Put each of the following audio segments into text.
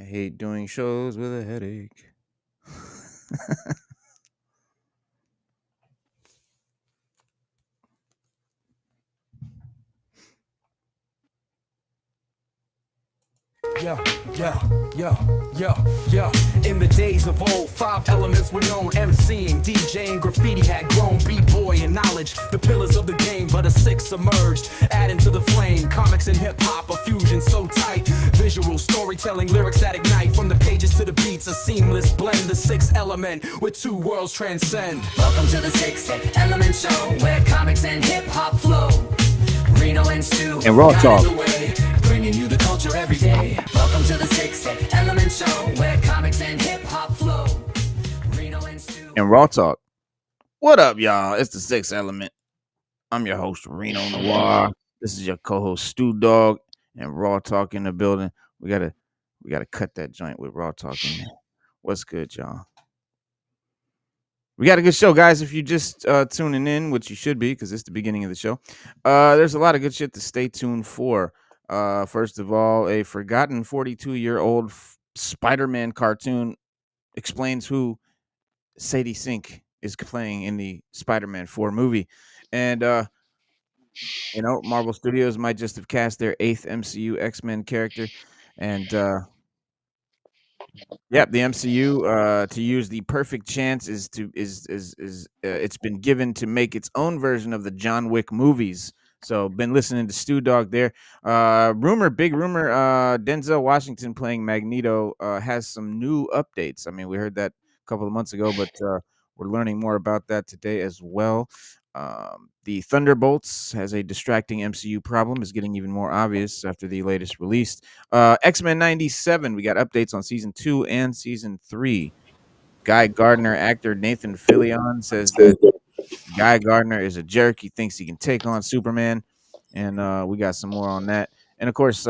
hate doing shows with a headache. Yeah. In the days of old, 5 elements were known: MCing, DJing, graffiti had grown, B-boy and knowledge, the pillars of the game, but a 6th emerged, adding to the flame. Comics and hip-hop, a fusion so tight, visual storytelling, lyrics that ignite, from the pages to the beats, a seamless blend, the 6th element, where 2 worlds transcend. Welcome to the 6th Element Show, where comics and hip-hop flow. Reno and Stu, And Raw Talk. bringing you the culture every day. Welcome to the 6th Element Show, where comics and hip-hop flow. Reno and Stu. And Raw Talk. What up, y'all? It's the 6th Element. I'm your host, Reno Noir. This is your co-host, Stu Dog, and Raw Talk in the building. We gotta cut that joint with Raw Talk in there. What's good, y'all? We got a good show, guys. If you just tuning in, which you should be, because it's the beginning of the show, there's a lot of good shit to stay tuned for. First of all, a forgotten 42-year-old Spider-Man cartoon explains who Sadie Sink is playing in the Spider-Man 4 movie. And, Marvel Studios might just have cast their 8th MCU X-Men character. And, the MCU to use the perfect chance is it's been given to make its own version of the John Wick movies. So been listening to Stu Dog there. Big rumor, Denzel Washington playing Magneto has some new updates. I mean, we heard that a couple of months ago, but we're learning more about that today as well. The Thunderbolts has a distracting MCU problem is getting even more obvious after the latest release. X-Men 97, we got updates on season 2 and season 3. Guy Gardner actor Nathan Fillion says that Guy Gardner is a jerk. He thinks he can take on Superman, and we got some more on that. And of course,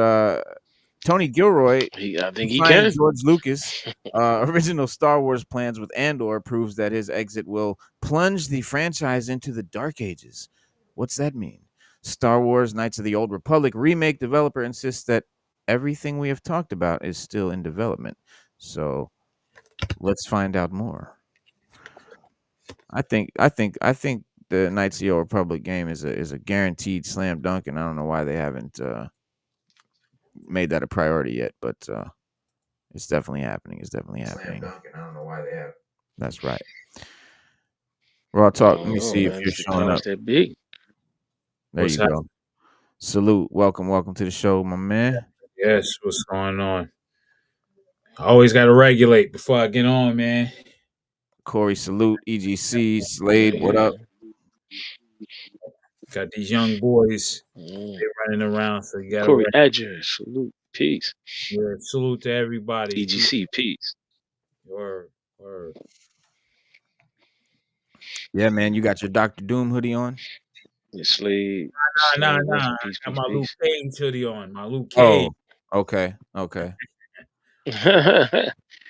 Tony Gilroy, I think he defying can. George Lucas' original Star Wars plans with Andor, proves that his exit will plunge the franchise into the Dark Ages. What's that mean? Star Wars Knights of the Old Republic remake developer insists that everything we have talked about is still in development. So let's find out more. I think the Knights of the Old Republic game is a guaranteed slam dunk, and I don't know why they haven't made that a priority yet, but it's definitely happening. It's definitely happening. Slam dunk, and I don't know why they have. That's right. Raw Talk. Let me see if you're showing up. That big. There What's you go. Salute. Welcome to the show, my man. Yes, what's going on? I always got to regulate before I get on, man. Corey, salute. EGC, Slade, what up? Got these young boys. They running around, so you got to Corey Edger, salute, peace. Yeah, salute to everybody. EGC, peace. Word. Yeah, man, you got your Dr. Doom hoodie on? Yeah, Slade. Nah. Peace, I got my Luke Cage hoodie on. My Luke Oh, Cage. okay.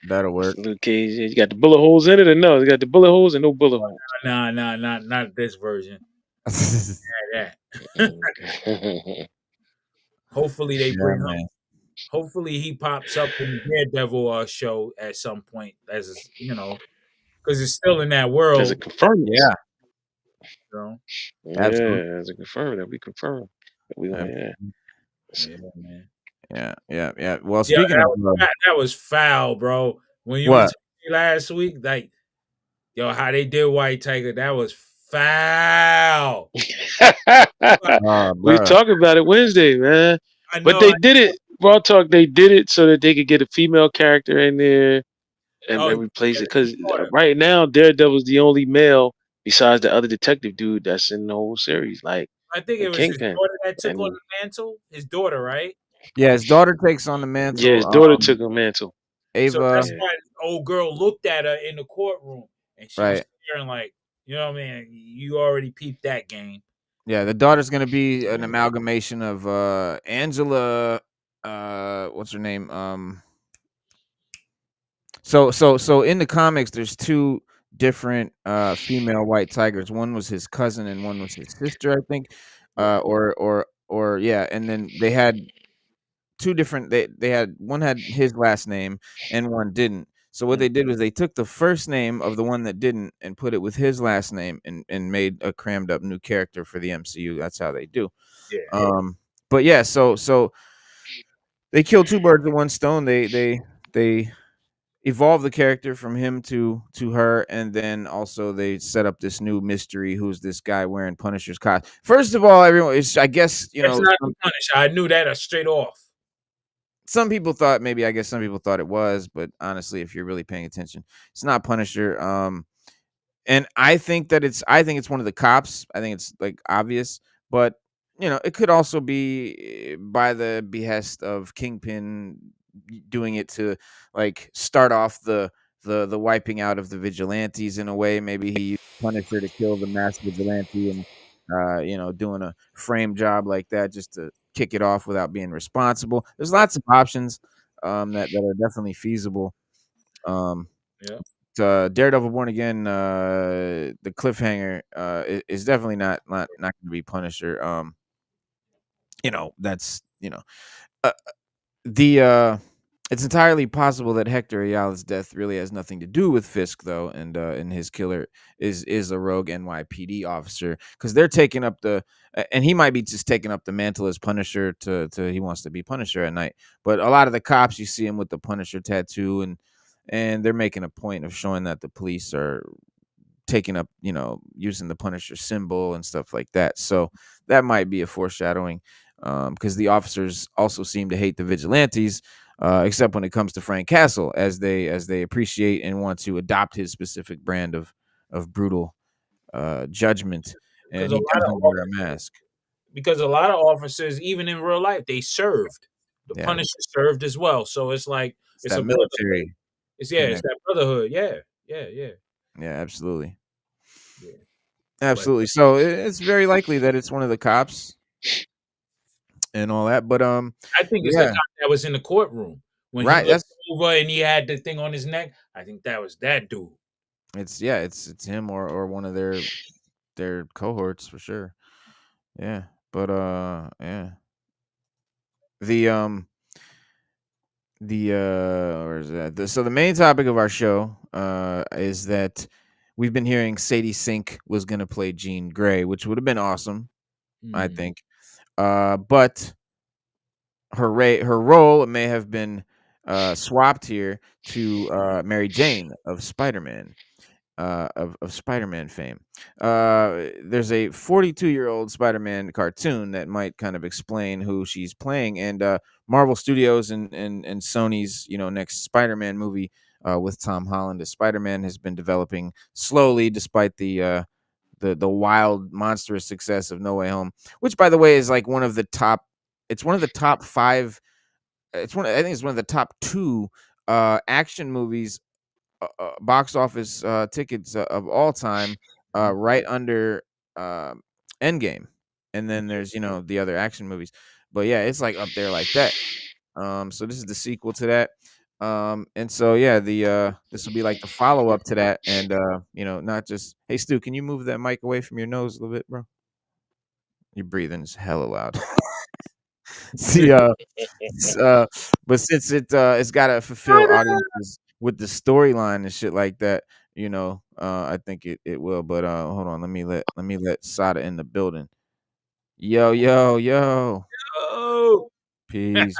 That'll work. Luke Cage, you got the bullet holes in it or no? You got the bullet holes and no bullet holes. Nah, not this version. Yeah. Hopefully they bring him. Hopefully he pops up in the Daredevil show at some point, as because it's still in that world. As a confirmed, yeah. So, Absolutely. as a confirmed that we confirm. Yeah, man. Yeah. Well, speaking of that was foul, bro. When you were last week, like, how they did White Tiger, that was foul. We talk about it Wednesday, man. But they did it. Raw Talk, they did it so that they could get a female character in there and replace it. Because right now, Daredevil's the only male besides the other detective dude that's in the whole series. Like, I think it was Kingpin. his daughter that took on the mantle. His daughter, right? Yeah, his daughter takes on the mantle. Yeah, his daughter took the mantle. Ava. So that's why the old girl looked at her in the courtroom and she was staring like, man, you already peeped that game. Yeah, the daughter's gonna be an amalgamation of Angela. What's her name? So in the comics, there's two different female White Tigers. One was his cousin and one was his sister, I think. And then they had two different. They had one had his last name and one didn't. So what they did was they took the first name of the one that didn't and put it with his last name and made a crammed up new character for the MCU. That's how they do. Yeah. But yeah, so they killed two birds with one stone. They evolve the character from him to her, and then also they set up this new mystery. Who's this guy wearing Punisher's costume? First of all, everyone is, I guess, It's not the Punisher. I knew that straight off. Some people thought maybe, I guess some people thought it was, but honestly, if you're really paying attention, it's not Punisher. And I think it's one of the cops. I think it's like obvious, but it could also be by the behest of Kingpin doing it to like start off the wiping out of the vigilantes in a way. Maybe he used Punisher to kill the mass vigilante and doing a frame job like that just to kick it off without being responsible. There's lots of options that are definitely feasible. Yeah. Daredevil Born Again, the cliffhanger is definitely not going to be Punisher. That's the it's entirely possible that Hector Ayala's death really has nothing to do with Fisk, though, and his killer is a rogue NYPD officer, because they're taking up and he might be just taking up the mantle as Punisher to he wants to be Punisher at night. But a lot of the cops, you see him with the Punisher tattoo, and they're making a point of showing that the police are taking up, using the Punisher symbol and stuff like that. So that might be a foreshadowing, because the officers also seem to hate the vigilantes, except when it comes to Frank Castle, as they appreciate and want to adopt his specific brand of brutal judgment, and he doesn't wear a mask. Because a lot of officers, even in real life, they served. The Punisher served as well. So it's like it's that military. It's that brotherhood. Yeah. Yeah, absolutely. Yeah. Absolutely. So it's very likely that it's one of the cops and all that. But I think it's the cop that was in the courtroom when he looked over and he had the thing on his neck. I think that was that dude. It's him or one of their cohorts for sure. Yeah. But yeah. Where is that? So the main topic of our show is that we've been hearing Sadie Sink was going to play Jean Grey, which would have been awesome, I think. But her role may have been swapped here to Mary Jane of Spider-Man, of Spider-Man fame. There's a 42-year-old Spider-Man cartoon that might kind of explain who she's playing, and Marvel Studios and Sony's next Spider-Man movie with Tom Holland as Spider-Man has been developing slowly, despite the wild monstrous success of No Way Home, which, by the way, is like one of the top 5. I think it's one of the top 2 action movies box office tickets of all time, right under Endgame, and then there's the other action movies, but yeah, it's like up there like that. So this is the sequel to that, and so yeah, this will be like the follow up to that, and not just, hey Stu, can you move that mic away from your nose a little bit, bro? You're breathing is hella loud. See, but since it's got to fulfill audiences with the storyline and shit like that, I think it will. But hold on, let me let Sada in the building. Yo. Oh, Peace.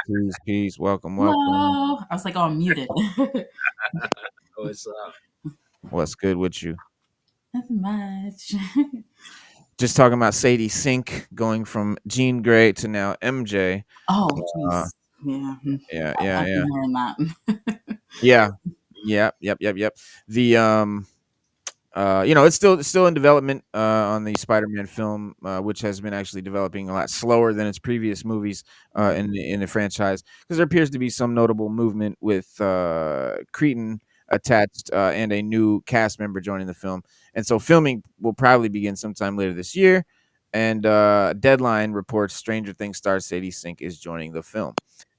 Welcome. Hello. I was like, I'm muted. What's good with you? Nothing much. Just talking about Sadie Sink going from Jean Grey to now MJ. Oh, jeez. Yeah. I've been hearing that. Yeah. Yep. The it's still in development on the Spider-Man film, which has been actually developing a lot slower than its previous movies in the franchise, because there appears to be some notable movement with Cretan attached and a new cast member joining the film, and so filming will probably begin sometime later this year. And Deadline reports Stranger Things star Sadie Sink is joining the film.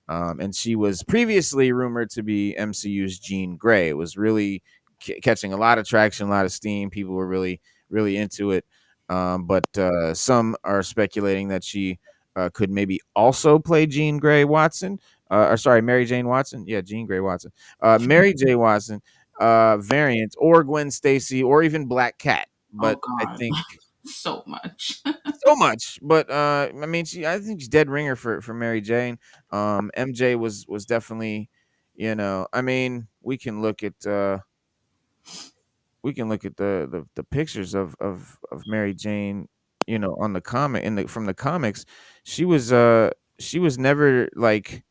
And she was previously rumored to be MCU's Jean Grey. It was really catching a lot of traction, a lot of steam. People were really, really into it. But some are speculating that she could maybe also play Jean Grey Watson, or sorry, Mary Jane Watson. Yeah, Jean Grey Watson. Mary J. Watson variant, or Gwen Stacy, or even Black Cat. Oh But I God, think so much. so much. But I mean, I think she's dead ringer for Mary Jane. MJ was definitely, I mean, we can look at the pictures of Mary Jane, on the comic from the comics. She was never like,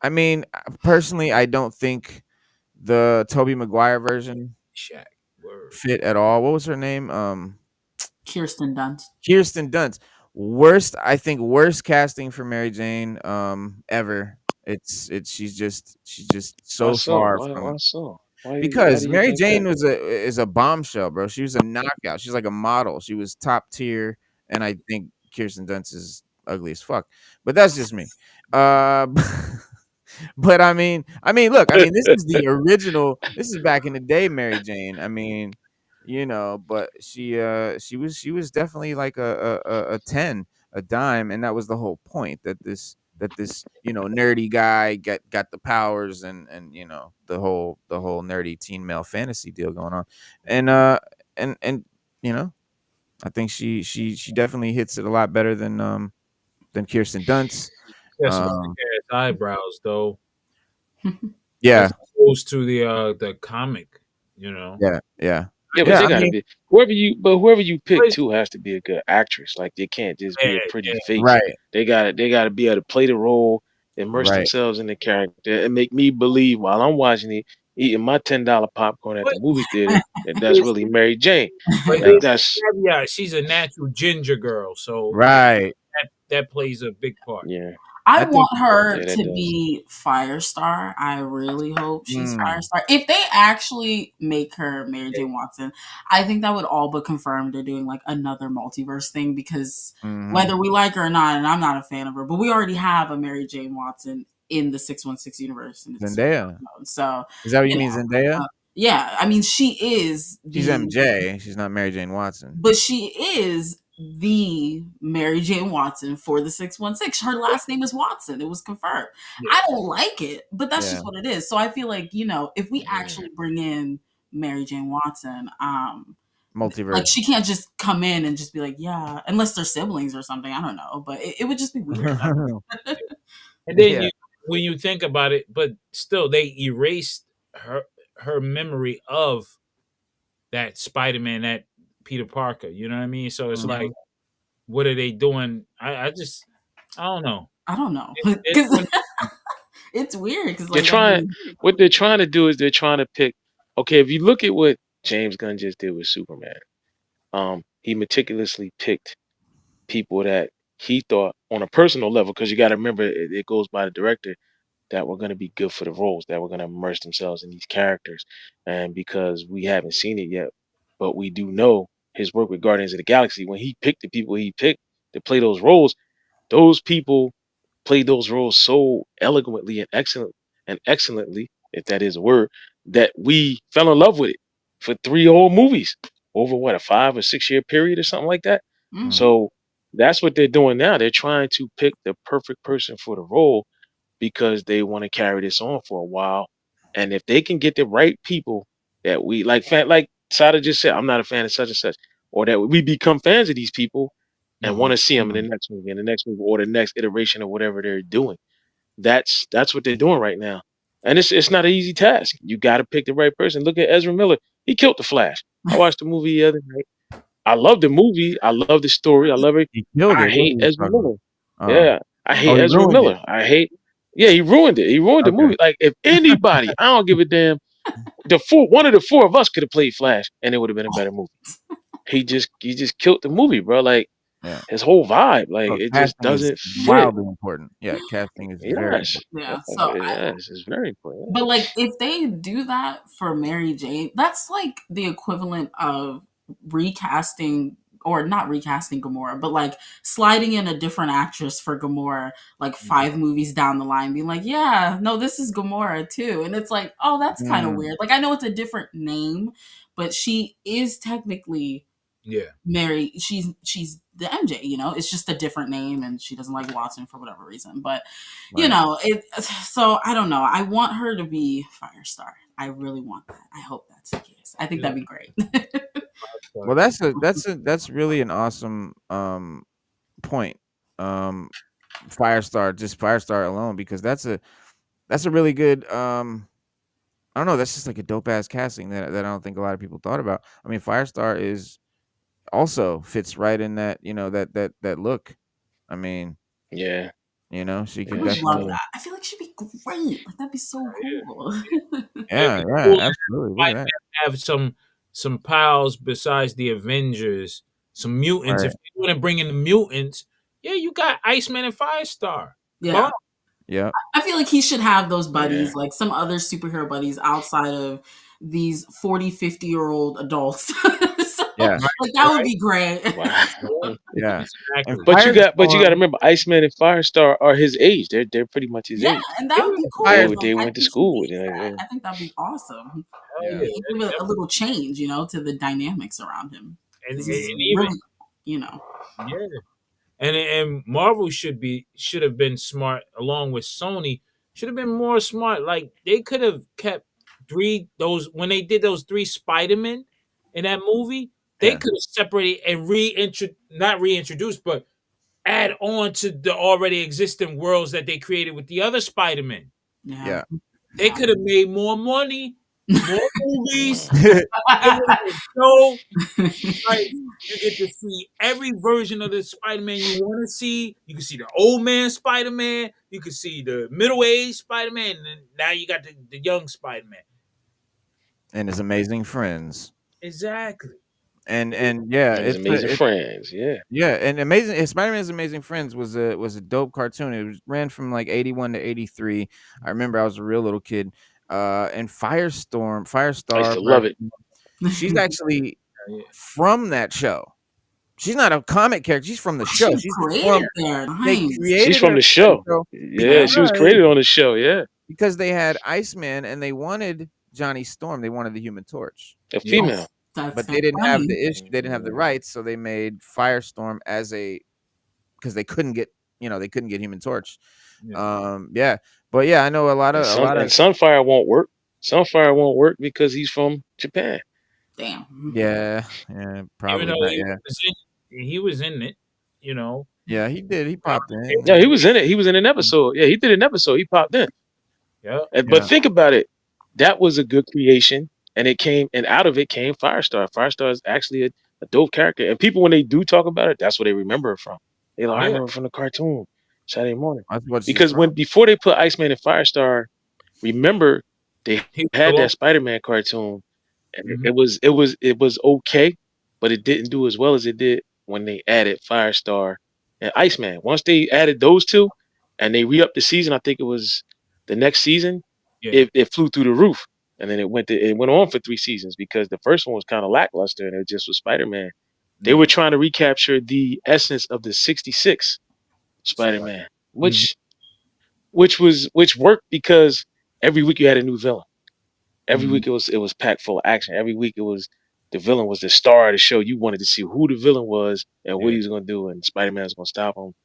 I mean, personally, I don't think the Tobey Maguire version Shaq. Word. fit at all. What was her name? Kirsten Dunst. Kirsten Dunst. I think worst casting for Mary Jane ever. She's just Why so so? far Why from, so? Why because do you Mary think that? Jane is a bombshell, bro. She was a knockout. She's like a model. She was top tier, and I think Kirsten Dunst is ugly as fuck. But that's just me. Uh, but look, this is the original. This is back in the day, Mary Jane. I mean, but she was definitely like a 10, a dime, and that was the whole point, that this nerdy guy got the powers, and the whole nerdy teen male fantasy deal going on, and I think she definitely hits it a lot better than Kirsten Dunst. That's some Um, thick ass eyebrows though. yeah, As opposed to the comic, you know. yeah, yeah, Yeah, but yeah. they I gotta mean, be whoever you pick But too has to be a good actress. Like they can't just be yeah, a pretty yeah. face. right, They gotta be able to play the role, immerse right. themselves in the character, and make me believe while I'm watching it, eating my $10 popcorn at But the movie theater, that that's this, really Mary Jane. but Like this that's caveat, she's a natural ginger girl, so Right. that plays a big part. yeah, I I think want her yeah, that to does. be Firestar. I really hope she's mm, Firestar. If they actually make her Mary Jane Watson, I think that would all but confirm they're doing like another multiverse thing, because mhm. whether we like her or not, and I'm not a fan of her, but we already have a Mary Jane Watson in the 616 universe, and it's super Zendaya. well known. So, Is that what you you mean, know, Zendaya? yeah, I mean, she is She's the MJ. She's not Mary Jane Watson. but she is the Mary Jane Watson for the 616. Her last name is Watson. It was confirmed. Yeah. I don't like it, but that's Yeah. just what it is. So I feel like, if we Yeah. actually bring in Mary Jane Watson, like Multiverse. she can't just come in and just be like, yeah, unless they're siblings or something. I don't know, but it would just be weird. And then Yeah. when you think about it, but still they erased her memory of that Spider-Man, that Peter Parker. You know what I mean? So it's like, what are they doing? I don't know. I don't know. It- 'Cause it- it's weird because They're like, trying. What they're trying to do is they're trying to pick. Okay, if you look at what James Gunn just did with Superman, he meticulously picked people that he thought on a personal level, because you got to remember it goes by the director, that were going to be good for the roles, that were going to immerse themselves in these characters. And because we haven't seen it yet, but we do know his work with Guardians of the Galaxy, when he picked the people he picked to play those people played those roles so eloquently and excellently, if that is a word, that we fell in love with it for 3 whole movies over what, a 5 or 6 year period or something like that. mm, So that's what they're doing now. They're trying to pick the perfect person for the role because they want to carry this on for a while. And if they can get the right people that we like Sada just said, I'm not a fan of such and such, or that we become fans of these people and want to see them in the next movie, or the next iteration of whatever they're doing. That's what they're doing right now. And it's not an easy task. You got to pick the right person. Look at Ezra Miller. He killed the Flash. I watched the movie the other night. I love the movie. I love the story. I love it. He killed I it. What are hate you Ezra talking about? Miller. Oh. Yeah, I hate Oh, he Ezra ruined it. Miller. Yeah, he ruined it. He ruined the Okay. movie. Like if anybody, I don't give a damn. One of the four of us could have played Flash, and it would have been a better movie. He just killed the movie, bro. Like Yeah. his whole vibe, like Oh, it just casting is doesn't fit. wildly important. Yeah, casting is very Yes, important. yeah. So yes, it's very important. But like if they do that for Mary Jane, that's like the equivalent of recasting, or not recasting Gamora, but like sliding in a different actress for Gamora like 5 movies down the line, being like, yeah, no, this is Gamora too. And it's like, oh, that's kind of Mm, weird. Like I know it's a different name, but she is technically Mary, she's the MJ, you know, it's just a different name, and she doesn't like Watson for whatever reason. But you know, so I don't know. I want her to be Firestar. I really want that. I hope that's the case. I think that'd be great. Well, that's really an awesome point. Firestar, just Firestar alone, because that's a really good I don't know, that's just like a dope ass casting that I don't think a lot of people thought about. I mean, Firestar is also fits right in that, you know, that look. I mean, yeah, you know, she could I would definitely love that. I feel like she'd be great. Like that'd be so cool. yeah, Cool. absolutely. Look at that. Have some pals besides the Avengers, some mutants. Right. If you want to bring in the mutants, yeah, you got Iceman and Firestar. Yeah. Yeah. I feel like he should have those buddies, like some other superhero buddies outside of these 40, 50-year-old adults. So, Yeah. like that would be great. wow. Yeah. Exactly. But you got to remember, Iceman and Firestar are his age. They're pretty much his age. And that would be cool. They Like, went to school with it. I think that'd be awesome. Yeah. Give it a little change, you know, to the dynamics around him. And He's even really, you know. yeah. And Marvel should have been smart, along with Sony, should have been more smart. Like they could have kept when they did those 3 Spider-Men in that movie, they could have separated and not reintroduced, but add on to the already existing worlds that they created with the other Spider-Men. Yeah. They could have made more money, more movies. So, like, you get to see every version of the Spider-Man you want to see. You can see the old man Spider-Man. You can see the middle-aged Spider-Man. And then now you got the young Spider-Man. And his amazing friends. Exactly. And yeah, His amazing friends. Yeah. Yeah, and Spider-Man's Amazing Friends was a dope cartoon. It ran from like 81 to 83. I remember I was a real little kid. And Firestar, I used to love it. She's actually from that show. She's not a comic character. She's from the show. She's created there. She's from the show. Yeah, she was created on the show. Yeah, because they had Iceman and they wanted Johnny Storm. They wanted the Human Torch, a female. But they didn't have the issue. They didn't have the rights, so they made Firestorm because they couldn't get Human Torch. But yeah, I know a lot of Sunfire won't work. Sunfire won't work because he's from Japan. Damn. Yeah, probably. He was in it, you know. Yeah, he did. He popped in. Yeah, he was in it. He was in an episode. Yeah, he did an episode. He popped in. Yeah. But think about it. That was a good creation. And out of it came Firestar. Firestar is actually a dope character. And people, when they do talk about it, that's what they remember it from. They're like, I remember from the cartoon, Saturday morning. Because before they put Iceman and Firestar, remember they had that Spider-Man cartoon. And it was okay, but it didn't do as well as it did when they added Firestar and Iceman. Once they added those two and they re-upped the season, I think it was the next season, it flew through the roof. And then it went on for 3 seasons because the first one was kind of lackluster and it just was Spider-Man. They were trying to recapture the essence of the 66 Spider-Man, which worked because every week you had a new villain. Every week it was packed full of action. Every week the villain was the star of the show. You wanted to see who the villain was and what he was going to do, and Spider-Man was going to stop him.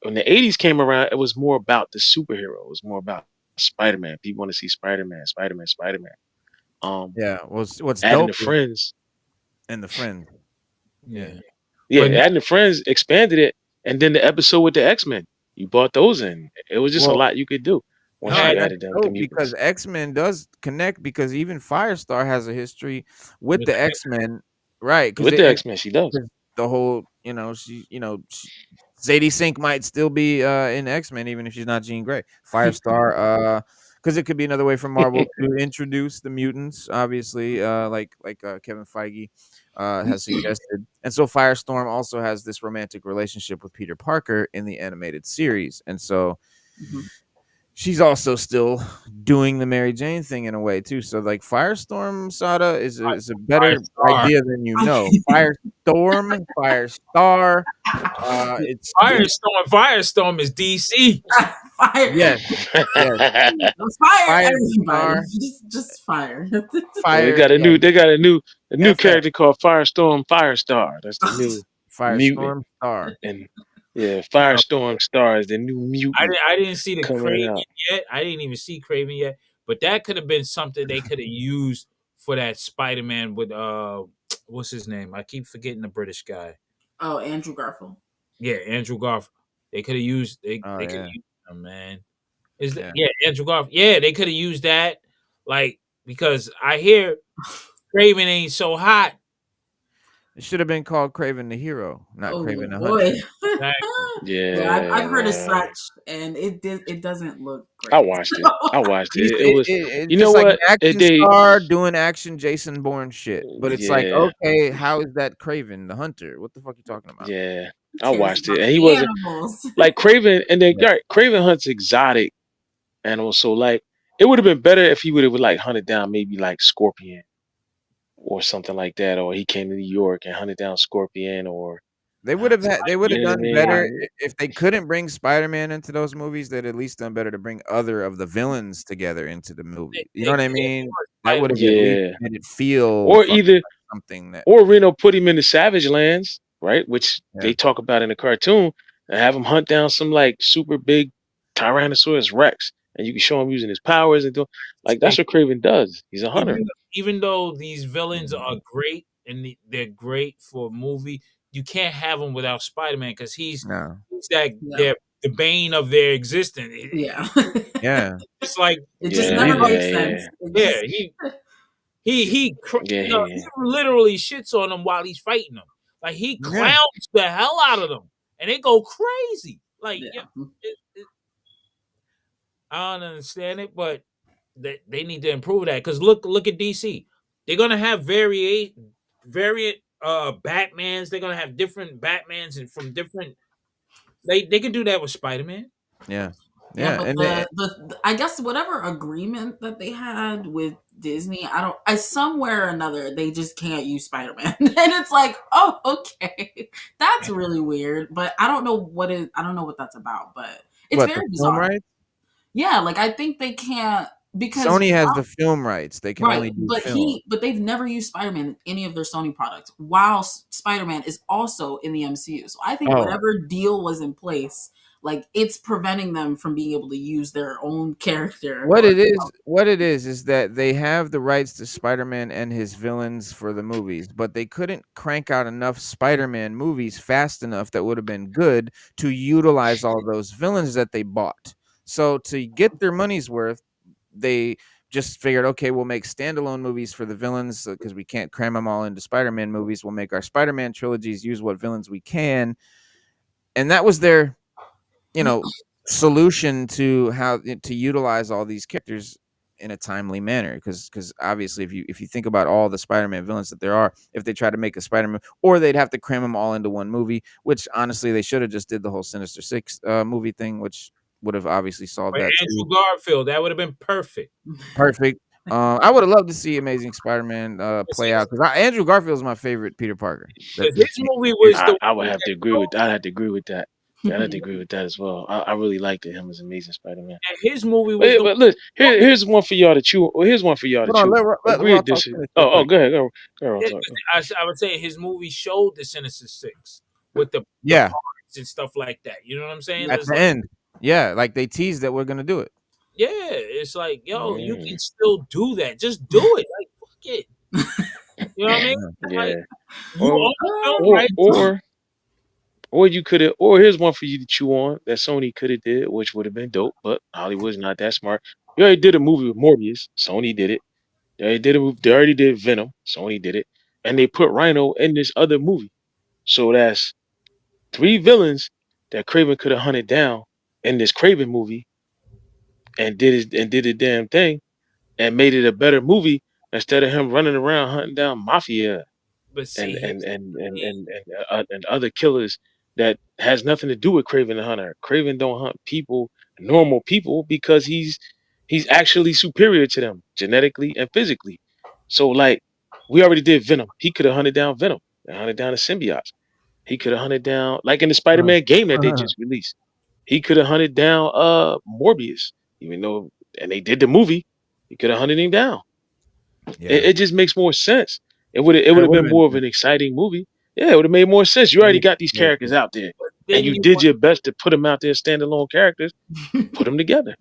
When the 80s came around, it was more about the superhero. It was more about Spider-Man. People want to see Spider-Man. What's adding dope the friends and the friends. Adding the friends expanded it, and then the episode with the X-Men, you brought those in. It was just a lot you could do once you added them. Because X-Men does connect because even Firestar has a history with the X-Men, right? With the X-Men, she does. The whole, Sadie Sink might still be in X-Men even if she's not Jean Grey. Firestar, because it could be another way for Marvel to introduce the mutants, obviously, like Kevin Feige has suggested. And so Firestorm also has this romantic relationship with Peter Parker in the animated series, and so she's also still doing the Mary Jane thing in a way too. So like Firestorm Sada is a better idea than you know. Firestorm, Firestar. It's Firestorm is DC. Fire. Yes, yes. Fire everybody. Firestar, Just fire. They fire. got a Yeah, new FF, character called Firestorm Firestar. That's the new mutant. Firestorm Star. And yeah, No, Firestorm Star is the new mutant I didn't see the coming Craven out. yet. I didn't even see Craven yet. But that could have been something they could have used for that Spider-Man with what's his name? I keep forgetting the British guy. Oh, Andrew Garfield. Yeah, Andrew Garfield. They could have used Oh they could yeah, use him, man. Is that yeah. yeah, Andrew Garfield. Yeah, they could have used that. Like, because I hear Craven ain't so hot. It should have been called Craven the Hero, not Oh Craven the boy. Hunter. Exactly. Yeah, I've heard as Yeah, such, and it doesn't look I great. watched it. I watched He's it. It was, it's you know just like an what? action They star doing action Jason Bourne shit. But it's like, yeah, okay, how is that Craven the Hunter? What the fuck you talking about? yeah. Who I cares watched it, about and he the wasn't animals? like Craven. And then Yeah. right, Craven hunts exotic animals, so like it would have been better if he would have like hunted down maybe like Scorpion or something like that, or he came to New York and hunted down Scorpion, or They would have you know what I done better mean? if they couldn't bring Spider-Man into those movies. They'd at least done better to bring other of the villains together into the movie. You know what I mean? That would have at least Yeah, made it feel or fucking either like something that. or Reno put him in the Savage Lands, right? Which Yeah. they talk about in the cartoon, and have him hunt down some like super big Tyrannosaurus Rex, and you can show him using his powers and do like that's what Craven does. He's a hunter. Even though these villains Mhm. are great and they're great for a movie, you can't have them without Spider-Man because No. he's that No. they're the bane of their existence. Yeah. Yeah. It's like It just Yeah, never makes yeah, sense. yeah, It yeah, just- yeah, you know, yeah. he literally shits on them while he's fighting them. Like he Yeah. clowns the hell out of them, and they go crazy. Like yeah. I don't understand it, but they need to improve that. Because look at DC. They're gonna have variant Batmans. They're gonna have different Batmans and from different. They can do that with Spider-Man. Yeah. Yeah, Yeah. but And the I guess whatever agreement that they had with Disney, I somewhere or another they just can't use Spider-Man. And it's like, oh, okay. That's really weird. But I don't know what that's about, but it's what, the very film bizarre. rights? Yeah, like I think they can't because Sony has the film rights. They can only right, do film. but they've never used Spider-Man in any of their Sony products, while Spider-Man is also in the MCU. So I think Oh. whatever deal was in place, like it's preventing them from being able to use their own character. What it is that they have the rights to Spider-Man and his villains for the movies, but they couldn't crank out enough Spider-Man movies fast enough that would have been good to utilize all those villains that they bought. So to get their money's worth, they just figured, okay, we'll make standalone movies for the villains because we can't cram them all into Spider-Man movies. We'll make our Spider-Man trilogies, use what villains we can. And that was their, solution to how to utilize all these characters in a timely manner. Because obviously, if you think about all the Spider-Man villains that there are, if they try to make a Spider-Man, or they'd have to cram them all into one movie, which honestly they should have just did the whole Sinister Six movie thing, which would have obviously solved But that Andrew too. Garfield, that would have been perfect. Perfect. I would have loved to see Amazing Spider-Man play out because Andrew Garfield is my favorite Peter Parker. His movie was the I would have to agree with. I'd have to agree with that. Yeah, I'd have to agree with that as well. I really liked him as Amazing Spider-Man. his movie was But look, here's one for y'all to chew. Well, here's one for y'all to Hold on, chew. let Agree Raw or talk disagree. finish real quick. Go ahead. Go ahead. I would say his movie showed the Sinister Six with the Yeah, parts and stuff like that. You know what I'm saying? at It's the like, end. Yeah, like they teased that we're gonna do it. yeah, it's like, yo, you Mm. can still do that. Just do it. Like, fuck it. You know what I mean? Yeah. Like, you Or own the film right? or you could have. Or here's one for you to chew on that Sony could have did, which would have been dope. But Hollywood's not that smart. You already did a movie with Morbius. Sony did it. They already did Venom. Sony did it, and they put Rhino in this other movie. So that's 3 villains that Craven could have hunted down in this Craven movie, and did the damn thing, and made it a better movie instead of him running around hunting down mafia But and see, and and and and and, and other killers that has nothing to do with Craven the Hunter. Craven don't hunt people, normal people, because he's actually superior to them genetically and physically. So like we already did Venom. He could have hunted down Venom and hunted down the symbiotes. He could have hunted down like in the Spider-Man game that they just released. he could have hunted down Morbius, even though, and they did the movie, he could have hunted him down. Yeah. It just makes more sense. It would have would've been more of an exciting movie. Yeah, it would have made more sense. You already got these characters out there, Then and you you did want, your best to put them out there, standalone characters. Put them together.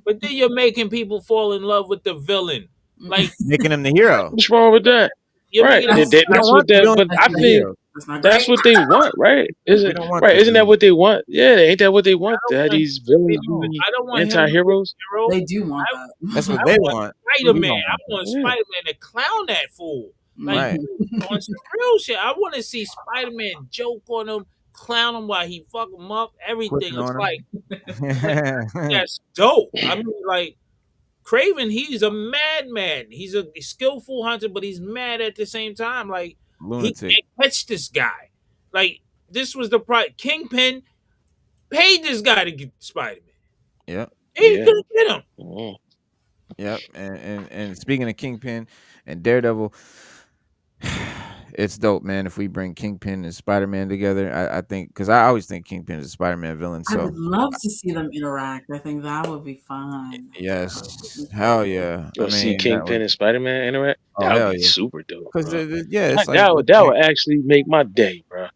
but then you're making people fall in love with the villain. Like making him the hero. What's wrong with that? you're Right. making We don't That's want what the that. villain But to I be the think hero. That's not that's great. what they want, right? We don't want Isn't that what they want? Yeah, ain't that what they I want? To don't have want these villains people. be I don't want him to be anti-heroes? a hero. They do want I, that. That's what I they want want. Spider We Man. don't I want want Yeah. Spider Man to clown that fool. Like Right. on some real shit. I want to see Spider Man joke on him, clown him while he fuck him up. Everything. Flipping It's on like him. that's dope. I mean, like Craven, he's a madman. He's a skillful hunter, but he's mad at the same time. Like he Lunatic. can't catch this guy. Like this was the Kingpin paid this guy to get Spider Man. Yep. He Yeah. couldn't get him. Mhm. Yep. And speaking of Kingpin and Daredevil, it's dope, man. If we bring Kingpin and Spider-Man together, I think, because I always think Kingpin is a Spider-Man villain. I So would love to see them interact. I think that would be fun. yes, hell yeah. You'll see that Kingpin would, and Spider-Man interact. oh That would hell be yeah. super dope, Because bro. yeah, it's like That would actually make my day, bro.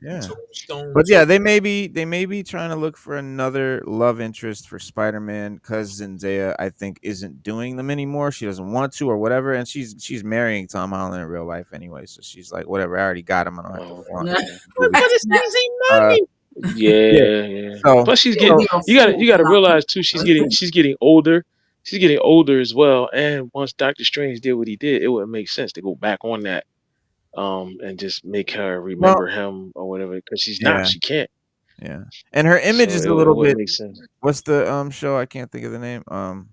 yeah. Tombstone. But yeah, they may be trying to look for another love interest for Spider-Man because Zendaya, I think, isn't doing them anymore. She doesn't want to or whatever, and she's marrying Tom Holland in real life anyway. So she's like, whatever, I already got him. I don't have to Oh, flaunt. Yeah. But it's easy Uh, money. yeah. so Plus, she's He'll getting. be a You got fool to not realize to. too. She's getting older. She's getting older as well. And once Doctor Strange did what he did, it wouldn't make sense to go back on that, and just make her well, remember him or whatever. Because she's not. yeah, She can't. yeah, and her image So is it a little bit. wouldn't make sense. What's the show? I can't think of the name. Oh,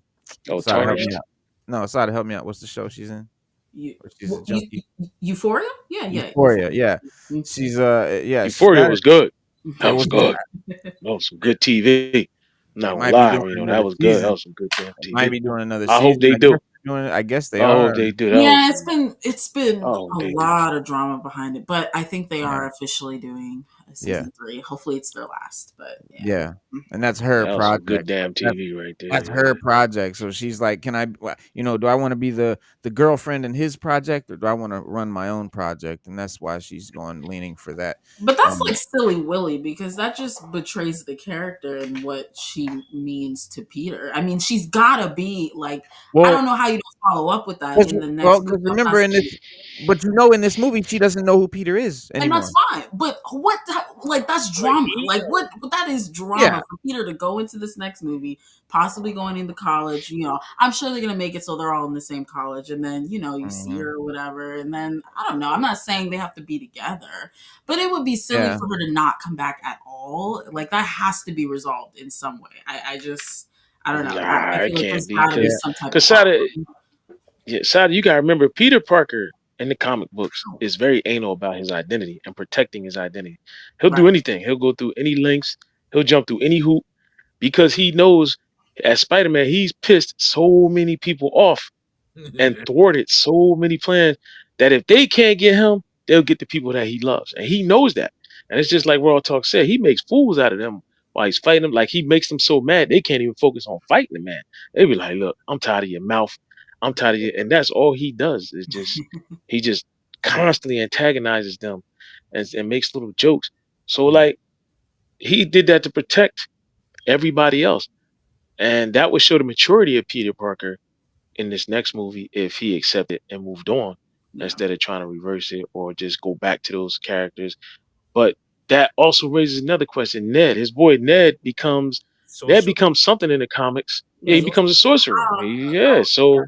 Sada, help me tarnished. out. No, Sada, help me out. What's the show she's in? You, Where she's a junkie. Euphoria? Yeah. Euphoria. Yeah, Mhm. she's yeah. Euphoria was good. That It was was good. That was some good TV. I'm not They gonna might be lie, doing you know, another that was good. That season. was some good damn They might TV. be doing another I hope season. they I do. guess they're doing it. I guess they I are. hope they do. That Yeah, was it's been I hope a they do. lot of drama behind it, but I think they Yeah. are officially doing a season 3. Hopefully, it's their last. But Yeah, and that's her That was some good project. damn That's, TV right there. that's her project. So she's like, "Can I? Do I want to be the girlfriend in his project, or do I want to run my own project?" And that's why she's leaning for that. But that's like silly Willy, because that just betrays the character and what she means to Peter. I mean, she's gotta be like, I don't know how you don't follow up with that in the next movie. Because remember in this, but in this movie, she doesn't know who Peter is and anymore. that's fine. But that's drama. Like what that is drama Yeah. for Peter to go into this next movie, possibly going into college. I'm sure they're gonna make it so they're all in the same college, and then you see her or whatever, and then I don't know. I'm not saying they have to be together, but it would be silly for her to not come back at all. Like that has to be resolved in some way. I don't know. Nah, I it feel like can't there's be gotta be some type of because Sada, you gotta remember Peter Parker in the comic books is very anal about his identity and protecting his identity. He'll do anything. He'll go through any lengths. He'll jump through any hoop because he knows as Spider-Man, he's pissed so many people off and thwarted so many plans that if they can't get him, they'll get the people that he loves. And he knows that. And it's just like Raw Talk said, he makes fools out of them while he's fighting them. Like he makes them so mad they can't even focus on fighting the man. They be like, look, I'm tired of your mouth. I'm tired of you. And that's all he does is just he just constantly antagonizes them and makes little jokes. So like he did that to protect everybody else. And that would show the maturity of Peter Parker in this next movie if he accepted and moved on instead of trying to reverse it or just go back to those characters. But that also raises another question. His boy Ned becomes something in the comics. Yeah, he becomes a sorcerer. Yeah, so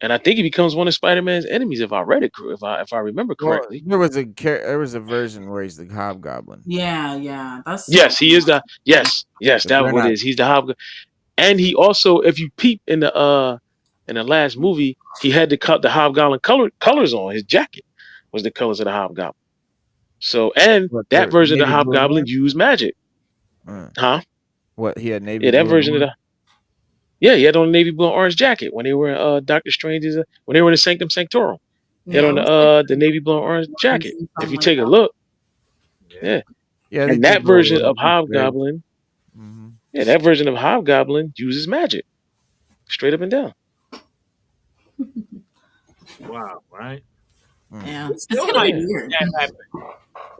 and I think he becomes one of Spider-Man's enemies if I read it, if I remember correctly. There was a version where he's the Hobgoblin. Yeah. That's yes, he is the yes. That's what it is. He's the Hobgoblin, and he also, if you peep in the last movie, he had to cut the Hobgoblin colors on his jacket. Was the colors of the Hobgoblin. So and that version of the Hobgoblin used magic. Huh? What he had navy? Yeah, that version of the. Yeah, he had on a navy blue and orange jacket when they were in Doctor Strange's when they were in the Sanctum Sanctorum. He had on the navy blue and orange jacket. If you take a look, yeah. Yeah, and that version of Hobgoblin, that version of Hobgoblin uses magic, straight up and down. Wow, right? Yeah, They it's still gonna might be make weird. that happen.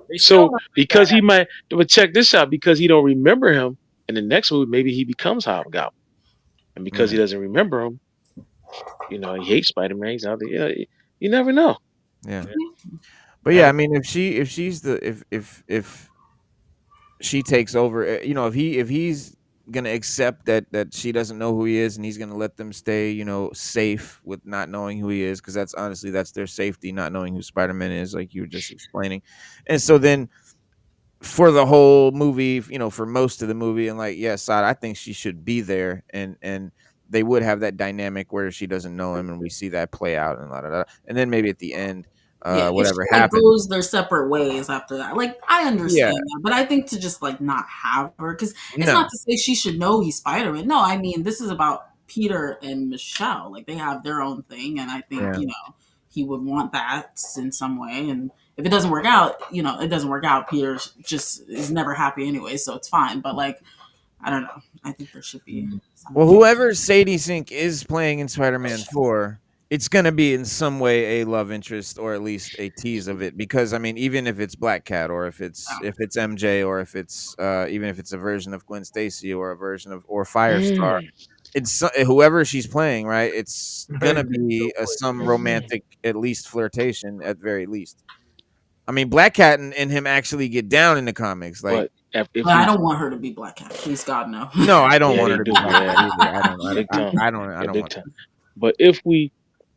They still So might make because that he might, but check this out, because he don't remember him in the next movie, maybe he becomes Hobgoblin, and because he doesn't remember him, you know, he hates Spider-Man. He's out there. Yeah, you never know. Yeah. But yeah, I mean, if she's the if she takes over, you know, if he's gonna accept that she doesn't know who he is, and he's gonna let them stay, you know, safe with not knowing who he is, because that's honestly that's their safety, not knowing who Spider-Man is, like you were just explaining. And so then for the whole movie, you know, for most of the movie, and like, yes, I think she should be there, and they would have that dynamic where she doesn't know him, and we see that play out, and and then maybe at the end, Yeah, if whatever she like happens. goes their separate ways after that. Like I understand Yeah. that, but I think to just like not have her, because it's No. not to say she should know he's Spider-Man. No, I mean this is about Peter and Michelle. Like they have their own thing, and I think Yeah. you know he would want that in some way. And if it doesn't work out, you know, it doesn't work out. Peter just is never happy anyway, so it's fine. But like, I don't know. I think there should be. Well, whoever Sadie Sink is playing in Spider-Man 4, it's going to be in some way a love interest, or at least a tease of it, because I mean, even if it's Black Cat, or if it's MJ, or if it's even if it's a version of Gwen Stacy, or a version of Firestar, it's whoever she's playing, right? It's going to be some romantic, at least flirtation, at very least. I mean, Black Cat and him actually get down in the comics, like. But I don't want her to be Black Cat. Please, God, no. No, I don't Yeah, want they her to do. be Black Cat Yeah. either. I don't. Big time. I don't Yeah, big want. time. But if we,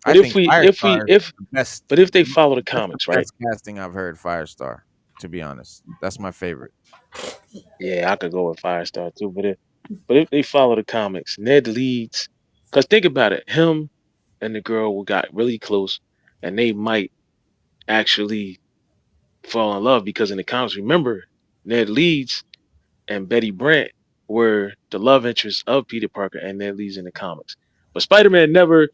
I but think if we, Firestar is if the best. but if they follow the That's comics, the right? best casting I've heard, Firestar. To be honest, that's my favorite. Yeah, I could go with Firestar too. But if they follow the comics, Ned Leeds, because think about it, him and the girl got really close, and they might actually fall in love, because in the comics, remember, Ned Leeds and Betty Brant were the love interests of Peter Parker and Ned Leeds in the comics. But Spider-Man never,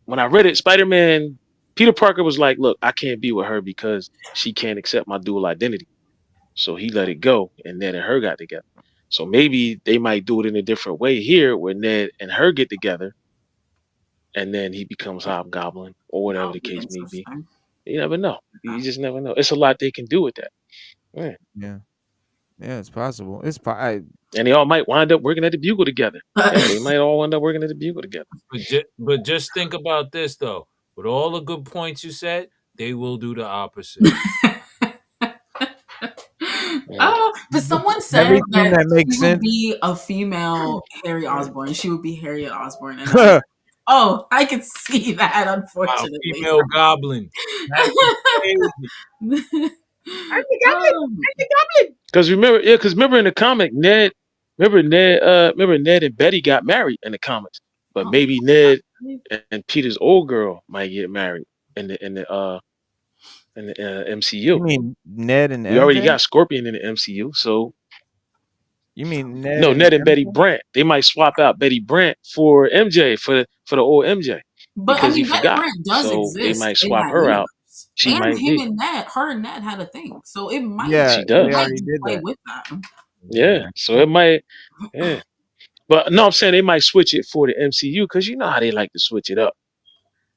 when I read it, Spider-Man, Peter Parker was like, look, I can't be with her because she can't accept my dual identity. So he let it go, and Ned and her got together. So maybe they might do it in a different way here, where Ned and her get together, and then he becomes Hobgoblin, or whatever the case may be. You never know. You just never know. It's a lot they can do with that. Yeah, it's possible. And they all might wind up working at the Bugle together. Yeah, they might all wind up working at the Bugle together. But just think about this though. With all the good points you said, they will do the opposite. But someone said that she would be a female Harry Osborn. She would be Harriet Osborn. And oh, I can see that, unfortunately. Wow, female goblin. Because remember in the comic, Ned and Betty got married in the comics. But maybe Ned and Peter's old girl might get married in the MCU. You mean Ned and we already got Scorpion in the MCU, so you mean Ned? No, Ned and Betty Brant. They might swap out Betty Brant for MJ for the old MJ. But because I mean, he forgot. Betty Brant does so exist. They might swap her out. She might and Ned, her and Ned had a thing, so it might. Yeah, she does. They already did play that. with that. Yeah, so it might. Yeah, but no, I'm saying they might switch it for the MCU, because you know how they like to switch it up.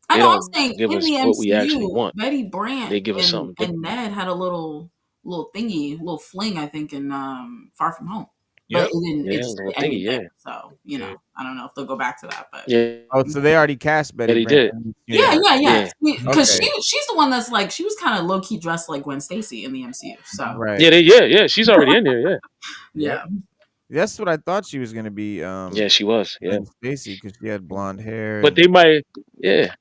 I know. I'm saying give in us the what we actually MCU, want. Betty Brant They give us something and Ned had a little thingy, little fling, I think, in Far From Home. But it didn't. It just ended there. So you know, I don't know if they'll go back to that. But Oh, so they already cast Betty. They did. Yeah. Because Okay. she's the one that's like, she was kind of low key dressed like Gwen Stacy in the MCU. So Right. Yeah. She's already in there. yeah. That's what I thought she was gonna be. Yeah, she was. Yeah, Stacy, because she had blonde hair. but they might. Yeah,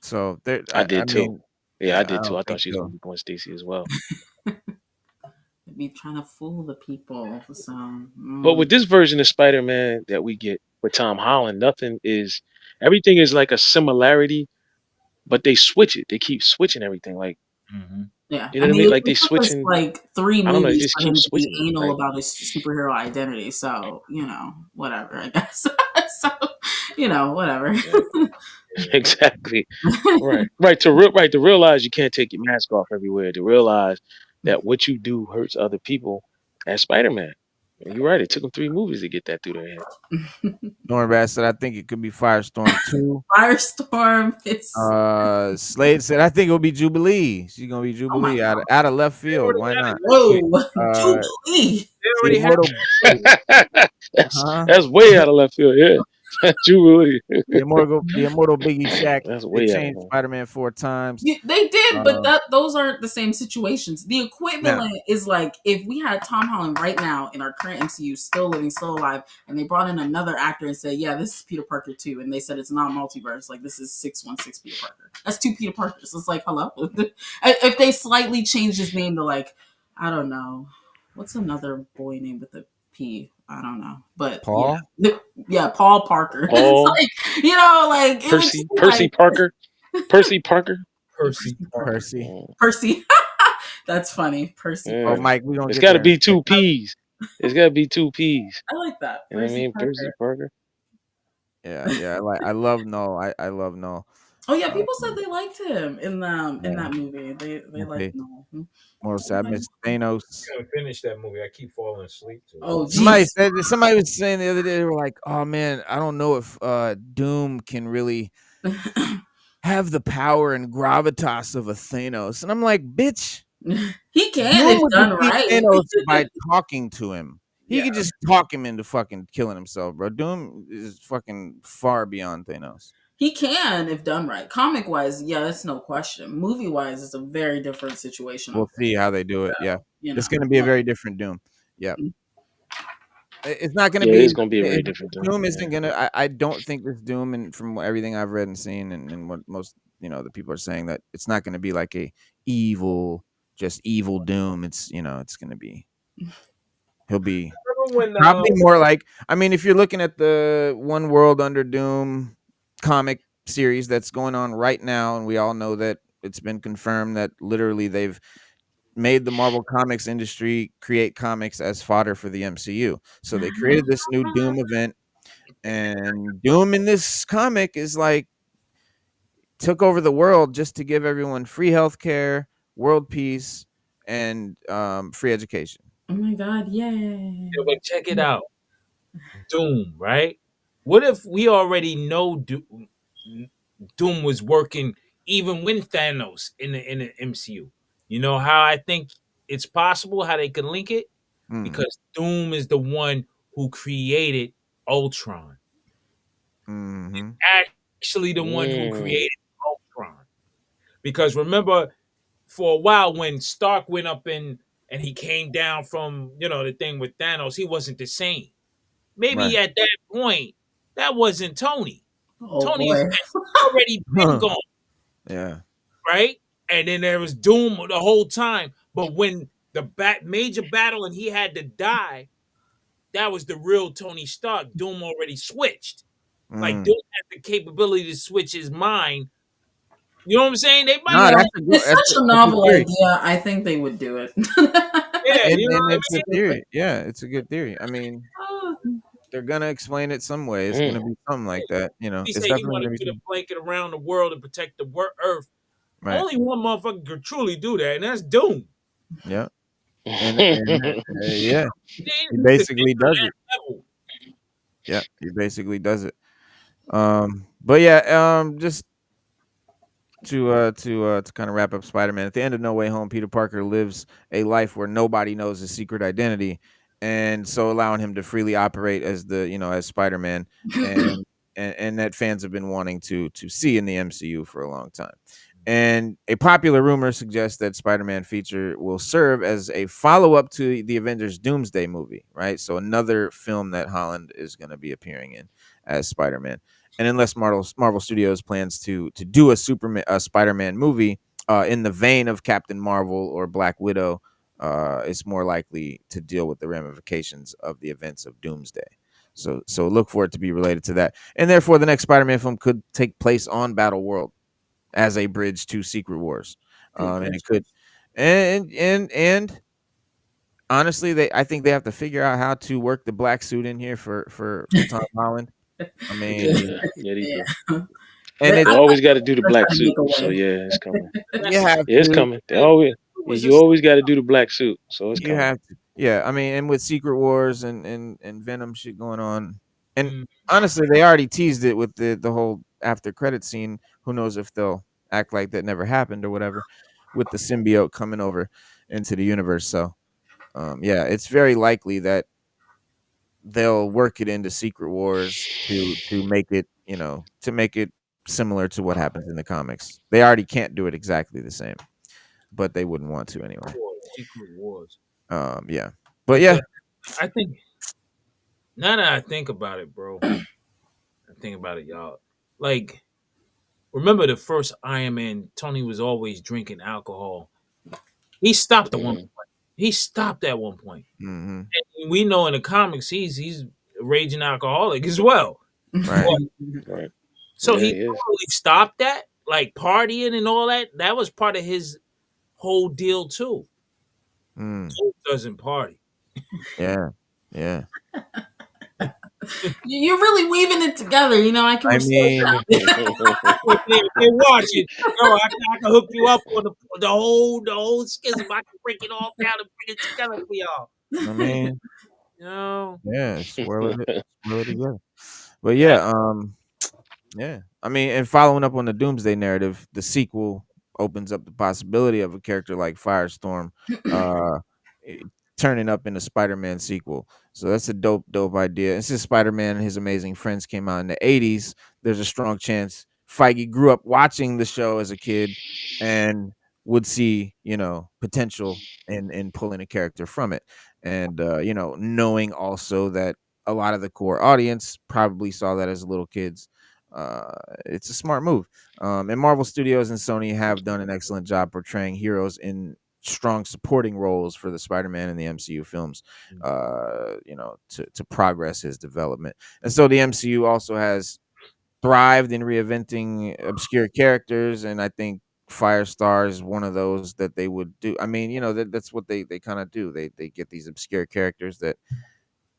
So I did too. mean, Yeah, I did I too. don't I think thought she was so. gonna be Gwen Stacy as well. Be trying to fool the people. So, But with this version of Spider-Man that we get with Tom Holland, everything is like a similarity, but they switch it. They keep switching everything. Like, yeah, you know what I mean? Like they switching. like 3 I don't know. They movies just for him keep to be switching. anal Like, about his superhero identity. So you know, whatever. I guess. So you know, whatever. Exactly. Right. To realize you can't take your mask off everywhere. To realize that what you do hurts other people. As Spider-Man. And you're right. It took them 3 movies to get that through their head. Norman said, I think it could be Firestorm 2. Firestorm is. Slade said, I think it'll be Jubilee. She's gonna be Jubilee out of left field. Why not? Whoa, Jubilee. They already have that's way out of left field. Yeah, Jubilee. The immortal Biggie Shaq. That's They way out. changed Spider-Man 4 times. Yeah, they did, but those aren't the same situations. The equivalent is like if we had Tom Holland right now in our current MCU, still living, still alive, and they brought in another actor and said, "Yeah, this is Peter Parker too," and they said it's not multiverse, like this is 616 Peter Parker. That's 2 Peter Parkers. It's like, hello. If they slightly changed his name to like, I don't know, what's another boy name with a P? I don't know, but Paul? Yeah, Paul Parker. Paul. It's like, like Percy Parker. Percy Parker. Percy. That's funny. Percy. Yeah. Oh, Mike, we don't. It's got to be 2 P's. It's got to be 2 P's. I like that. You know what I mean? Percy Parker. Yeah. I love Null. I love Null. Oh yeah, people said they liked him in that movie. They liked Null. More sad, Miss Thanos. I gotta finish that movie. I keep falling asleep to it. Oh, somebody was saying the other day, they were like, "Oh man, I don't know if Doom can really have the power and gravitas of a Thanos." And I'm like, "Bitch, he can if done right." Thanos by talking to him. He could just talk him into fucking killing himself, bro. Doom is fucking far beyond Thanos. He can if done right. Comic wise, yeah, that's no question. Movie wise, it's a very different situation. We'll see how they do it. Yeah, it's going to be a very different Doom. Yeah, it's not going to be. It's going to be a very different Doom. Doom isn't going to. I don't think this Doom, and from everything I've read and seen, and what most the people are saying, that it's not going to be like a just evil Doom. It's it's going to be. He'll be probably more like. I mean, if you're looking at the One World Under Doom comic series that's going on right now, and we all know that it's been confirmed that literally they've made the Marvel Comics industry create comics as fodder for the MCU. So they created this new Doom event, and Doom in this comic is like took over the world just to give everyone free healthcare, world peace, and free education. Oh my god, yay. Yeah, but check it out. Doom, right? What if we already know Doom was working even with Thanos in the MCU? You know how I think it's possible how they can link it? Because Doom is the one who created Ultron. Actually the one who created Ultron. Because remember, for a while when Stark went up and he came down from, the thing with Thanos, he wasn't the same. Maybe at that point, that wasn't Tony. Tony had already been gone. Yeah. Right? And then there was Doom the whole time. But when the major battle and he had to die, that was the real Tony Stark. Doom already switched. Like, Doom had the capability to switch his mind. You know what I'm saying? They might it's such a novel idea. I think they would do it. It's a theory. Yeah, it's a good theory. I mean, they're gonna explain it some way. It's gonna be something like that. He it's said he wanted to put a blanket around the world and protect the Earth. Right. Only one motherfucker could truly do that, and that's Doom. Yeah. Yeah. He basically does it. Yeah, he basically does it. But yeah, just to kind of wrap up Spider-Man, at the end of No Way Home, Peter Parker lives a life where nobody knows his secret identity, and so allowing him to freely operate as as Spider-Man, and that fans have been wanting to see in the MCU for a long time. And a popular rumor suggests that Spider-Man feature will serve as a follow-up to the Avengers Doomsday movie, right? So another film that Holland is going to be appearing in as Spider-Man. And unless Marvel Studios plans to do a Spider-Man movie in the vein of Captain Marvel or Black Widow, it's more likely to deal with the ramifications of the events of Doomsday. So look for it to be related to that. And therefore, the next Spider-Man film could take place on Battle World as a bridge to Secret Wars. And it could. And honestly, I think they have to figure out how to work the black suit in here for Tom Holland. I mean, And They always got to do the They're black trying to suit. make a So way. yeah, it's coming. you have Yeah, it's to. coming. They always. Yeah, you always got to do the black suit. So it's You coming. have to. Yeah, I mean, and with Secret Wars and Venom shit going on, and Mm. honestly, they already teased it with the whole after credit scene. Who knows if they'll act like that never happened or whatever, with the symbiote coming over into the universe. So, yeah, it's very likely that they'll work it into Secret Wars to make it, to make it similar to what happens in the comics. They already can't do it exactly the same, but they wouldn't want to anyway. Secret Wars. Yeah, but yeah, I think now that I think about it, bro. I think about it, y'all. Like, remember the first Iron Man? Tony was always drinking alcohol. He stopped at one point. He stopped at one point. hmm And we know in the comics he's a raging alcoholic as well. right. Right. So Yeah, he he is. probably stopped that, like partying and all that. That was part of his whole deal too. Mm, Who doesn't party? yeah, yeah. You're really weaving it together. I can I respect mean, that. If they watch it, yo, I can hook you up on the whole schism. I can break it all down and bring it together for y'all. I mean, You know, yeah, swirl it together. But yeah. yeah. I mean, and following up on the Doomsday narrative, the sequel opens up the possibility of a character like Firestorm uh eh, turning up in the Spider-Man sequel. So that's a dope idea. And since Spider-Man and His Amazing Friends came out in the 80s, there's a strong chance Feige grew up watching the show as a kid and would see, potential in pulling a character from it. And knowing also that a lot of the core audience probably saw that as little kids. It's a smart move. And Marvel Studios and Sony have done an excellent job portraying heroes in strong supporting roles for the Spider-Man and the MCU films, to progress his development. And so the MCU also has thrived in reinventing obscure characters, and I think Firestar is one of those that they would do. I mean, that's what they kind of do. They get these obscure characters that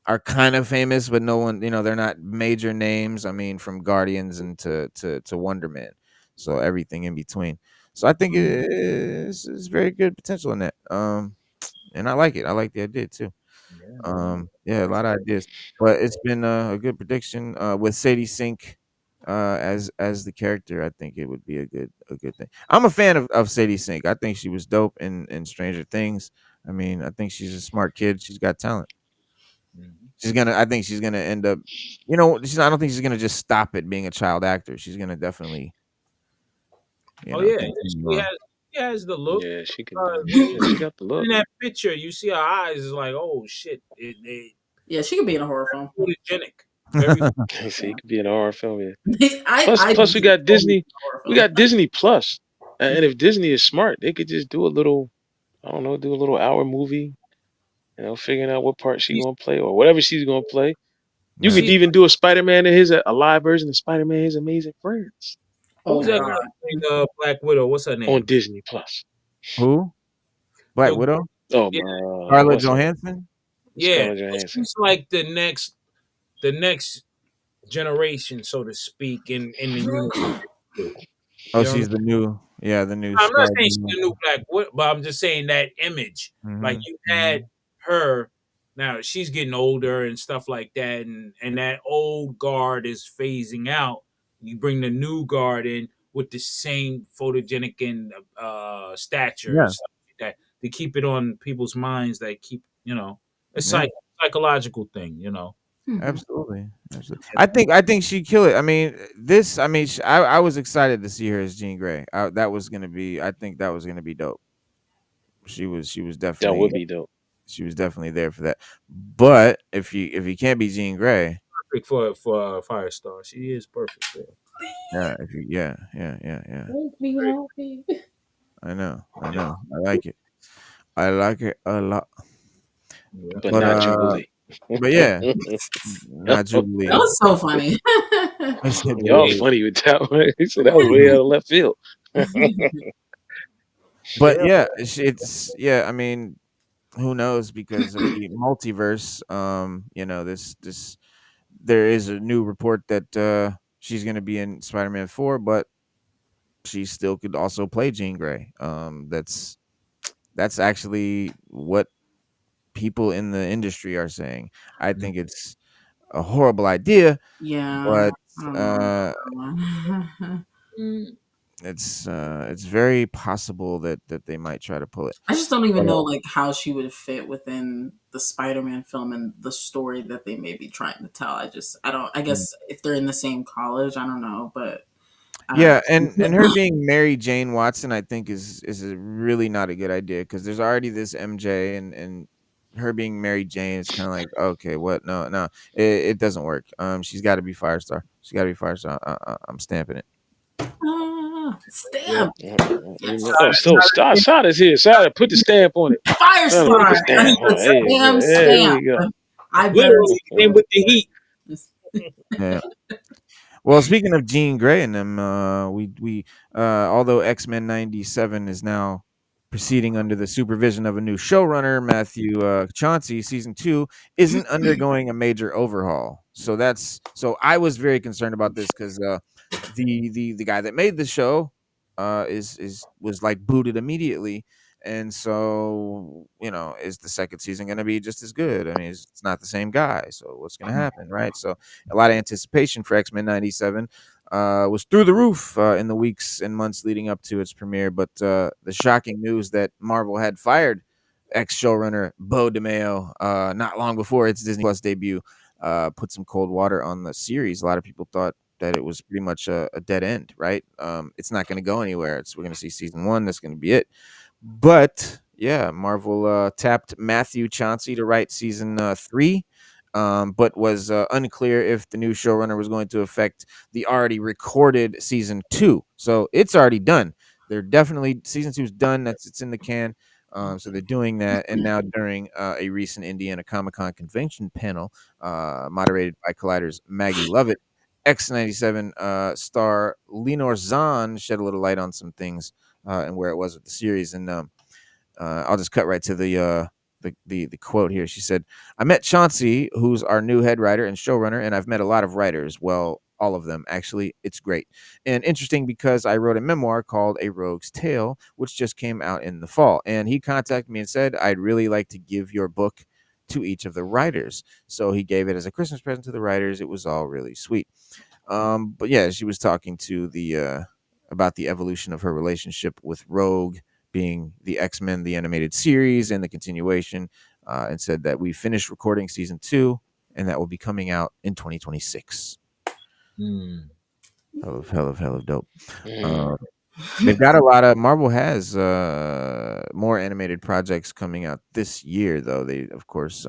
are kind of famous, but no one, they're not major names. I mean, from Guardians and to Wonder Man, so everything in between. So I think it's very good potential in that. And I like it. I like the idea too. Yeah, a lot of ideas, but it's been a good prediction with Sadie Sink as the character. I think it would be a good thing. I'm a fan of Sadie Sink. I think she was dope in Stranger Things. I mean, I think she's a smart kid. She's got talent. I think she's gonna end up, I don't think she's gonna just stop at being a child actor. She's gonna definitely, Yeah, continue she on. has the look. Yeah, she can do it. Yeah, she got the look. In that picture, you see her eyes is like, oh shit, Yeah, she could be in a horror film. photogenic. Very So he could be in a horror film. Yeah. I Plus, we got Disney. We film. got Disney Plus, and if Disney is smart, they could just do a little. I don't know, do a little hour movie. Figuring out what part she's gonna play or whatever she's gonna play. You could Right. even do a live version of Spider-Man and His Amazing Friends Who's that God. girl playing Black Widow? What's her name? on Disney Plus. Who? Black The- Widow? Oh, Yeah. Scarlett what's her- Johansson? Yeah, Scarlett Johansson. she's like the next generation, so to speak, in the universe. Oh, You know she's the new I'm not saying she's Spider-Man. the new Black Widow, but I'm just saying that image. Like Mhm, you had her. Now she's getting older and stuff like that, and that old guard is phasing out. You bring the new guard in with the same photogenic and stature Yeah. and stuff like that to keep it on people's minds. That keep it's Yeah. psychological thing. Absolutely. I think she'd kill it. I mean, I was excited to see her as Jean Grey. I think that was gonna be dope. She was That definitely would be dope. there for that. But if you can't be Jean Grey, Perfect for Firestar. She is perfect. yeah, yeah. I know. I like it. I like it a lot. But But not Jubilee. but yeah, not Jubilee. That was so funny. Y'all funny with that one. He said that was way out of left field. But yeah, I mean, who knows, because of the multiverse. This there is a new report that she's going to be in Spider-Man 4, but she still could also play Jean Grey. That's actually what people in the industry are saying. I think it's a horrible idea, Yeah, but I don't know about uh, that one. it's very possible that they might try to pull it. I just don't even But, know like how she would fit within the Spider-Man film and the story that they may be trying to tell. I don't. I mm. guess if they're in the same college, I don't know, but I don't Yeah, and her know. being Mary Jane Watson, I think is a really not a good idea because there's already this MJ and her being Mary Jane. It's kind of like okay, what? No, no, it doesn't work. She's got to be Firestar. She's got to be Firestar. I'm stamping it. Yeah. Stamp. Yes. Oh, so Sod is here. Sod, put the stamp on it. Sod, put the Firestar. I stamp need on a it. There you go. stamp. Yeah, there Stamp. you go. I better. Literally came with the heat. Yeah. Well, speaking of Jean Grey and them, although X-Men '97 is now proceeding under the supervision of a new showrunner, Matthew Chauncey, season 2 isn't undergoing a major overhaul. So I was very concerned about this because the guy that made the show is was like booted immediately. And so, is the second season going to be just as good? I mean, it's not the same guy. So what's going to happen, right? So a lot of anticipation for X-Men '97 was through the roof in the weeks and months leading up to its premiere. But the shocking news that Marvel had fired ex-showrunner Bo DeMayo not long before its Disney Plus debut put some cold water on the series. A lot of people thought that it was pretty much a dead end, right? It's not going to go anywhere. We're going to see season 1. That's going to be it. But yeah, Marvel tapped Matthew Chauncey to write season 3, but was unclear if the new showrunner was going to affect the already recorded season 2. So it's already done. They're definitely season 2 is done. It's in the can. So they're doing that, and now during a recent Indiana Comic-Con convention panel, moderated by Collider's Maggie Lovett, X-97 star Lenore Zahn shed a little light on some things and where it was with the series. And I'll just cut right to the quote here. She said, "I met Chauncey, who's our new head writer and showrunner, and I've met a lot of writers. Well, all of them, actually. It's great and interesting because I wrote a memoir called A Rogue's Tale, which just came out in the fall. And he contacted me and said, I'd really like to give your book to each of the writers. So he gave it as a Christmas present to the writers. It was all really sweet." But yeah, she was talking to the about the evolution of her relationship with Rogue, being the X-Men, the animated series, and the continuation, and said that we finished recording season 2, and that will be coming out in 2026. Hell of dope. They've got a lot of Marvel has more animated projects coming out this year, though. They, of course,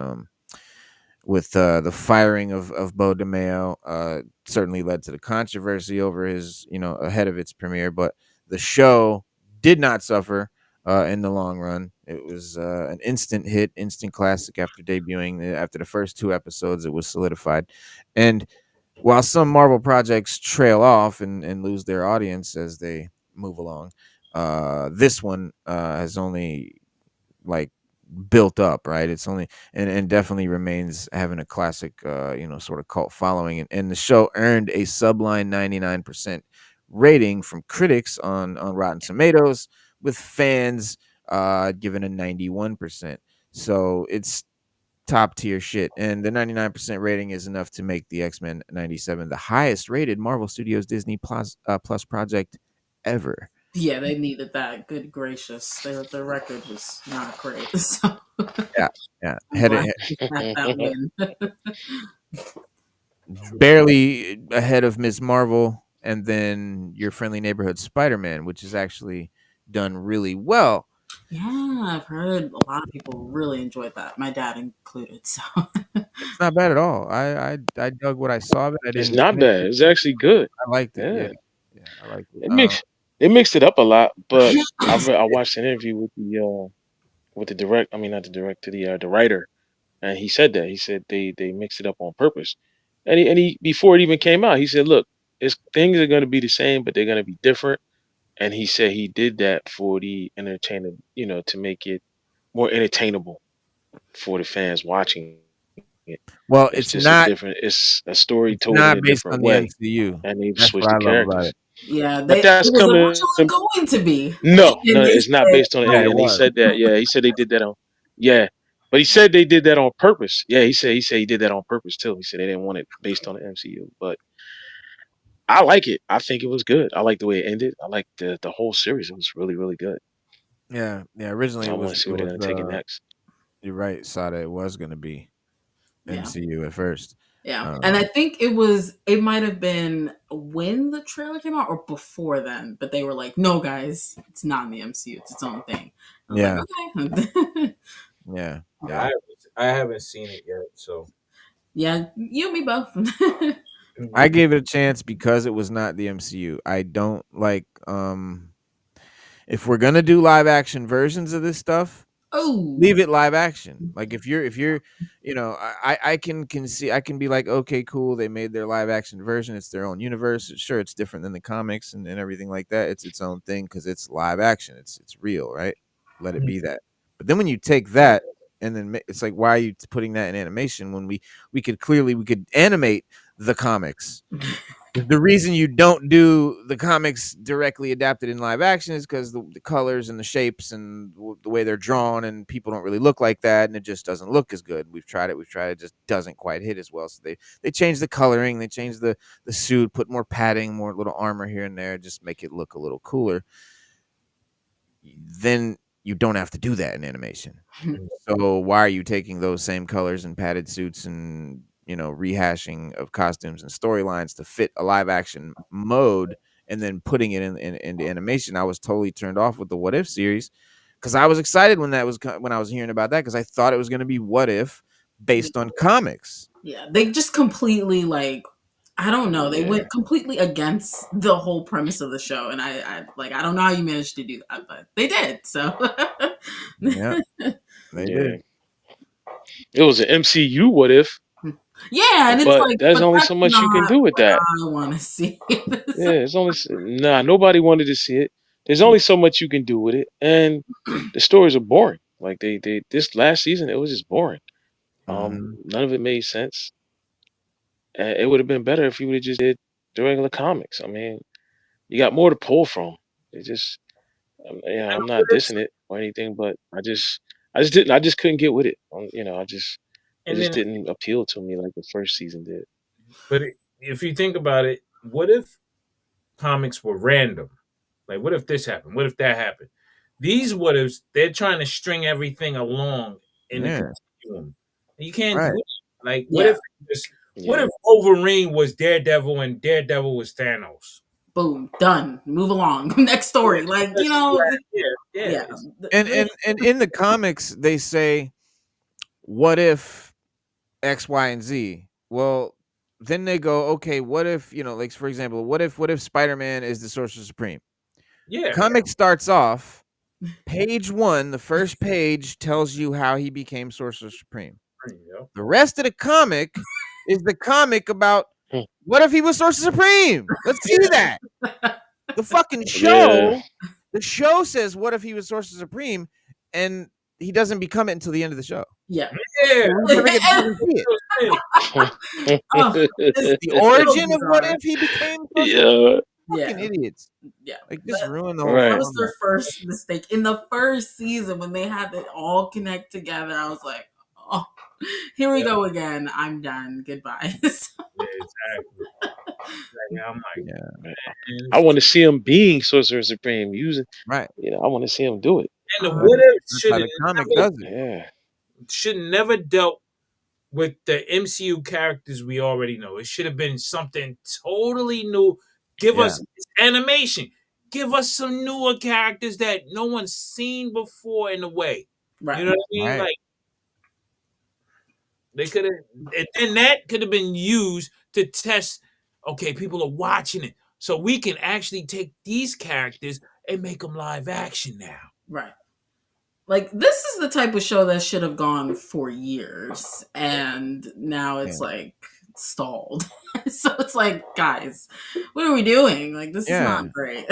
with the firing of Bo DeMayo, certainly led to the controversy over his, ahead of its premiere. But the show did not suffer in the long run. It was an instant hit, instant classic after debuting. After the first 2 episodes, it was solidified. And while some Marvel projects trail off and lose their audience as they move along, this one has only like built up, right? It's only and definitely remains having a classic sort of cult following, and the show earned a subline 99% rating from critics on Rotten Tomatoes, with fans given a 91%. So it's top tier shit, and the 99% rating is enough to make the X-Men '97 the highest rated Marvel Studios Disney Plus project ever. Yeah, they needed that. Good gracious, their record was not great. So Yeah, I'm glad they got that win. barely ahead of Ms. Marvel, and then Your Friendly Neighborhood Spider-Man, which is actually done really well. Yeah, I've heard a lot of people really enjoyed that. My dad included. So It's not bad at all. I dug what I saw of it. It's not bad. It's actually good. I liked it. Yeah. Yeah, I liked it. They mixed it up a lot, but I watched an interview with the direct. I mean, not the director, the writer, and he said that. He said they mixed it up on purpose. And he before it even came out, he said, "Look, things are going to be the same, but they're going to be different." And he said he did that for the entertainment, to make it more entertainable for the fans watching Well, It's just a different. It's a story it's told in not a based on different the way, MCU. and they've That's what switched I the love about characters. it. Yeah, But it that's was coming. originally going to be. No, And they it's not said, based on it. Yeah, Yeah, it and he was. said that. Yeah, he said they did that on. Yeah, but he said they did that on purpose. Yeah, he said he did that on purpose too. He said they didn't want it based on the MCU. But I like it. I think it was good. I like the way it ended. I like the whole series. It was really really good. Yeah, yeah. Originally, I want to see it where they're was. gonna take it next. You're right, Sada. It was going to be yeah. MCU at first. Yeah. And I think it might have been when the trailer came out or before then, but they were like, no, guys, it's not in the MCU. It's its own thing. I was Yeah. like, okay. Yeah, I haven't seen it yet, so Yeah, you and me both. I gave it a chance because it was not the MCU. I don't like if we're gonna do live action versions of this stuff, Oh, leave it live action. Like if you're I can see, I can be like, okay, cool, they made their live action version, it's their own universe. Sure, it's different than the comics and everything like that. It's its own thing because it's live action. It's real, right? Let it be that. But then when you take that and then it's like, why are you putting that in animation when we could animate the comics? The reason you don't do the comics directly adapted in live action is because the colors and the shapes and the way they're drawn, and people don't really look like that, and it just doesn't look as good. We've tried it, it just doesn't quite hit as well. So they changed the coloring, they changed the suit, put more padding, more little armor here and there, just make it look a little cooler. Then you don't have to do that in animation. So why are you taking those same colors and padded suits and rehashing of costumes and storylines to fit a live action mode and then putting it in the animation? I was totally turned off with the What If series because I was excited when I was hearing about that, because I thought it was going to be What If based on comics. Yeah, they just completely I don't know. They went completely against the whole premise of the show, and I don't know how you managed to do that, but they did. So yeah, they did. It was an MCU What If. Yeah, and it's but like, there's but only that's so much you can not do with what that. I want to see. Yeah, it's only nobody wanted to see it. There's only so much you can do with it, and the stories are boring. Like they this last season, it was just boring. None of it made sense. It would have been better if you would have just did the regular comics. I mean, you got more to pull from. It just, I'm not dissing it or anything, but I just couldn't get with it. It just didn't appeal to me like the first season did. But if you think about it, what if comics were random? Like, what if this happened? What if that happened? These what ifs, they're trying to string everything along in the continuum. You can't do it. Like, what if what if Wolverine was Daredevil and Daredevil was Thanos? Boom, done. Move along. Next story. And in the comics they say, what if X, Y, and Z? Well, then they go, okay, what if, like for example, what if Spider-Man is the Sorcerer Supreme? Yeah. Comic starts off, page 1, the first page tells you how he became Sorcerer Supreme. The rest of the comic is the comic about what if he was Sorcerer Supreme? Let's see that. The fucking show, the show says, what if he was Sorcerer Supreme? And he doesn't become it until the end of the show. Yeah. The origin of what if he became Sorcerer Supreme? Fucking idiots. Yeah. Like, just ruin the whole That was their first mistake. In the first season, when they had it all connect together, I was like, oh, here we go again. I'm done. Goodbye. Exactly. I'm like, I want to see him being Sorcerer Supreme using I want to see him do it. And the what if should never dealt with the MCU characters we already know. It should have been something totally new. Give us animation. Give us some newer characters that no one's seen before in a way. Right. You know what I mean? Like, they could have, and then that could have been used to test. Okay, people are watching it, so we can actually take these characters and make them live action now. Right. Like, this is the type of show that should have gone for years, and now it's like stalled. So it's like, guys, what are we doing? Like, this is not great.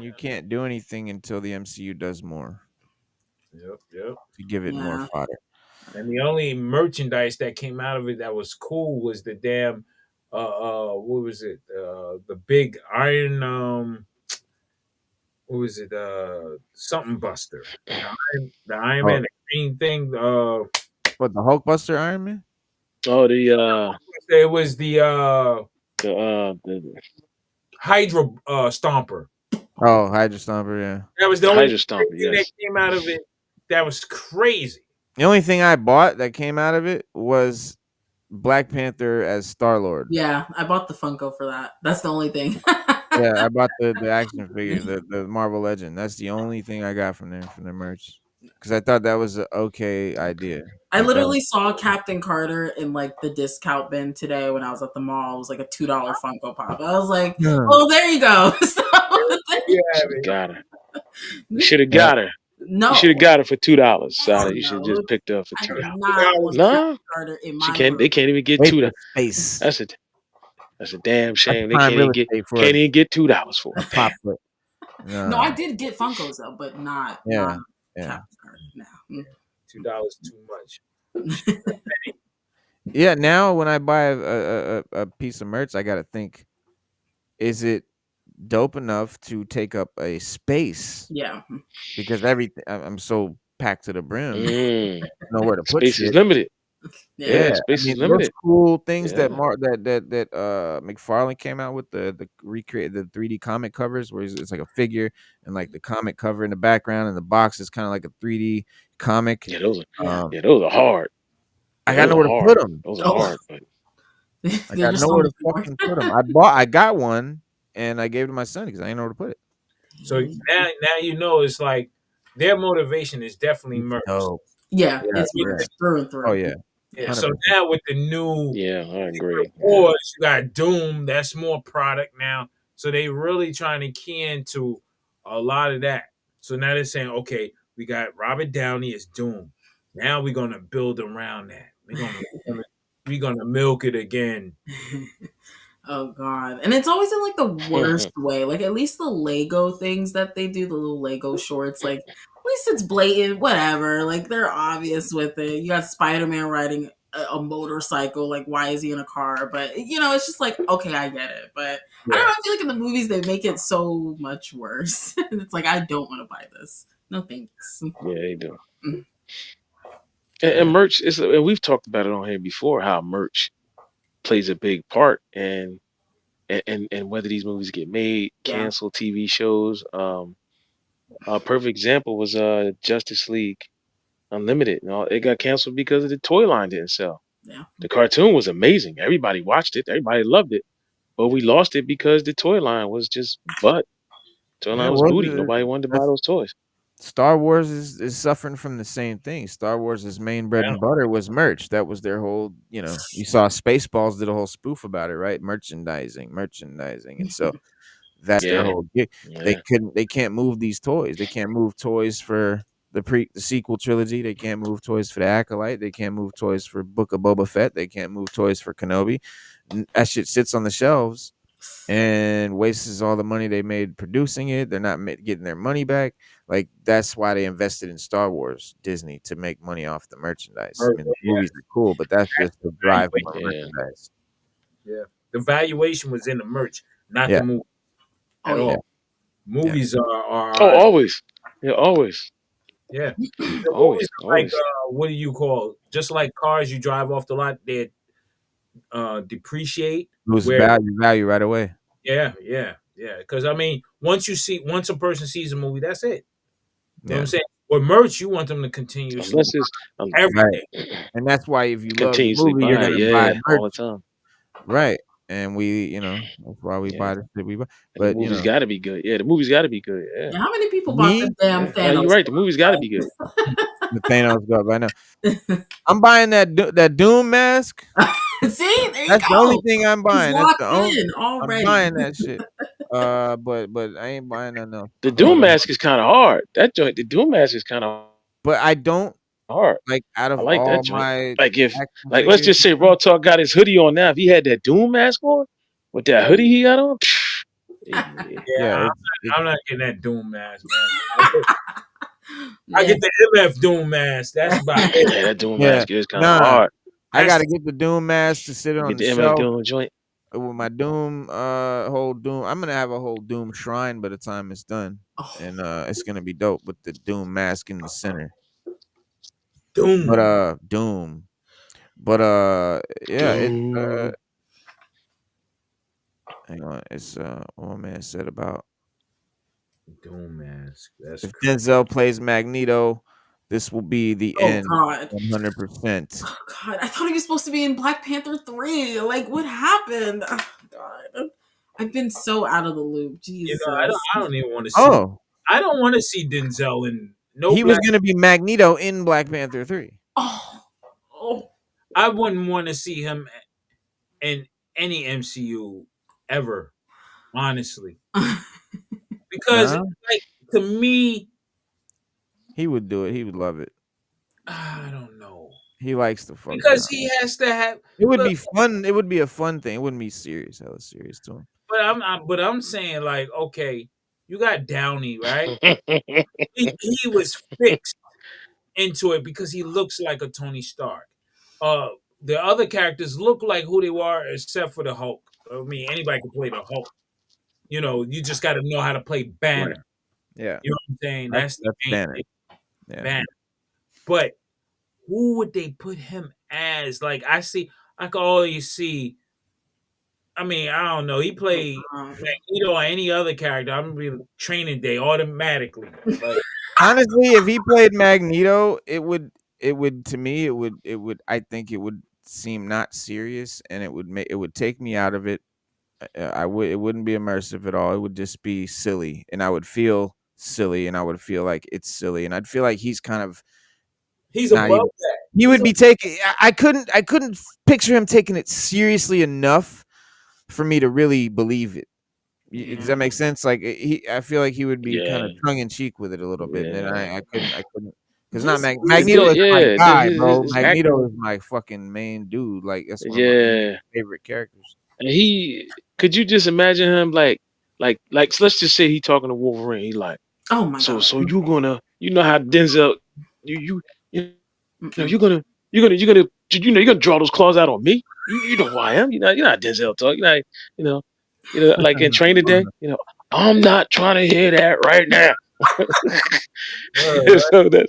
You can't do anything until the MCU does more. Yep. To give it more fodder. And the only merchandise that came out of it that was cool was the damn what was it? The big iron what was it? Something Buster. The Iron Man, the green thing. What, the Hulkbuster Iron Man? Oh, the It was the the Hydra Stomper. Oh, Hydra Stomper, yeah. That was the only Hydra Stomper, thing that yes. came out of it. That was crazy. The only thing I bought that came out of it was Black Panther as Star-Lord. Yeah, I bought the Funko for that. That's the only thing. Yeah, I bought the action figure, the Marvel Legend. That's the only thing I got from their merch. Because I thought that was an okay idea. I literally saw Captain Carter in like the discount bin today when I was at the mall. It was like a $2 Funko Pop. I was like, "Oh, there you go." So, got her. You should have got her. no, you should have got her for $2. Oh, You should have no. just picked her up for I $2. did not want No, Captain Carter in my she can't. room. They can't even get Wait $2. for space. That's a damn shame. They prime can't real even get estate for can't even get $2 for it. Pop Damn. it. No, I did get Funkos though, but not Yeah. Captain Carter. No. $2 too much. Yeah, now when I buy a piece of merch, I gotta think, is it dope enough to take up a space? Yeah. Because everything, I'm so packed to the brim, nowhere to put Space shit. is limited. Yeah, space is those limited. cool things Yeah. that McFarlane came out with, the recreate the 3D comic covers where it's like a figure and like the comic cover in the background and the box is kind of like a 3D comic. Yeah, those are Yeah. those are hard. I got nowhere to put them. Those are hard, but I got nowhere to fucking put them. I got one and I gave it to my son because I didn't know where to put it. So now you know it's like their motivation is definitely merch. Oh, Yeah, Yeah, it's yeah. through and through. oh yeah. Yeah. So 100%. now with the new yeah, I agree. wars, you got Doom. That's more product now. So they really trying to key into a lot of that. So now they're saying, okay, we got Robert Downey as Doom. Now we're gonna build around that. We're gonna milk it again. Oh god. And it's always in like the worst way. Like at least the Lego things that they do, the little Lego shorts, like at least it's blatant, whatever. Like they're obvious with it. You got Spider-Man riding a motorcycle, like why is he in a car? But you know, it's just like, okay, I get it. But I don't know, I feel like in the movies they make it so much worse. It's like I don't want to buy this. No thanks. Yeah, they do. And merch is, and we've talked about it on here before, how merch plays a big part and whether these movies get made, cancel TV shows. A perfect example was Justice League Unlimited. You know, it got canceled because of the toy line didn't sell. Yeah. The cartoon was amazing. Everybody watched it. Everybody loved it. But we lost it because the toy line was just butt. Toy line was booty. Nobody wanted to buy those toys. Star Wars is suffering from the same thing. Star Wars' main bread and butter was merch. That was their whole, you know, you saw Spaceballs did a whole spoof about it, right? Merchandising. And so that's their whole gig. Yeah. They can't move these toys. They can't move toys for the sequel trilogy. They can't move toys for the Acolyte. They can't move toys for Book of Boba Fett. They can't move toys for Kenobi. That shit sits on the shelves and wastes all the money they made producing it. They're not getting their money back. Like that's why they invested in Star Wars, Disney, to make money off the merchandise. I mean, the movies are cool, but that's just the drive for merchandise. Yeah, the valuation was in the merch, not the movie at all. Yeah. Movies are always, always. Yeah, always. Like what do you call? Just like cars, you drive off the lot, they depreciate, lose value right away. Yeah. Because I mean, once a person sees a movie, that's it. You know what I'm saying? With merch, you want them to continue. Unless it's right. And that's why if you love the movie, you're gonna buy merch all the time. Right. And we, you know, that's why we buy the shit we buy. But the movie's got to be good. Yeah, the movie's got to be good. Yeah. How many people bought the damn Thanos? You're right. The movie's got to be good. The Thanos got right now. I'm buying that Doom mask. See, that's the only thing I'm buying. That's the only. Already. I'm buying that shit. But I ain't buying that no. The Doom mask is kind of hard. That joint, the Doom mask is kind of. But I don't hard. Like out of like all that joint. my Like let's just say Raw Talk got his hoodie on now. If he had that Doom mask on, with that hoodie he got on, I'm not getting that Doom mask, man. I get the MF Doom mask. That's about it. Yeah, that Doom mask is kind of Nah, hard. I gotta get the Doom mask to sit on Get the the MF shelf Doom joint. with my Doom, whole Doom. I'm gonna have a whole Doom shrine by the time it's done, and it's gonna be dope with the Doom mask in the center. Doom. But Doom. But yeah, Doom. hang on, it's what my man said about Doom mask. That's if Denzel plays Magneto, this will be the end. God. 100%. Oh, God, I thought he was supposed to be in Black Panther 3. Like, what happened? Oh, God. I've been so out of the loop. Jesus. You know, I don't even want to see. Oh, I don't want to see Denzel in no. he was gonna be Magneto in Black Panther 3. Oh. I wouldn't want to see him in any MCU ever, honestly, because Nah. like to me, He would do it. He would love it. I don't know. He likes to fuck Because around. he has to have. It would be fun. It would be a fun thing. It wouldn't be serious. Hella serious to him. But I'm saying like, okay, you got Downey, right? he was fixed into it because he looks like a Tony Stark. The other characters look like who they were, except for the Hulk. I mean, anybody can play the Hulk. You know, you just got to know how to play Banner. Right. Yeah, you know what I'm saying. That's the main Banner. thing. Yeah. Banner. But who would they put him as? Like I can always see. I mean, I don't know. He played Magneto or any other character. I'm gonna be Training Day automatically. Like, honestly, if he played Magneto, it would to me it would I think it would seem not serious, and it would take me out of it. It wouldn't be immersive at all. It would just be silly, and I would feel silly, and I would feel like it's silly, and I'd feel like he's kind of he's above that. He would be taking. I couldn't picture him taking it seriously enough for me to really believe it. Does that make sense? Like I feel like he would be kind of tongue in cheek with it a little bit, and then I couldn't because not Magneto is my guy, bro. Magneto is my fucking main dude. Like that's one of my favorite characters. And could you just imagine him like so let's just say he talking to Wolverine. He like, oh my god. So you know how Denzel you're gonna draw those claws out on me. You know who I am. You're not Denzel talk. You're not like in Training Day. I'm not trying to hear that right now. So that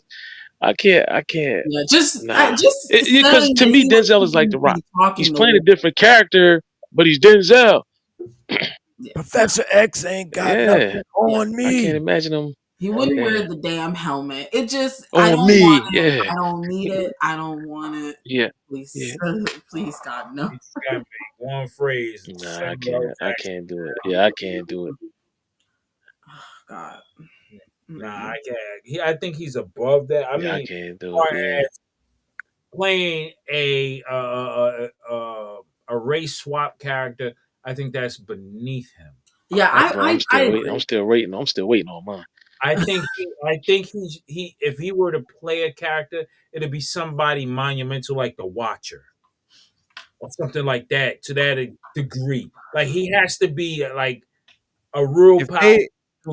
I can't. Yeah, just because to me Denzel is like The Rock. He's playing a different character, but he's Denzel. Professor X ain't got nothing on me. I can't imagine him. He wouldn't wear the damn helmet. It just I don't want it. I don't need it. I don't want it. Yeah. Please, please, God, no. One phrase. Nah, I can't do it. Yeah, I can't do it. Oh, God. Nah, I can't. I think he's above that. I mean, I can't do it. Playing a race swap character, I think that's beneath him. Yeah, I'm still waiting on mine. I think he if he were to play a character, it'd be somebody monumental like the Watcher or something like that to that degree. Like he has to be like a real power.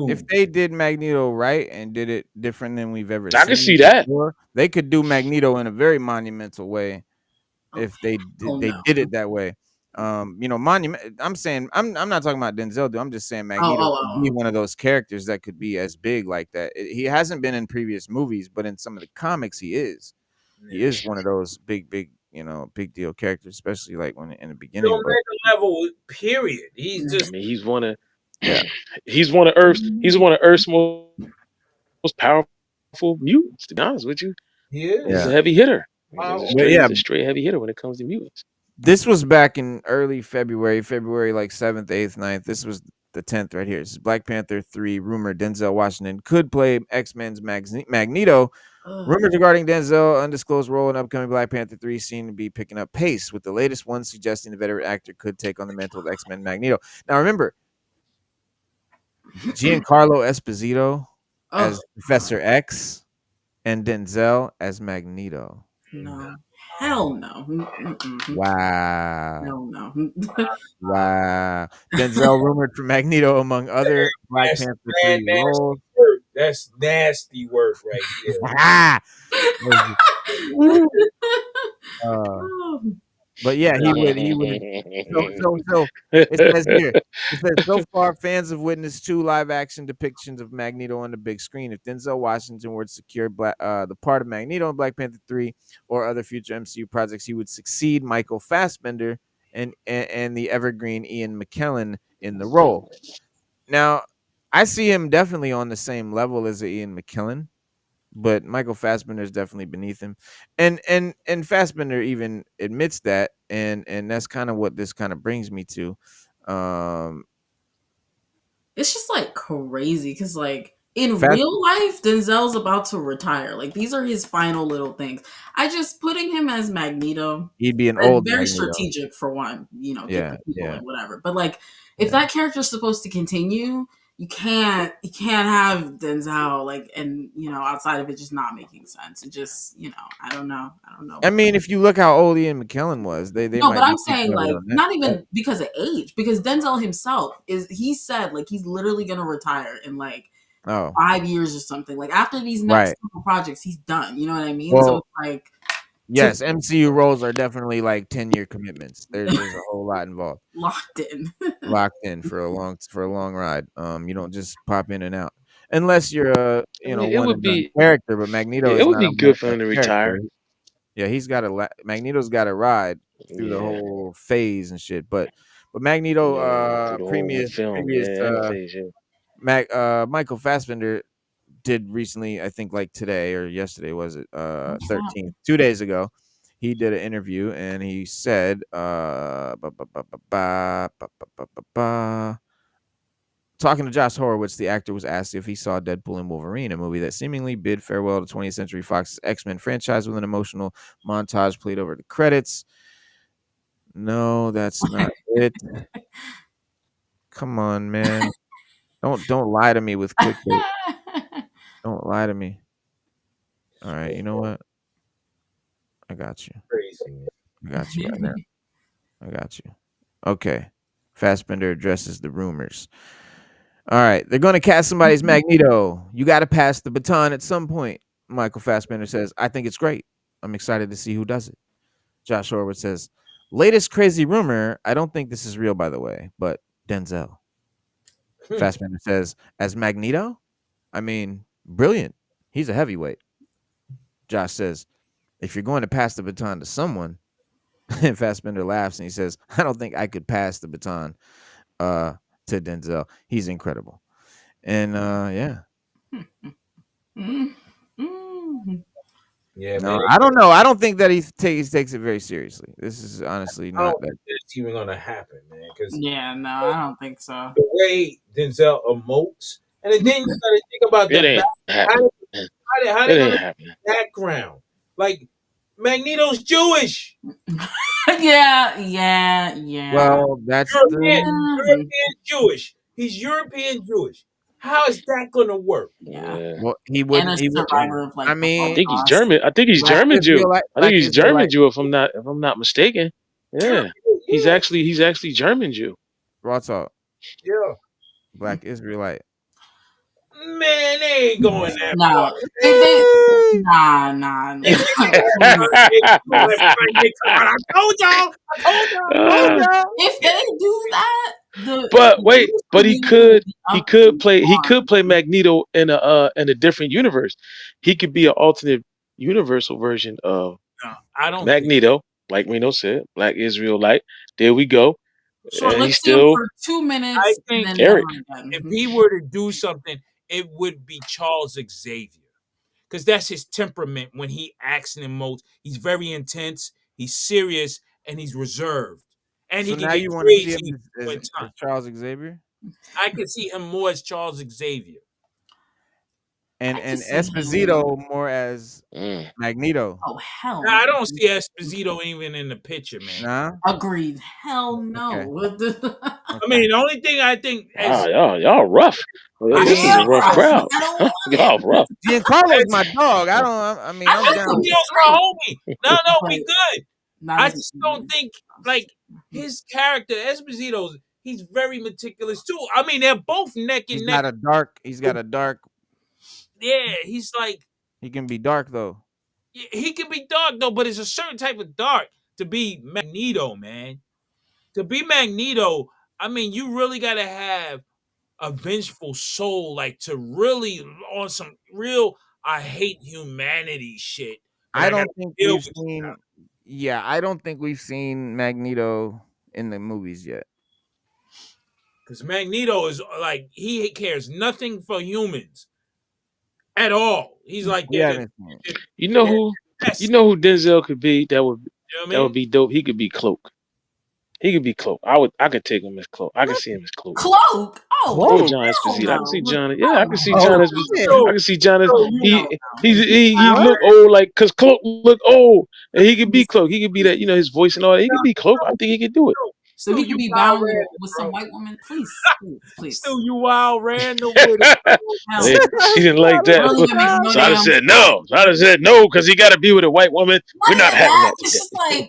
If they did Magneto right and did it different than we've ever seen, I can see that. They could do Magneto in a very monumental way if they did it that way. Monument. I'm saying I'm not talking about Denzel. I'm just saying Magneto could be one of those characters that could be as big like that. He hasn't been in previous movies, but in some of the comics, he is. He is one of those big deal characters, especially like when in the beginning. Level period. He's just. I mean, he's one of Earth's most powerful mutants. To be honest with you, he's a heavy hitter. He's a straight heavy hitter when it comes to mutants. This was back in early February like 7th, 8th, 9th. This was the 10th right here. This is Black Panther 3. Rumored Denzel Washington could play X-Men's Magneto. Rumors regarding Denzel undisclosed role in upcoming Black Panther 3 seem to be picking up pace, with the latest one suggesting the veteran actor could take on the mantle of X-Men Magneto. Now remember, Giancarlo Esposito as Professor X and Denzel as Magneto. No. Hell no. Wow. No. Wow. Denzel rumored for Magneto among other Black Panther 3 roles. That's nasty work right there. But yeah, he would. So it says here. It says so far, fans have witnessed 2 live-action depictions of Magneto on the big screen. If Denzel Washington were to secure the part of Magneto in Black Panther 3 or other future MCU projects, he would succeed Michael Fassbender and the evergreen Ian McKellen in the role. Now, I see him definitely on the same level as Ian McKellen, but Michael Fassbender is definitely beneath him, and Fassbender even admits that, and that's kind of what this kind of brings me to. It's just like crazy because like in real life, Denzel's about to retire. Like these are his final little things. I just putting him as Magneto. He'd be an old very Magneto. strategic for one, get Yeah, the people yeah. and whatever. But like if that character's supposed to continue, you can't have Denzel like, and outside of it just not making sense. It just I don't know. I mean, if you look how old Ian McKellen was, they no, might but I'm be saying thinking of it like on that. not even because of age, because Denzel himself he said like he's literally gonna retire in like 5 years or something. Like after these next couple projects, he's done. You know what I mean? Well, so it's like yes, MCU roles are definitely like 10-year commitments. There's a whole lot involved. Locked in for a long ride. You don't just pop in and out unless you're a one and done character. But Magneto is would not be a good for one him to and done retire. character. Yeah, he's got Magneto's got to ride through the whole phase and shit. But Magneto, previous Michael Fassbender did recently, I think like today or yesterday, was it 13th, 2 days ago, he did an interview and he said talking to Josh Horowitz, the actor was asked if he saw Deadpool and Wolverine, a movie that seemingly bid farewell to 20th Century Fox's X-Men franchise with an emotional montage played over the credits. No, that's not it. Come on, man. Don't lie to me with clickbait. Don't lie to me. All right, you know what? I got you. Crazy. I got you right now. I got you. Okay. Fassbender addresses the rumors. All right. They're going to cast somebody as Magneto. You got to pass the baton at some point. Michael Fassbender says, I think it's great. I'm excited to see who does it. Josh Horowitz says, latest crazy rumor. I don't think this is real, by the way, but Denzel. Fassbender says, as Magneto? I mean, brilliant. He's a heavyweight. Josh says, if you're going to pass the baton to someone, and Fassbender laughs and he says, I don't think I could pass the baton to Denzel. He's incredible. And yeah. Yeah, no, man. I don't know. I don't think that he takes it very seriously. This is honestly not I don't that. think it's even gonna happen, man. Because I don't think so. The way Denzel emotes, and then you gotta think about how they gonna background. Like Magneto's Jewish. Yeah. Well, that's European Jewish. He's European Jewish. How is that gonna work? Yeah. Well, he wouldn't. Like, I mean, I think he's German. I think he's German Jew. I think he's German Jew. If I'm not mistaken. Yeah. He's actually German Jew. Raw talk. Yeah. Black Israelite. Man, they ain't going that far. Nah. I told y'all. If they do that, but he could play Magneto in a different universe. He could be an alternate universal version of Magneto, like Reno said, Black Israelite. There we go. So and let's see him for 2 minutes. I think if he were to do something, it would be Charles Xavier. Because that's his temperament when he acts and emotes. He's very intense, he's serious, and he's reserved. And so he now can you get want to see crazy him as Charles Xavier? I can see him more as Charles Xavier. And Esposito more as Magneto. Oh hell! Nah, I don't see Esposito even in the picture, man. Nah? Agreed. Hell no. Okay. I mean, the only thing I think y'all rough. This is a rough crowd. Y'all rough. Giancarlo's my dog. I'm down. Esposito's my homie. No, we good. I just don't think like his character, Esposito's. He's very meticulous too. I mean, they're both neck and neck. He's got a dark he's like He can be dark though. he can be dark though, but it's a certain type of dark to be Magneto, man. To be Magneto, I mean, you really gotta have a vengeful soul, like to really on some real I hate humanity shit. I don't think we've seen. Yeah, I don't think we've seen Magneto in the movies yet. Because Magneto is like he cares nothing for humans at all. He's like, Yeah, you know who Denzel could be. That would be dope. He could be Cloak. He could be Cloak. I could take him as Cloak. I could see him as Cloak. Cloak. Or John Esposito. I can see John. Yeah, I can see John Esposito. I can see John. He look old, like because Cloak look old, and he could be Cloak. He could be that, his voice and all that. He could be Cloak. I think he could do it. So he could be bound with some white woman. Please. Still, you wild random. She didn't like that. So I just said no. Because he got to be with a white woman. We're not having that. It's just like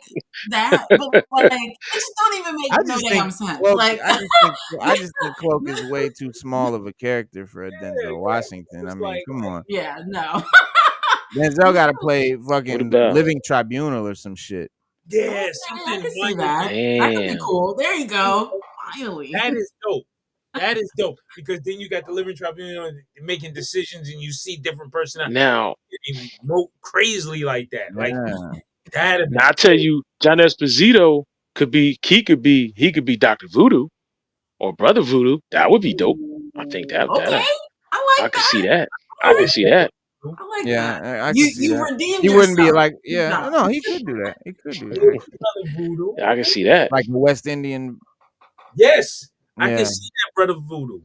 that, but like it just don't even make no damn sense. Like I just think Cloak is way too small of a character for a Denzel Washington. I mean, come on. Yeah, no. Denzel got to play fucking Living Tribunal or some shit. Yeah, something I can see that. That could be cool. There you go. Finally. That is dope. That is dope. Because then you got the Living Tribunal making decisions and you see different personalities. Now vote crazily like that. Like that. Now I tell you, John Esposito could be Dr. Voodoo or Brother Voodoo. That would be dope. I think that. Okay. I can see that. I can see that. I like that. I can see that. Redeemed he wouldn't be like, no, he could do that. He could do that. Yeah, I can see that. Like the West Indian. Yes, I can see that, Brother Voodoo.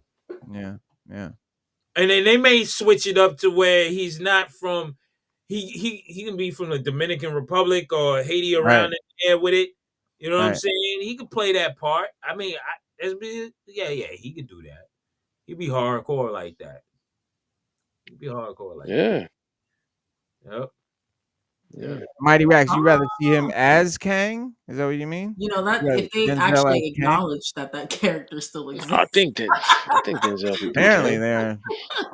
Yeah. And then they may switch it up to where he's not from. He can be from the Dominican Republic or Haiti around in there with it. You know what I'm saying? He could play that part. I mean, he could do that. He'd be hardcore like that. Yeah. Yep. Yeah. Mighty Rax, you rather see him as Kang? Is that what you mean? That if they actually acknowledge that character still exists. I think Denzel. Apparently,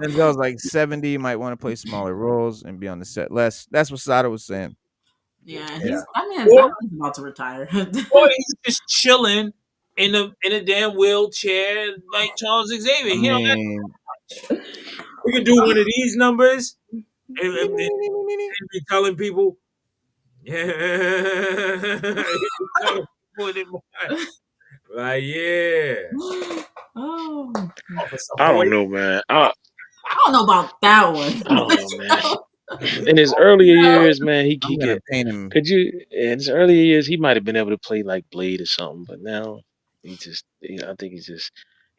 Denzel's like 70. You might want to play smaller roles and be on the set less. That's what Sada was saying. Yeah, he's about to retire. Or he's just chilling in a damn wheelchair like Charles Xavier. We can do one of these numbers and be telling people, like, Oh, I don't know, man. I don't know about that one. I don't know, man. In his earlier years, man, he could paint him. In his earlier years, he might have been able to play like Blade or something, but now I think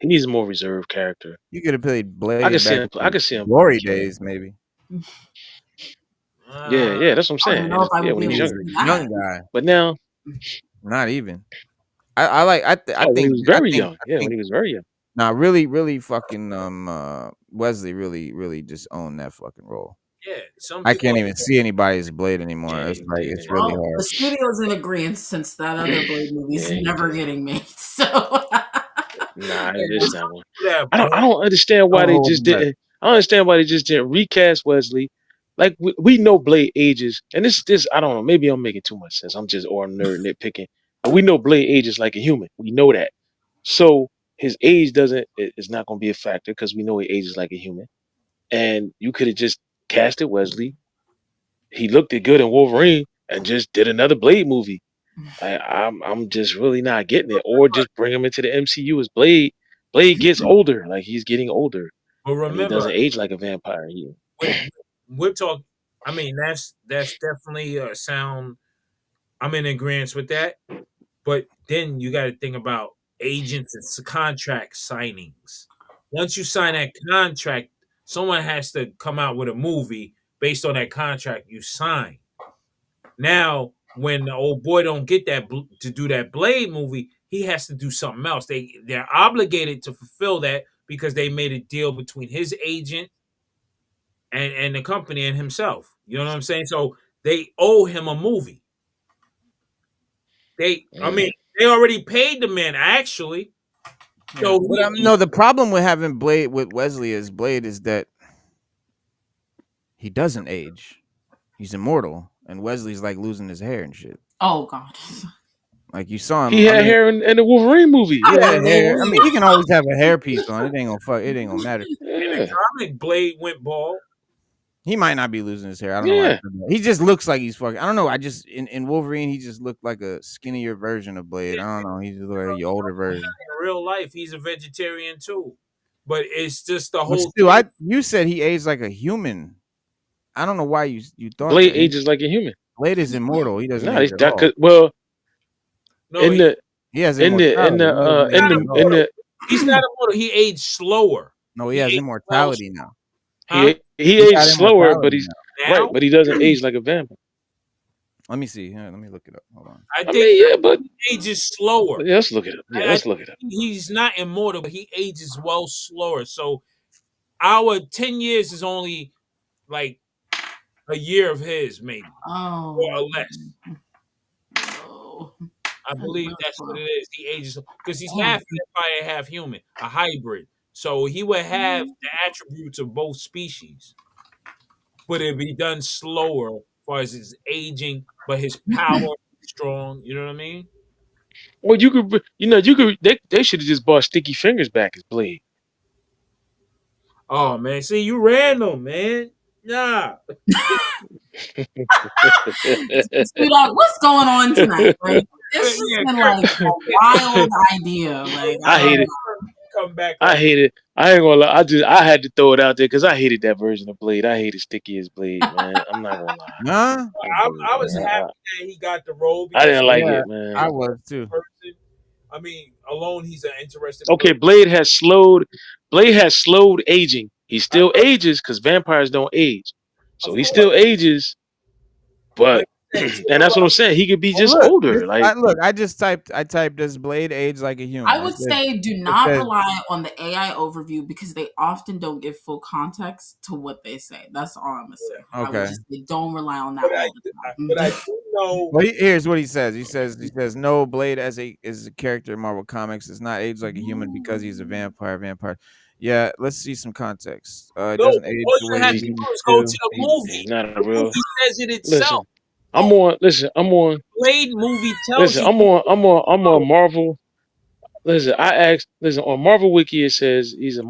he needs a more reserved character. You could have played Blade. I could see him. Glory days, maybe. Yeah, that's what I'm saying. Yeah, when he was younger, young guy. But now, not even. I think when he was very young. When he was very young. Nah, really fucking Wesley really just owned that fucking role. Yeah, I can't even see anybody as Blade anymore. It's like it's really hard. The studio's in agreement since that other Blade movie's never getting made. So nah, it's not one. I don't understand why they just didn't. I don't understand why they just didn't recast Wesley. Like we know Blade ages, and this I don't know. Maybe I'm making too much sense. I'm nerd nitpicking. But we know Blade ages like a human. We know that. So his age is not going to be a factor because we know he ages like a human. And you could have just casted Wesley. He looked good in Wolverine and just did another Blade movie. I'm just really not getting it. Or just bring him into the MCU as Blade. Blade gets older, like he's getting older. But remember, he doesn't age like a vampire. We're talking. I mean, that's definitely a sound. I'm in agreement with that. But then you got to think about agents and contract signings. Once you sign that contract, someone has to come out with a movie based on that contract you signed. Now, when the old boy don't get that to do that Blade movie, he has to do something else. They're obligated to fulfill that because they made a deal between his agent and the company and himself. You know what I'm saying? So they owe him a movie. They already paid the man, actually. So no, the problem with having Blade with Wesley as Blade is that he doesn't age. He's immortal, and Wesley's like losing his hair and shit. Oh God. Like you saw him. He had hair in the Wolverine movie. Yeah, hair. I mean, he can always have a hairpiece on. It ain't gonna fuck. It ain't gonna matter. In the comic, Blade went bald. He might not be losing his hair. I don't know. He just looks like he's fucking. I don't know. I just in Wolverine, he just looked like a skinnier version of Blade. I don't know. He just looked like the older version. In real life, he's a vegetarian too. But it's just the whole. Still, you said he aged like a human. I don't know why you thought Blade ages like a human. Blade is immortal. He doesn't. No, no, he has he's not immortal. He aged slower. No, he has immortality now. He aged slower, but he's right, but he doesn't age like a vampire. Let me see. Let me look it up. Hold on. I think but he ages slower. Yeah, let's look it up. Yeah, let's look it up. He's not immortal, but he ages well slower. So our 10 years is only like a year of his, maybe. Or less. I believe that's what it is. He ages because he's half vampire, half human, a hybrid. So he would have the attributes of both species, but it'd be done slower as far as his aging, but his power is strong. You know what I mean? Well, you could. They should have just brought Sticky Fingers back as Blade. Oh man, see, you random, man. Nah. Sweetheart, what's going on tonight? Like, it's just been like a wild idea. Like, I hate it. Come back. I hate it. I ain't gonna lie. I had to throw it out there because I hated that version of Blade. I hated Sticky as Blade, man. I'm not gonna lie. Nah, I was happy that he got the role. I didn't like it, man. I was too. I mean, alone he's an interesting. Okay, Blade has slowed aging. He still ages because vampires don't age, so he still ages. But and that's what I'm saying. He could be just older. Like I typed does Blade age like a human? I would say do not rely on the AI overview because they often don't give full context to what they say. That's all I'm gonna say. Okay. I would just say don't rely on that. But I do know. Well, here's what he says. He says no, Blade as a character in Marvel Comics does not age like a human because he's a vampire. Yeah, let's see some context. It doesn't age the way he used to. Go to the movie. He's not a real. He says it itself. I'm on. Blade movie tells you. I'm on Marvel. Listen, on Marvel Wiki it says he's a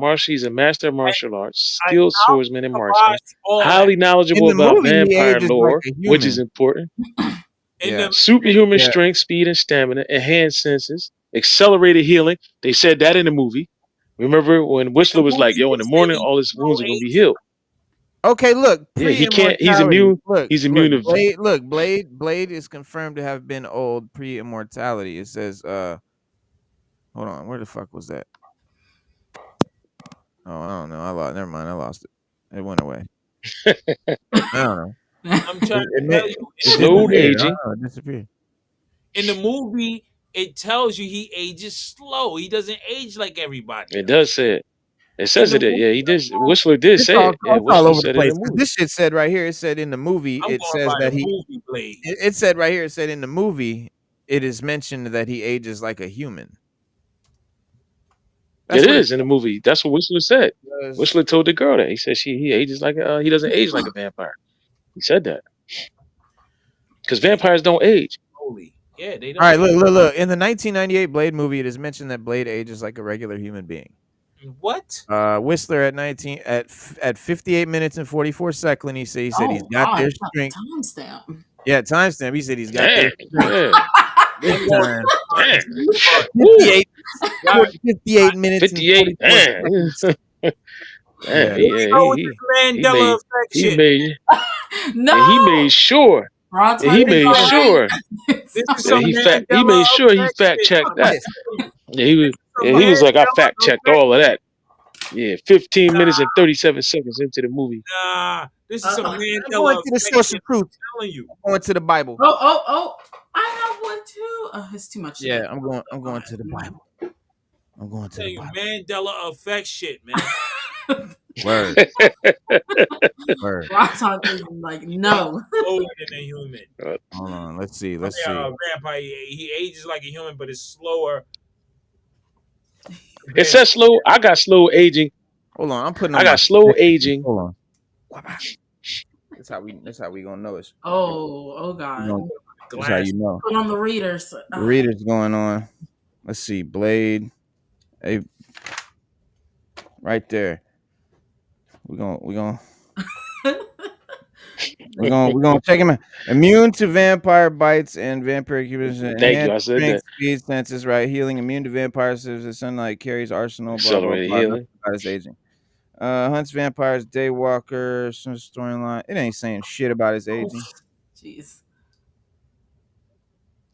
master of martial arts, skilled swordsman and marksman, highly knowledgeable about vampire lore, which is important. Superhuman strength, speed, and stamina, enhanced senses, accelerated healing. They said that in the movie. Remember when Whistler was like, "Yo, in the morning, all his wounds are gonna be healed." Okay, look. Yeah, he can't. He's immune. He's immune to Blade is confirmed to have been old pre-immortality. It says, hold on, where the fuck was that? Oh, I don't know. Never mind. I lost it. It went away. I don't know. I'm trying to tell you, slowed aging. It disappeared. In the movie, it tells you he ages slow. He doesn't age like everybody. It does say it. It says it. Yeah, he did. Whistler did say it. Yeah, all over the place. This shit said right here. It said in the movie. It says that it said right here. It said in the movie. It is mentioned that he ages like a human. It is in the movie. That's what Whistler said. Whistler told the girl that he said he ages like he doesn't age like a vampire. He said that because vampires don't age. Yeah, they don't. All right, look. In the 1998 Blade movie, it is mentioned that Blade ages like a regular human being. What? Whistler at 58 minutes and 44 seconds. He said he's got their strength. Timestamp. Yeah, timestamp. He said he's got their strength. 58 minutes. 58. He made sure. He made sure he fact checked that. Yeah, he was like, I fact checked all of that. Yeah, 15 minutes and 37 seconds into the movie. Nah, this is some Mandela. I'm going to the source of truth. I'm telling you. I'm going to the Bible. Oh! I have one too. Oh, it's too much. Yeah, I'm going to the Bible. I'm going to the Bible. Mandela effect shit, man. Word. Rock Talk is like no. Slower than a human. Hold on, let's see. Vampire, he ages like a human, but it's slower. It says slow. I got slow aging. Hold on, I got slow aging. Hold on. That's how we gonna know it's. Oh God. That's how you know. Put on the readers. The readers going on. Let's see, Blade. Hey, right there. We're gonna check him out. Immune to vampire bites and vampire incubation. Thank you. I said that. Speed senses, right? Healing. Immune to vampires. The sunlight carries arsenal. Accelerated healing. About his aging. Hunts vampires. Daywalker. Some storyline. It ain't saying shit about his aging. Jeez.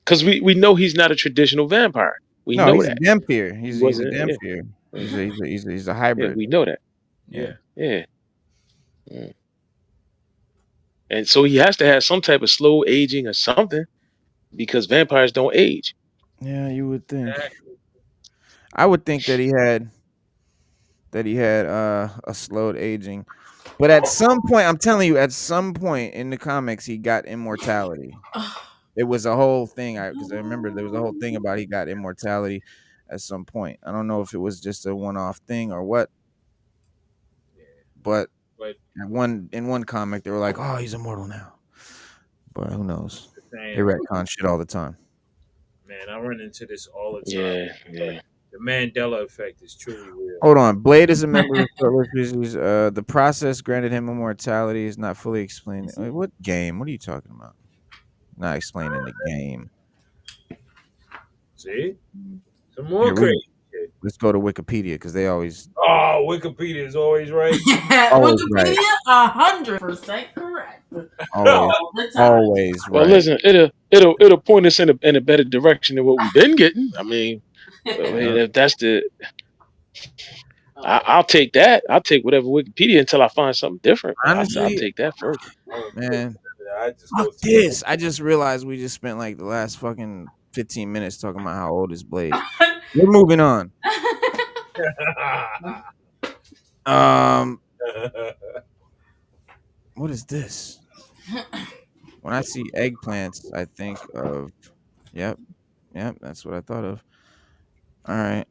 Because we know he's not a traditional vampire. We know he's that. A Vampire. He's a Vampire. He's a hybrid. Yeah, we know that. Yeah. And so he has to have some type of slow aging or something, because vampires don't age. Yeah, you would think. I would think that he had a slowed aging, but at some point, I'm telling you, at some point in the comics, he got immortality. It was a whole thing, because I remember there was a whole thing about he got immortality at some point. I don't know if it was just a one-off thing or what, but in one comic they were like, "Oh, he's immortal now," but who knows? They retcon shit all the time. Man, I run into this all the time. Yeah. The Mandela effect is truly real. Hold on, Blade is a member of the species. The process granted him immortality is not fully explained. What game? What are you talking about? Not explaining the game. See? Some more crazy shit. Let's go to Wikipedia, because they always... Oh, Wikipedia is always right. Always Wikipedia, 100% correct. Always right. Well, listen, it'll point us in a better direction than what we've been getting. I mean, if that's the... I'll take that. I'll take whatever Wikipedia until I find something different. Honestly, I'll take that first. Man, fuck this. I just realized we just spent like the last fucking 15 minutes talking about how old is Blade. We're moving on. What is this? When I see eggplants, I think of... Yep, that's what I thought of. All right.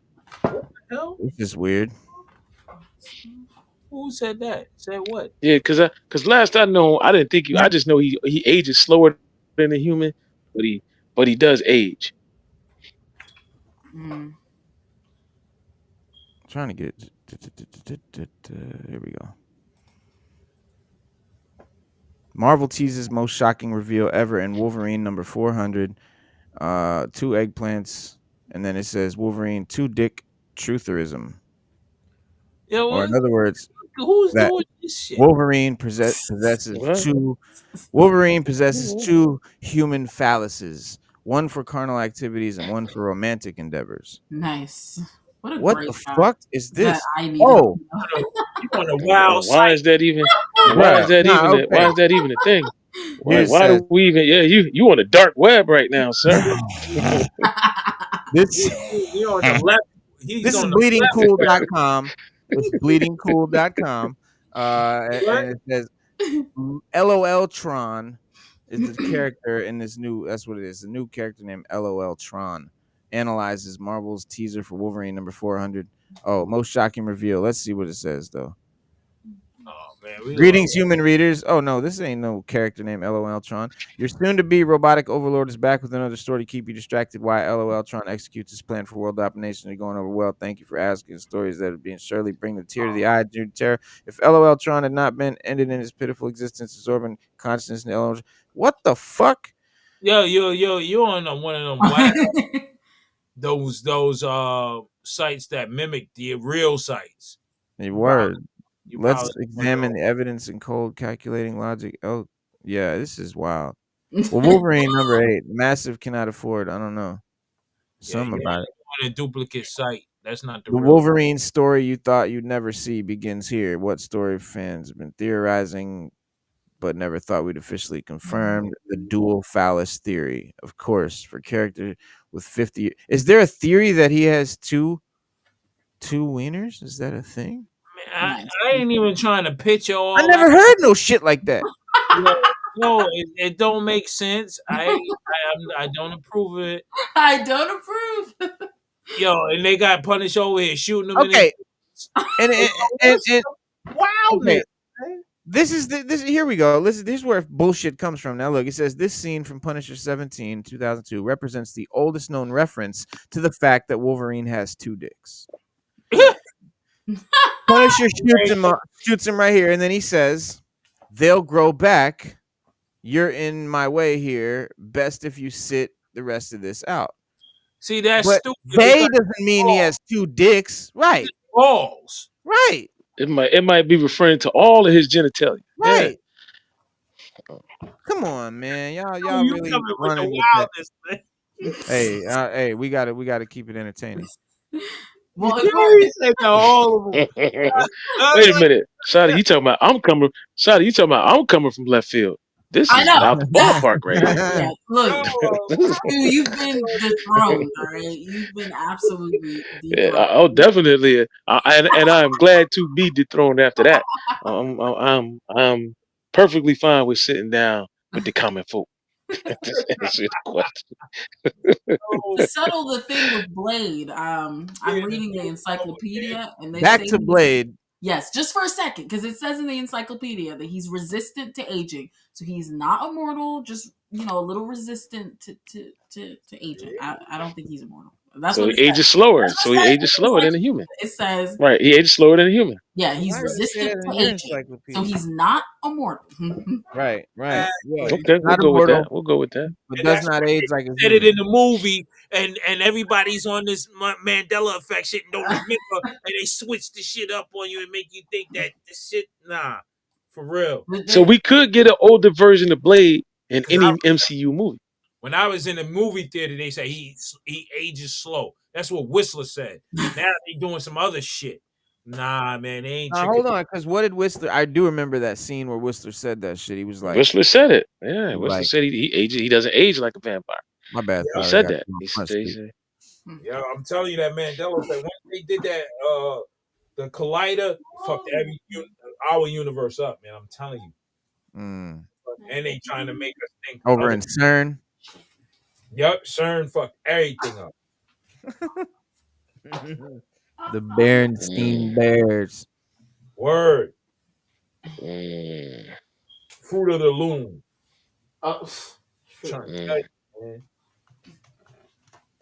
This is weird. Who said that? Said what? Yeah, because last I know, I didn't think I just know he ages slower than a human, but he does age. Trying to get... Here we go. Marvel teases most shocking reveal ever in Wolverine number 400. 2 eggplants, and then it says Wolverine 2 dick trutherism. Yeah, or in other words, who's doing this shit? Wolverine possesses two. Wolverine possesses 2 human phalluses, one for carnal activities and one for romantic endeavors. Nice. What the fuck is this? Oh, you want a wild why is that even? Why is that even? Why is that even a thing? Why do we even? Yeah, you on the dark web right now, sir. This you're on the left. This is bleedingcool.com. It's bleedingcool.com. And it says LOL Tron is the character in this new. That's what it is. The new character named LOL Tron analyzes Marvel's teaser for Wolverine number 400. Oh, most shocking reveal. Let's see what it says though. Oh man! Greetings, human readers. Oh no, this ain't no character named LOL Tron. Your soon-to-be robotic overlord is back with another story to keep you distracted. Why LOL Tron executes his plan for world domination is going over well. Thank you for asking. Stories that have been surely bring the tear to the eye due to terror. If LOL Tron had not been ended in his pitiful existence, absorbing consciousness in LOL. What the fuck? Yo, you're on one of them black those sites that mimic the real sites. A word. Let's examine the evidence in cold calculating logic. Oh, yeah, this is wild. Well, Wolverine number 8, massive cannot afford. I don't know. Something about it. On a duplicate site. That's not the real Wolverine story you thought you'd never see begins here. What story fans have been theorizing but never thought we'd officially confirmed? The dual phallus theory. Of course, for character with 50. Is there a theory that he has two wieners? Is that a thing? I ain't even trying to picture all. I never heard no shit like that. No, it don't make sense. I don't approve of it. I don't approve. Yo, and they got punished over here shooting them. Okay, and wow, okay. Here we go. Listen, this is where bullshit comes from. Now look, it says this scene from Punisher 17, 2002 represents the oldest known reference to the fact that Wolverine has 2 dicks. Punisher shoots him right here, and then he says, "They'll grow back. You're in my way here. Best if you sit the rest of this out." See, that's but stupid. They doesn't mean he has 2 dicks, right? Balls, right? It might be referring to all of his genitalia, right? Yeah. Come on, man, y'all really running with the wildest, man. Hey, we got to keep it entertaining. Well, said all of them. Wait a minute, Sadie, you talking about I'm coming? Sadie, you talking about I'm coming from left field? This is out the ballpark, right here. Yeah, look, dude, you've been dethroned, all right? You've been absolutely dethroned. Yeah, definitely. And I'm glad to be dethroned after that. I'm perfectly fine with sitting down with the common folk. Just answer the question. To settle the thing with Blade, I'm reading the encyclopedia, and they back say to Blade. Yes, just for a second, because it says in the encyclopedia that he's resistant to aging, so he's not immortal. Just a little resistant to aging. I don't think he's immortal. That's so what he ages slower. So he ages slower than a human. It says right. He ages slower than a human. Yeah, he's resistant to aging, so he's not immortal. right. Yeah. Okay, we'll go with that. We'll go with that. But does not age like a said it in the movie, and everybody's on this Mandela effect shit and don't remember, and they switch the shit up on you and make you think that this shit. Nah, for real. So we could get an older version of Blade in any MCU movie. When I was in the movie theater, they say he ages slow. That's what Whistler said. Now they doing some other shit. Nah, man, they ain't. Hold on, because what did Whistler? I do remember that scene where Whistler said that shit. He was like, Whistler said it. Yeah, Whistler said he ages. He doesn't age like a vampire. My bad. He said that. Yeah, I'm telling you that Mandela effect. Once they did that, the Collider fucked our universe up, man. I'm telling you. And they trying to make us think over in CERN. Yup, CERN fucked everything up. The Berenstein Bears. Word. Fruit of the Loom. Trying to tell you, man.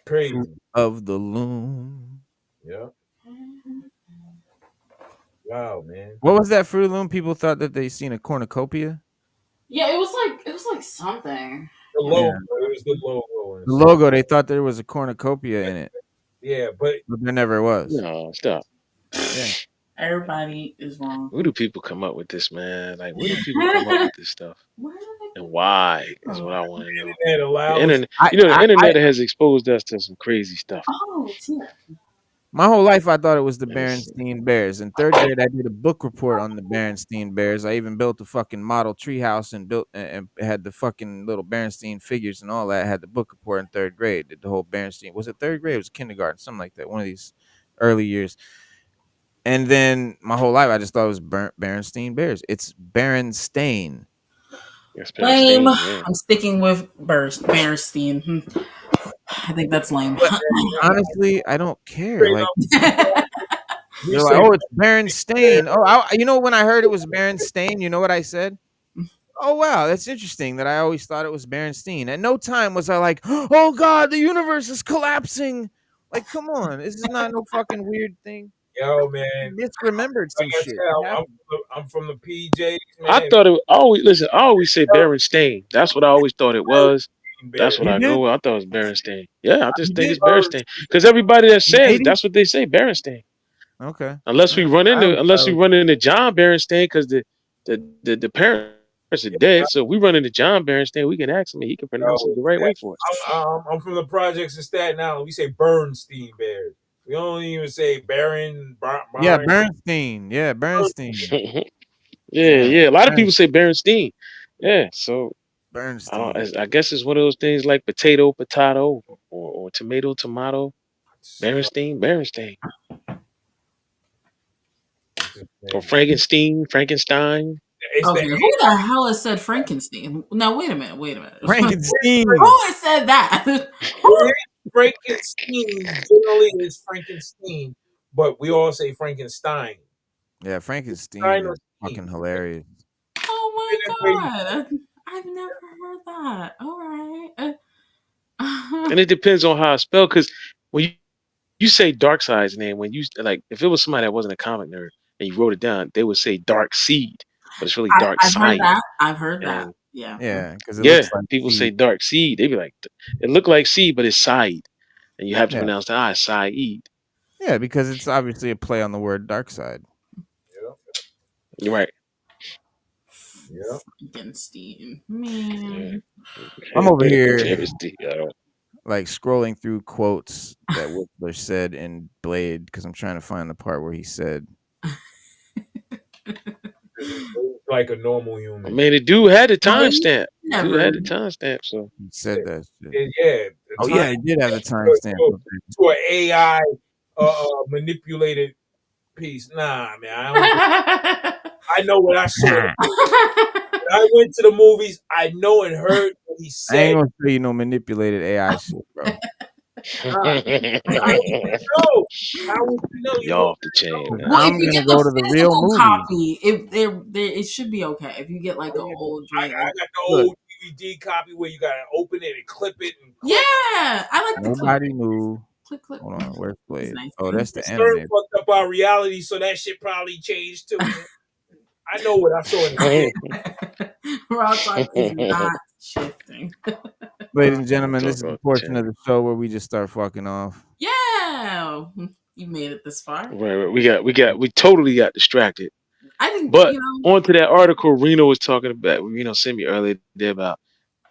Crazy. Fruit of the Loom. Yeah. Wow, man. What was that Fruit of the Loom? People thought that they seen a cornucopia. Yeah, it was like something. The logo. Yeah. It was the logo. The logo. They thought there was a cornucopia in it. Yeah, but there never was. No, stop. Yeah. Everybody is wrong. Where do people come up with this, man? Like, where do people come up with this stuff? And why is what I want to know. The internet, the internet has exposed us to some crazy stuff. Oh, yeah. My whole life, I thought it was the Berenstein Bears. In 3rd grade, I did a book report on the Berenstein Bears. I even built a fucking model treehouse and had the fucking little Berenstein figures and all that. I had the book report in 3rd grade. Did the whole Berenstein. Was it 3rd grade? It was kindergarten, something like that. One of these early years. And then my whole life, I just thought it was Berenstein Bears. It's Berenstain. Lame. Yeah. I'm sticking with Berenstein. I think that's lame. Honestly, I don't care. Like, they're like, oh, it's Berenstain. Oh, when I heard it was Berenstain, you know what I said? Oh, wow, that's interesting that I always thought it was Berenstain. At no time was I like, oh, God, the universe is collapsing. Like, come on. This is not no fucking weird thing. Yo, man. Misremembered some shit. I'm from the PJs, man. I thought it I always say Berenstain. That's what I always thought it was. That's what I go with. I thought it was Berenstain. Yeah, I just think it's Berenstain. Because everybody that says that's what they say, Berenstain. Okay. Unless we run into John Berenstain, because the parents are dead. So if we run into John Berenstain, we can ask him and he can pronounce it the right way for us. I'm from the projects in Staten Island. We say Bernstein Bears. We don't even say Baron. Yeah, Bernstein. Yeah, Bernstein. yeah. A lot of people say Berenstain. Yeah, so Bernstein. I guess it's one of those things like potato, or tomato. Berenstain. Or Frankenstein. Okay, who the hell has said Frankenstein? No, wait a minute. Frankenstein. Who has said that? Frankenstein generally is Frankenstein, but we all say Frankenstein. Yeah, Frankenstein is fucking hilarious. my god! I've never heard that. All right. And it depends on how it's spelled. Because when you say Darkseid's name, when you like, if it was somebody that wasn't a comic nerd and you wrote it down, they would say Dark Seed, but it's really Dark I've heard Side. that. I've heard that. And Yeah. Yeah, because it looks like people seed. say Dark Seed. They be like, it look like seed, but it's side, and you have to Yeah. pronounce the I Side. Yeah, because it's obviously a play on the word dark side. You're right. Yeah. Fucking Steve, man. I'm over here, like scrolling through quotes that Whistler said in Blade because I'm trying to find the part where he said, like a normal human. I mean, the dude had the Well, timestamp. never. Dude had the timestamp, so he said that shit. Yeah. Oh yeah, he did have the timestamp. To an AI manipulated piece. Nah, man. I know what I saw. When I went to the movies, I know and heard what he I said. ain't gonna say no manipulated AI shit, bro. No, how would you know? Y'all off the chain. Man. Well, I'm if you gonna get go the to the real physical movie. copy, it should be okay. If you get like an old I joint, got the old DVD copy where you gotta open it and clip it. And clip yeah, I like the Nobody knew. click. Hold on, where's Blade? Nice. Oh, that's the Stern anime. fucked up our reality, so that shit probably changed too. I know what I saw in the Raw Talk is not shifting. Ladies and gentlemen, this is the portion of the show where we just start fucking off. Yeah, you made it this far. Right. We totally got distracted. I think, but onto that article Reno was talking about. Reno sent me earlier today about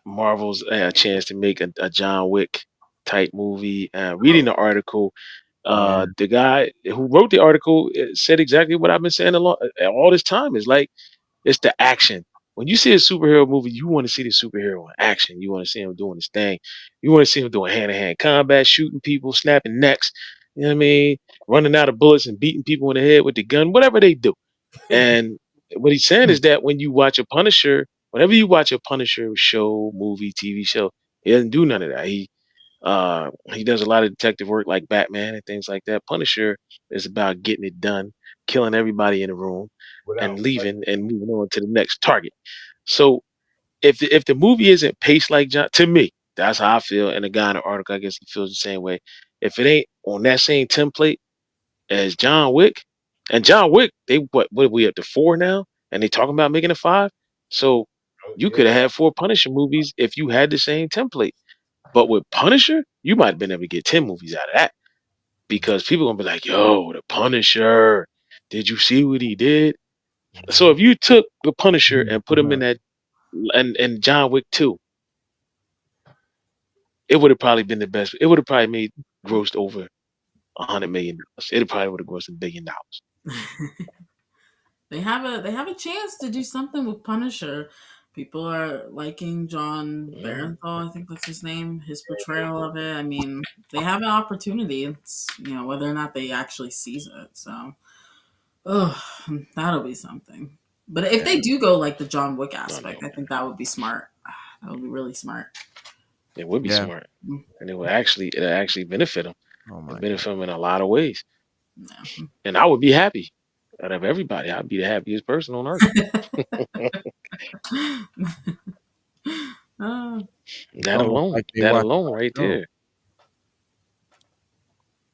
Marvel's chance to make a John Wick type movie. Reading the article, the guy who wrote the article said exactly what I've been saying all this time. Is like, it's the action. When you see a superhero movie, you want to see the superhero in action. You want to see him doing his thing. You want to see him doing hand-to-hand combat, shooting people, snapping necks. You know what I mean? Running out of bullets and beating people in the head with the gun, whatever they do. And what he's saying is that when you watch a Punisher, whenever you watch a Punisher show, movie, TV show, he doesn't do none of that. He does a lot of detective work like Batman and things like that. Punisher is about getting it done, killing everybody in the room, and leaving and moving on to the next target. So if the movie isn't paced like John, to me, that's how I feel. And the guy in the article, I guess he feels the same way. If it ain't on that same template as John Wick, and John Wick, they what are we up to 4 now? And they talking about making a 5. So you could have had 4 Punisher movies if you had the same template. But with Punisher, you might have been able to get 10 movies out of that. Because people gonna be like, yo, the Punisher. Did you see what he did? So if you took the Punisher and put him in that and John Wick 2, it would have probably been the best. It would have probably made grossed over $100 million. It probably would have grossed $1 billion. They have a chance to do something with Punisher. People are liking John Barenthal, I think that's his name, his portrayal of it. I mean, they have an opportunity. It's, whether or not they actually seize it. So, that'll be something. But if they do go like the John Wick aspect, I think that would be smart. That would be really smart. It would be smart, and it'll actually benefit them. Benefit them in a lot of ways. Yeah. And I would be happy. Out of everybody, I'd be the happiest person on earth. That alone, right there.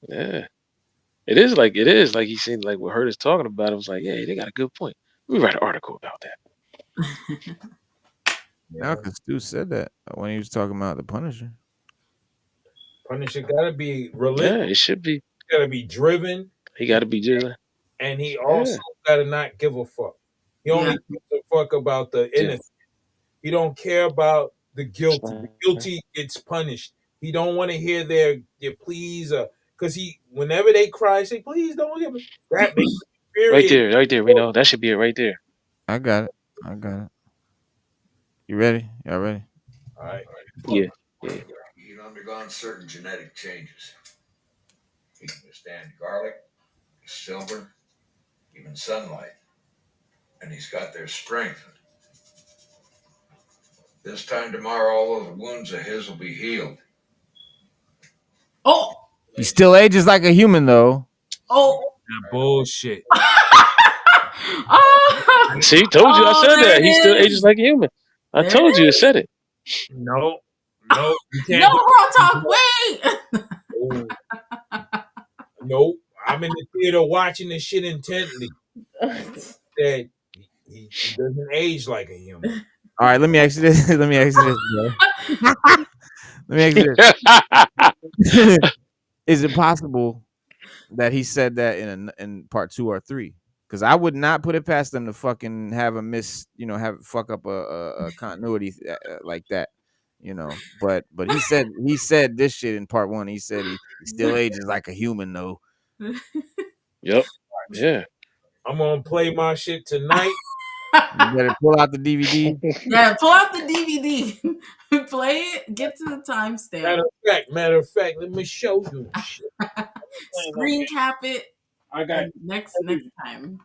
Yeah, it is like he seemed like what Hurt is talking about. It was like, yeah, they got a good point. Let me write an article about that. Yeah, because Stu said that when he was talking about the Punisher. Punisher gotta be relentless. Yeah, it should be. He gotta be driven. He gotta be driven. And he also gotta not give a fuck. He only gives a fuck about the innocent. He don't care about the guilty. The guilty gets punished. He don't want to hear their pleas, because whenever they cry, say, please don't give me that. Right there, Reno. That should be it right there. I got it. You ready? Y'all ready? All right. Yeah. He's undergone certain genetic changes. He can withstand garlic, silver, even sunlight. And he's got their strength. This time tomorrow, all those wounds of his will be healed. Oh! He still ages like a human, though. Oh! That bullshit. See, told you I said there that. it He still ages is. like a human. I There told it you, I is. said it. No, you No, can't. Raw Talk. Wait. Oh, no, I'm in the theater watching this shit intently. That he doesn't age like a human. All right, let me ask you this. Let me ask you this, bro. Let me ask you this. Is it possible that he said that in part 2 or 3? Because I would not put it past them to fucking have a have fuck up a continuity like that, But he said this shit in part 1. He said he still ages like a human though. Yep. Yeah. I'm gonna play my shit tonight. You better pull out the DVD. Yeah, pull out the DVD, play it, get to the timestamp. Matter of fact, let me show you. Shit. Screen cap it. I got next time.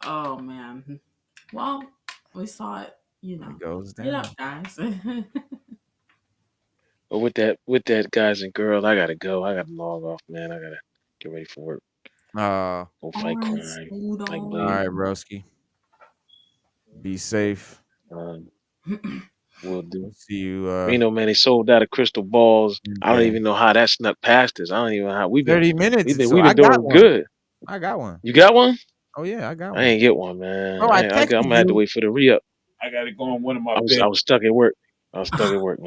Oh man. Well, we saw it. It goes Get down. up, guys. But with that, guys and girls, I gotta go. I gotta log off, man. I gotta get ready for work. Go fight crime. Like All right, broski. Be safe. We'll do. See you. Reno, man, they sold out of crystal balls. I don't even know how that snuck past us. I don't even know how we've been 30 minutes. We've been I got doing one. good. I got one. You got one? Oh yeah, I got one. I ain't get one, man. Bro, I'm gonna have to wait for the re-up. I gotta go on one of my. I was stuck at work. Man. I was stuck at work.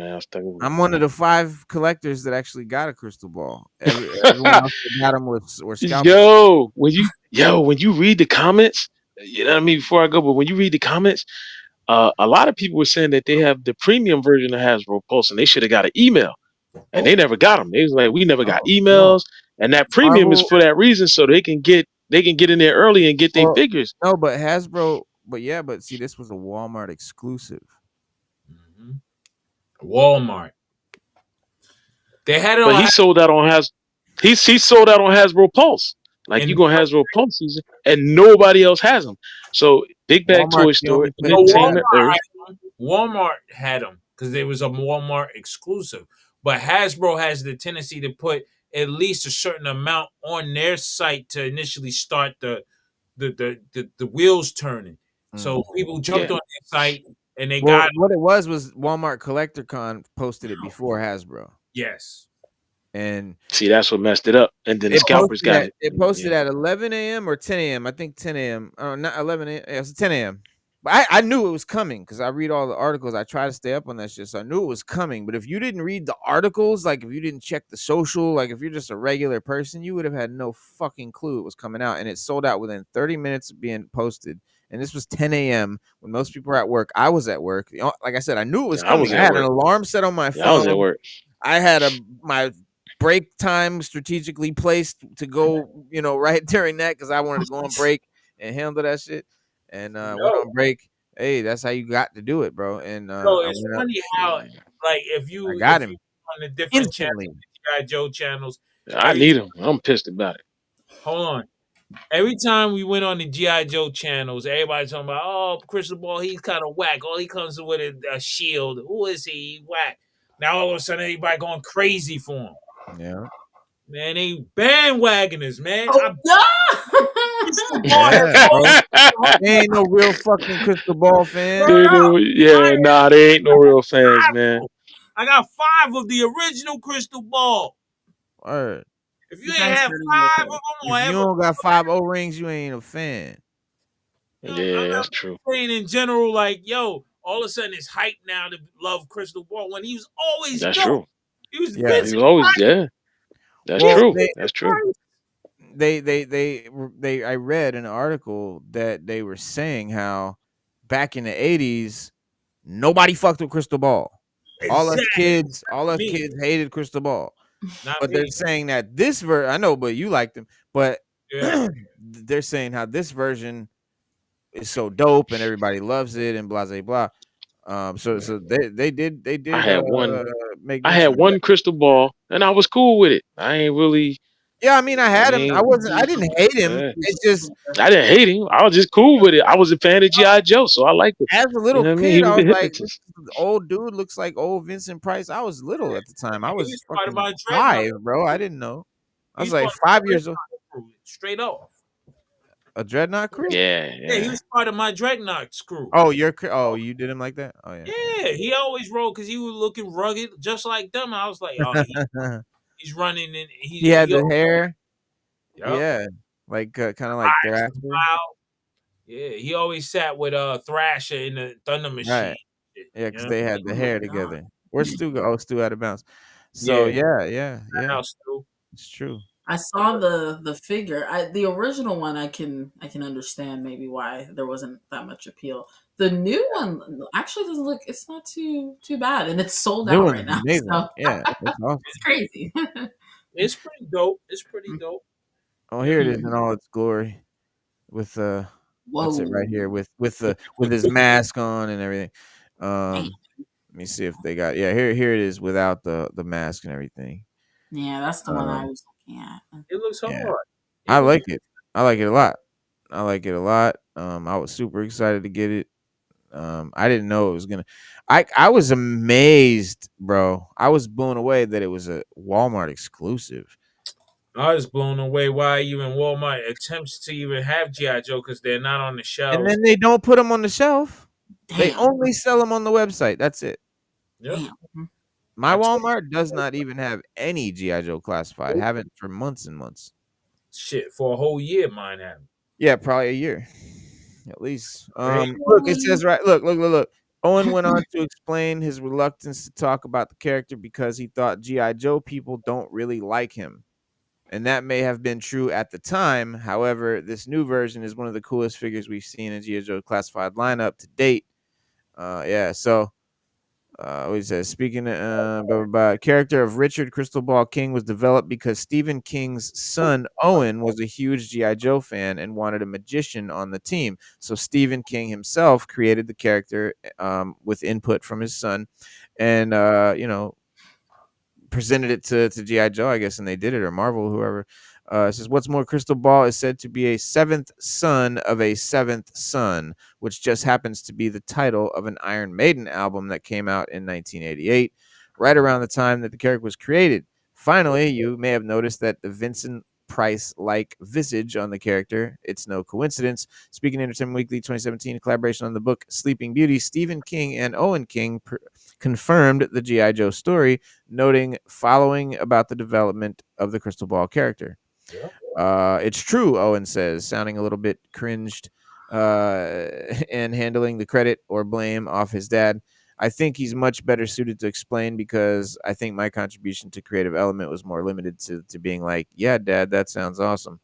I'm one of the 5 collectors that actually got a crystal ball. Everyone else that got them were scalpers. When you read the comments, you know what I mean. Before I go, but when you read the comments, a lot of people were saying that they have the premium version of Hasbro Pulse, and they should have got an email, and they never got them. They was like, we never got emails, and that premium is for that reason, so they can get in there early and get their figures. No, but Hasbro, but see, this was a Walmart exclusive. Mm-hmm. Walmart. They had it, but he sold out on he sold out on Hasbro Pulse. Like you go on Hasbro Pulse season, and nobody else has them. So Big Bag Toy Store, Entertainment Earth. Walmart had them because it was a Walmart exclusive. But Hasbro has the tendency to put at least a certain amount on their site to initially start the wheels turning. So people jumped on their site and they got what it was Walmart Collector Con posted it before Hasbro. Yes. And see, that's what messed it up. And then the scalpers got it. It posted at 11 a.m. or 10 a.m. I think 10 a.m. Oh, not 11 a.m. It was 10 a.m. But I knew it was coming because I read all the articles. I try to stay up on that shit, so I knew it was coming. But if you didn't read the articles, like if you didn't check the social, like if you're just a regular person, you would have had no fucking clue it was coming out. And it sold out within 30 minutes of being posted. And this was 10 a.m. when most people were at work. I was at work. Like I said, I knew it was coming. I had an alarm set on my phone. I was at work. I had my break time strategically placed to go, right during that because I wanted to go on break and handle that shit. And went on break. Hey, that's how you got to do it, bro. And so it's funny how, like, if you got him on the different instantly. G.I. Joe channels, I need him. I'm pissed about it. Hold on. Every time we went on the G.I. Joe channels, everybody's talking about, oh, Crystal Ball, he's kind of whack. Oh, he comes with a shield. Who is he? Whack. Now all of a sudden, everybody going crazy for him. Yeah. Man, they bandwagoners, man. They ain't no real fucking Crystal Ball fans. They ain't no real fans, man. I got 5 of the original Crystal Ball. All right. If you ain't have 5 of them, if you don't got 5 O-rings, you ain't a fan. Yeah, that's true. Saying in general, like, yo, all of a sudden it's hype now to love Crystal Ball when he was always That's dope. true. He was always That's true. That's true. I read an article that they were saying how back in the 80s nobody fucked with Crystal Ball. Exactly. All us kids hated Crystal Ball. But me. they're saying that this version, I know, but you liked them. But they're saying how this version is so dope and everybody loves it and blah blah blah. So they did. I had one Crystal Ball and I was cool with it. I ain't really. Yeah, I mean, I had him. I didn't hate him. It's just I didn't hate him. I was just cool with it. I was a fan of G.I. Joe, so I liked it. As a little kid, he was I was like, this old dude looks like old Vincent Price. I was little at the time. I was fucking 5, bro. I didn't know. I was like 5 years old. Straight up. A dreadnought crew? Yeah, Yeah, he yeah. was part of my Dreadnought crew. Oh, you did him like that? Oh yeah. Yeah, he always rolled because he was looking rugged, just like them. I was like, oh, he's running and He had he the hair. yep, Yeah. Like kind of like eyes Thrasher. wild. Yeah, he always sat with Thrasher in the Thunder Machine. Right. Yeah, You because know? they had the hair together. Where's Stu go? Oh, Stu out of bounds. So Yeah. yeah. House too. It's true. I saw the figure. The original one I can understand maybe why there wasn't that much appeal. The new one actually doesn't look. It's not too bad, and it's sold New out one's right now. amazing. So Yeah, it's awesome. it's crazy. It's pretty dope. It's pretty dope. Oh, here it is in all its glory. With that's it right here Whoa. with his mask on and everything. Let me see if they got here it is without the mask and everything. Yeah, that's the one I was looking at. It looks hard. Yeah. I like it. I like it a lot. I like it a lot. I was super excited to get it. I didn't know it was gonna. I was amazed, bro. I was blown away that it was a Walmart exclusive. I was blown away why even Walmart attempts to even have G.I. Joe because they're not on the shelves. And then they don't put them on the shelf. Damn. They only sell them on the website. That's it. Yep. Damn. My Walmart does not even have any G.I. Joe classified. Haven't for months and months. Shit, for a whole year, mine have. Yeah, probably a year. At least. Look, it says right. Look. Owen went on to explain his reluctance to talk about the character because he thought G.I. Joe people don't really like him. And that may have been true at the time. However, this new version is one of the coolest figures we've seen in G.I. Joe classified lineup to date. So what he says, speaking character of Richard Crystal Ball King was developed because Stephen King's son Owen was a huge G.I. Joe fan and wanted a magician on the team. So Stephen King himself created the character with input from his son, and presented it to G.I. Joe, I guess, and they did it, or Marvel, whoever. It says, what's more, Crystal Ball is said to be a seventh son of a seventh son, which just happens to be the title of an Iron Maiden album that came out in 1988, right around the time that the character was created. Finally, you may have noticed that the Vincent Price-like visage on the character. It's no coincidence. Speaking to Entertainment Weekly 2017, collaboration on the book Sleeping Beauty, Stephen King and Owen King confirmed the G.I. Joe story, noting following about the development of the Crystal Ball character. It's true, Owen says, sounding a little bit cringed and handling the credit or blame off his dad. I think he's much better suited to explain because I think my contribution to creative element was more limited to being like, yeah, Dad, that sounds awesome.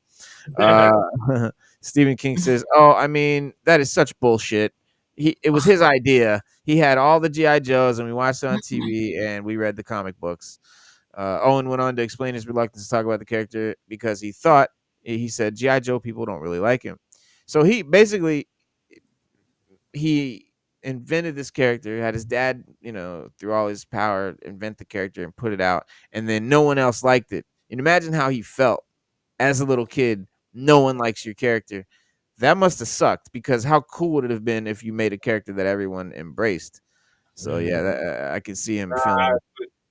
Stephen King says, oh, I mean, that is such bullshit. It was his idea. He had all the G.I. Joes and we watched it on TV and we read the comic books. Owen went on to explain his reluctance to talk about the character because he said G.I. Joe people don't really like him. So he invented this character, had his dad, through all his power, invent the character and put it out. And then no one else liked it. And imagine how he felt as a little kid. No one likes your character. That must have sucked because how cool would it have been if you made a character that everyone embraced? So yeah, I can see him feeling.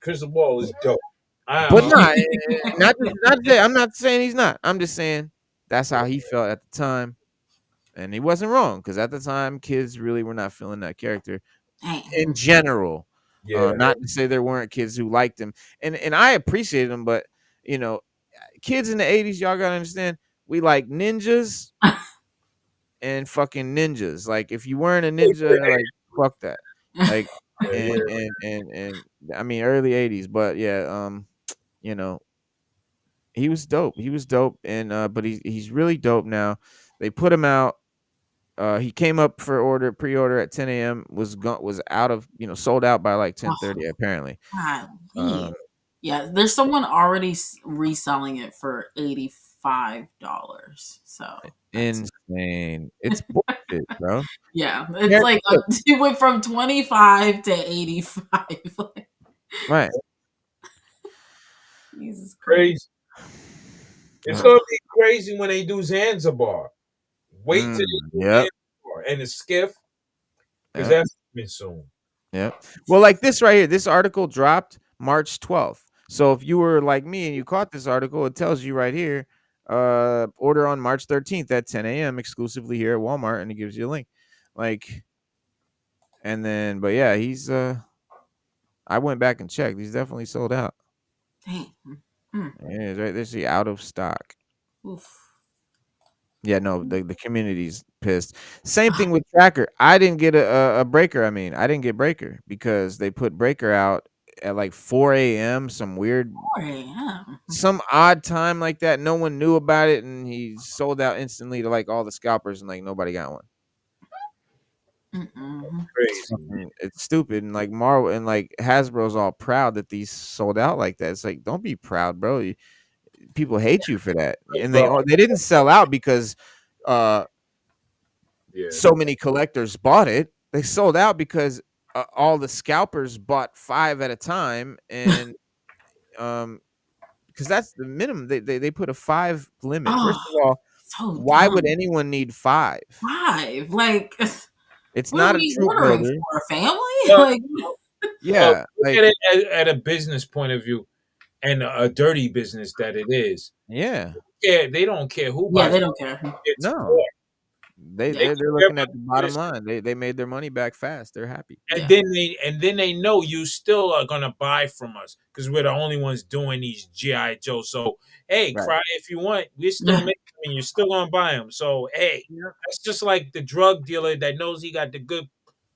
Crystal Ball is dope. But I'm not saying he's not. I'm just saying that's how he felt at the time. And he wasn't wrong because at the time, kids really were not feeling that character in general. Not to say there weren't kids who liked him. And I appreciated him, but, kids in the 80s, y'all got to understand, we like ninjas and fucking ninjas. Like, if you weren't a ninja, like, fuck that. Like, and I mean, early 80s, but yeah, he was dope. He was dope, and but he's really dope now. They put him out. He came up for pre-order at 10 a.m. was out of sold out by like 10:30 apparently. Yeah, there's someone already reselling it for $85. So insane. It's bullshit, bro. Yeah, it's like it went from 25 to 85. Right. Jesus crazy. It's gonna be crazy when they do Zanzibar. Wait till they do Zanzibar and the skiff, because that's coming soon. Yeah. Well, like this right here, this article dropped March 12th. So if you were like me and you caught this article, it tells you right here, order on March 13th at 10 a.m. exclusively here at Walmart, and it gives you a link. Like, and then, but yeah, he's I went back and checked. He's definitely sold out. Dang. Yeah, right there. See, out of stock. Oof. Yeah, no, the community's pissed. Same thing with Tracker. I didn't get a breaker. I mean, I didn't get breaker because they put breaker out at like 4 a.m. Some weird, 4 a.m. some odd time like that. No one knew about it, and he sold out instantly to like all the scalpers, and like nobody got one. It's stupid, and like Marvel and like Hasbro's all proud that these sold out like that. It's like, don't be proud, bro. People hate you for that, and they didn't sell out because so many collectors bought it. They sold out because all the scalpers bought 5 at a time, and because that's the minimum. They put a 5 limit. First of all, so why dumb. would anyone need 5? 5, like, it's what not are a we troop ordering builder. for a family? Well, like, Yeah, look like, at it at a business point of view, and a dirty business that it is. yeah, They don't care who yeah, buys they it. don't care. It's no. for. They're looking at the bottom line. They made their money back fast. They're happy. And Yeah. then they know you still are gonna buy from us because we're the only ones doing these GI Joe. So hey, Right. cry if you want. We're still making them, and you're still gonna buy them. So hey, that's just like the drug dealer that knows he got the good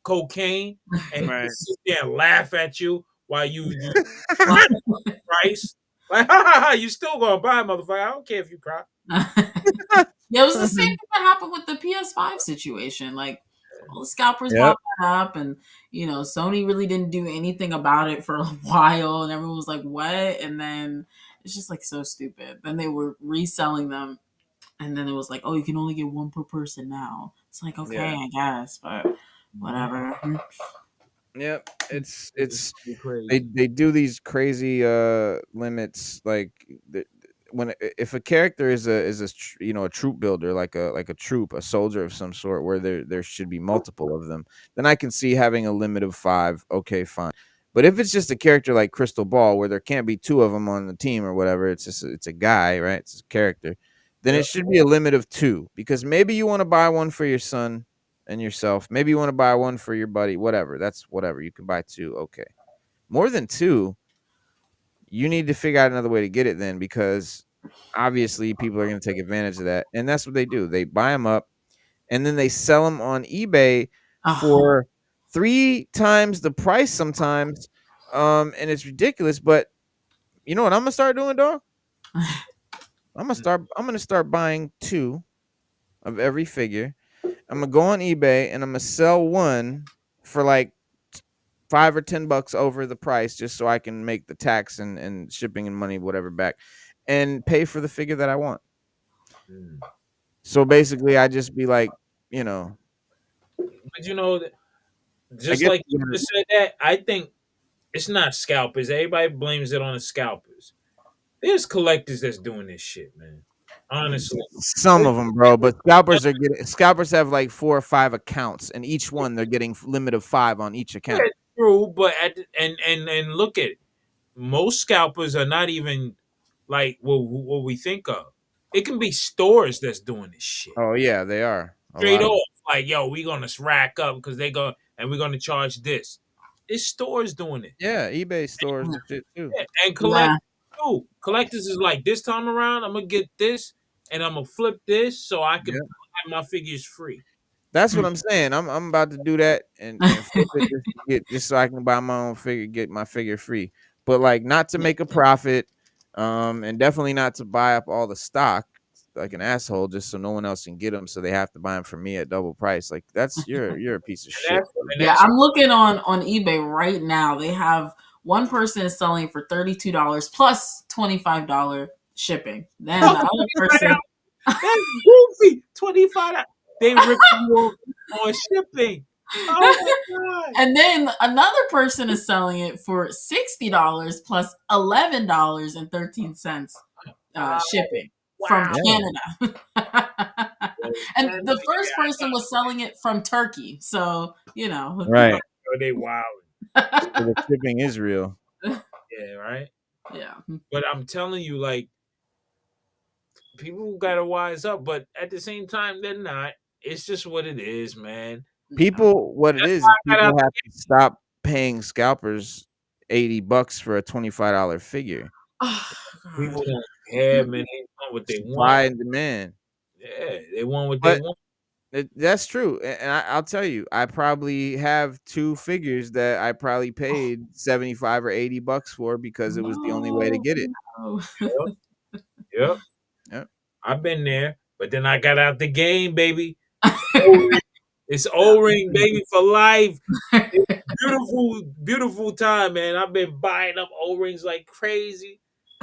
cocaine and he sit there and laugh at you while you price. Like, you still gonna buy, motherfucker. I don't care if you cry. Yeah, it was the same thing that happened with the PS5 situation. Like, all the scalpers bought that up, and Sony really didn't do anything about it for a while, and everyone was like, "What?" And then it's just like so stupid. Then they were reselling them, and then it was like, "Oh, you can only get 1 per person now." It's like, okay, I guess, but whatever. Yep, it's they do these crazy limits like if a character is a troop builder, like a troop, a soldier of some sort, where there should be multiple of them, then I can see having a limit of 5. Okay, fine. But if it's just a character like Crystal Ball, where there can't be 2 of them on the team or whatever, it's a guy, right? It's a character. Then it should be a limit of 2, because maybe you want to buy one for your son and yourself. Maybe you want to buy one for your buddy. Whatever. That's whatever. You can buy 2. Okay. More than 2, you need to figure out another way to get it then, because obviously people are going to take advantage of that. And that's what they do. They buy them up, and then they sell them on eBay for 3 times the price sometimes. And it's ridiculous. But you know what I'm going to start doing, dog? I'm going to start buying 2 of every figure. I'm going to go on eBay, and I'm going to sell one for like $5 or $10 over the price, just so I can make the tax and shipping and money, whatever, back, and pay for the figure that I want. So basically, I just be like, But just like you just said that, I think it's not scalpers. Everybody blames it on the scalpers. There's collectors that's doing this shit, man. Honestly, some of them, bro. But scalpers have like 4 or 5 accounts, and each one they're getting limit of 5 on each account. Yeah, true, but and look at it. Most scalpers are not even like what we think of. It can be stores that's doing this shit. Oh yeah, they are Straight off, like, yo, we're gonna rack up because they go and we're gonna charge this. It's stores doing it. Yeah, eBay stores and shit too. Yeah, and collectors is like, this time around, I'm gonna get this and I'm gonna flip this so I can have my figures free. That's what I'm saying. I'm about to do that and flip it just so I can buy my own figure, get my figure free. But like, not to make a profit, and definitely not to buy up all the stock like an asshole just so no one else can get them, so they have to buy them from me at double price. Like, that's you're a piece of shit. Yeah, I'm looking on eBay right now. They have one person is selling for $32 plus $25 shipping. Then the other person, that's goofy. $25. They rip you on shipping. Oh my God. And then another person is selling it for $60 plus $11.13 shipping from Canada. And the first person was selling it from Turkey. So, Right. Oh, they wild. So the shipping is real. Yeah, right? Yeah. But I'm telling you, like, people gotta wise up, but at the same time, they're not. It's just what it is, man. People, what it That's is, why I got people out the have to stop paying scalpers $80 for a $25 figure. Oh, people God. don't care, man. They want what they Supply want. and demand. Yeah, they want what they But want. that's true, and I'll tell you, I probably have 2 figures that I probably paid 75 or $80 for because it was the only way to get it. No. Yep. Yep. Yep. I've been there, but then I got out the game, baby. O-ring. It's O-ring, baby, for life. It's beautiful, beautiful time, man. I've been buying up O-rings like crazy.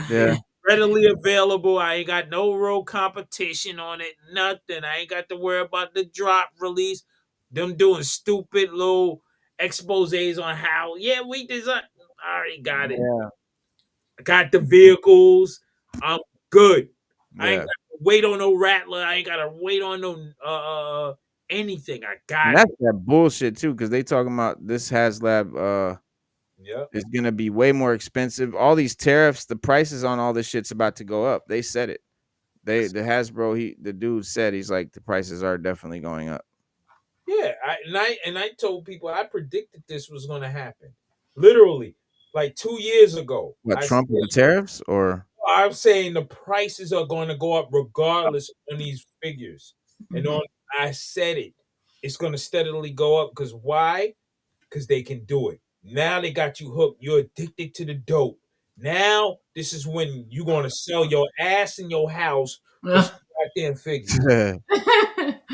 Yeah. Readily available. I ain't got no real competition on it. Nothing. I ain't got to worry about the drop release. Them doing stupid little exposés on how. Yeah, we design. I already got it. Yeah. I got the vehicles. I'm good. I ain't Yeah. got to wait on no Rattler. I ain't got to wait on no anything. I got And it. that's that bullshit too, because they talking about this HasLab Yep. is gonna be way more expensive. All these tariffs, the prices on all this shit's about to go up. They said it. The Hasbro, the dude said, he's like, the prices are definitely going up. Yeah, I told people I predicted this was going to happen. Literally, like 2 years ago. What, Trump with the tariffs, or? I'm saying the prices are going to go up regardless on these figures. And I said it. It's going to steadily go up because why? Because they can do it. Now they got you hooked. You're addicted to the dope. Now this is when you're going to sell your ass in your house for some goddamn figures.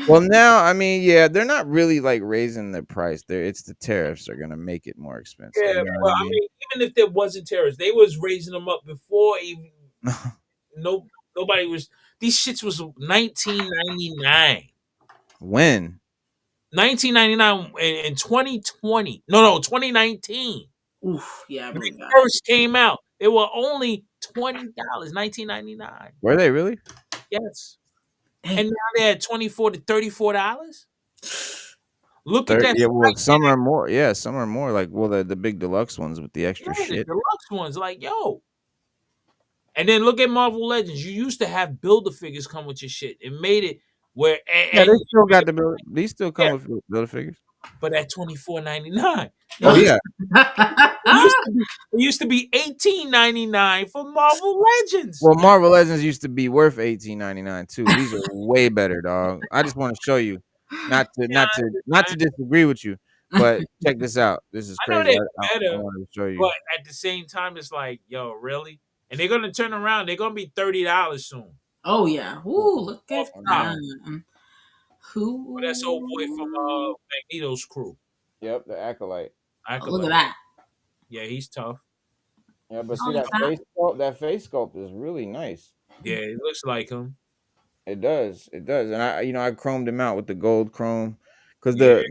Well, now, I mean, yeah, they're not really like raising the price. It's the tariffs are gonna make it more expensive. Yeah, you know but what I mean, even if there wasn't terrorists, they was raising them up before even nobody was. These shits was 1999. When? 1999 and 2020. No, 2019. Oof, yeah, I When they believe that. first came out, they were only $20. 1999. Were they really? Yes. And now they're at $24 to $34. Look at 30, that. yeah, well, Right some there. are more. Yeah, some are more. Like, well, the big deluxe ones with the extra Yeah, the shit. deluxe ones, like, yo. And then look at Marvel Legends. You used to have builder figures come with your shit. It made it where Yeah, they and still got the build. These still come Yeah. with builder figures. but at $24.99. Oh yeah, It used to be $18.99 for Marvel Legends. well, Marvel Legends used to be worth $18.99 too. These are way better, dog. I just want to show you, not to disagree with you, but check this out. This is I know crazy. they're I better, wanted to show you. but at the same time, it's like, yo, really? And they're gonna turn around. They're gonna be $30 soon. Oh yeah. Ooh, look at Oh, that. Who? But that's old boy from Magneto's crew. Yep, the acolyte. Look at that. Yeah, he's tough. Yeah, but Oh, see that yeah. face sculpt. That face sculpt is really nice. Yeah, it looks like him. It does. It does. And I chromed him out with the gold chrome, because Yeah.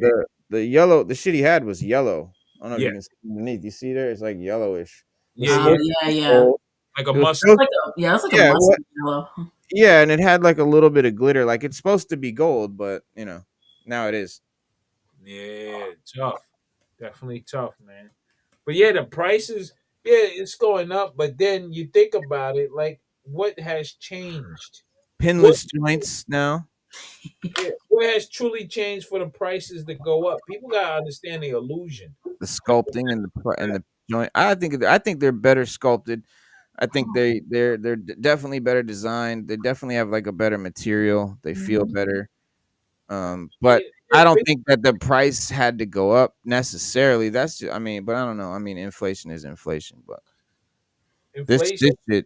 the yellow, the shit he had was yellow. I don't know if Yeah. you can see underneath. You see there? It's like yellowish. It's Yeah, supposed yeah, to be yeah. gold. like a It was mustard. supposed- It's like Yeah, a what- mustard yellow. Yeah, and it had like a little bit of glitter. Like it's supposed to be gold, but now it is. Yeah, tough. Definitely tough, man. But yeah, the prices, yeah, it's going up. But then you think about it, like, what has changed? Pinless joints now. Yeah, what has truly changed for the prices to go up? People gotta understand the illusion. The sculpting and the joint. I think they're better sculpted. I think they're definitely better designed. They definitely have like a better material. They feel better. But I don't think that the price had to go up necessarily. That's just, but I don't know. I mean, inflation is inflation, but this shit.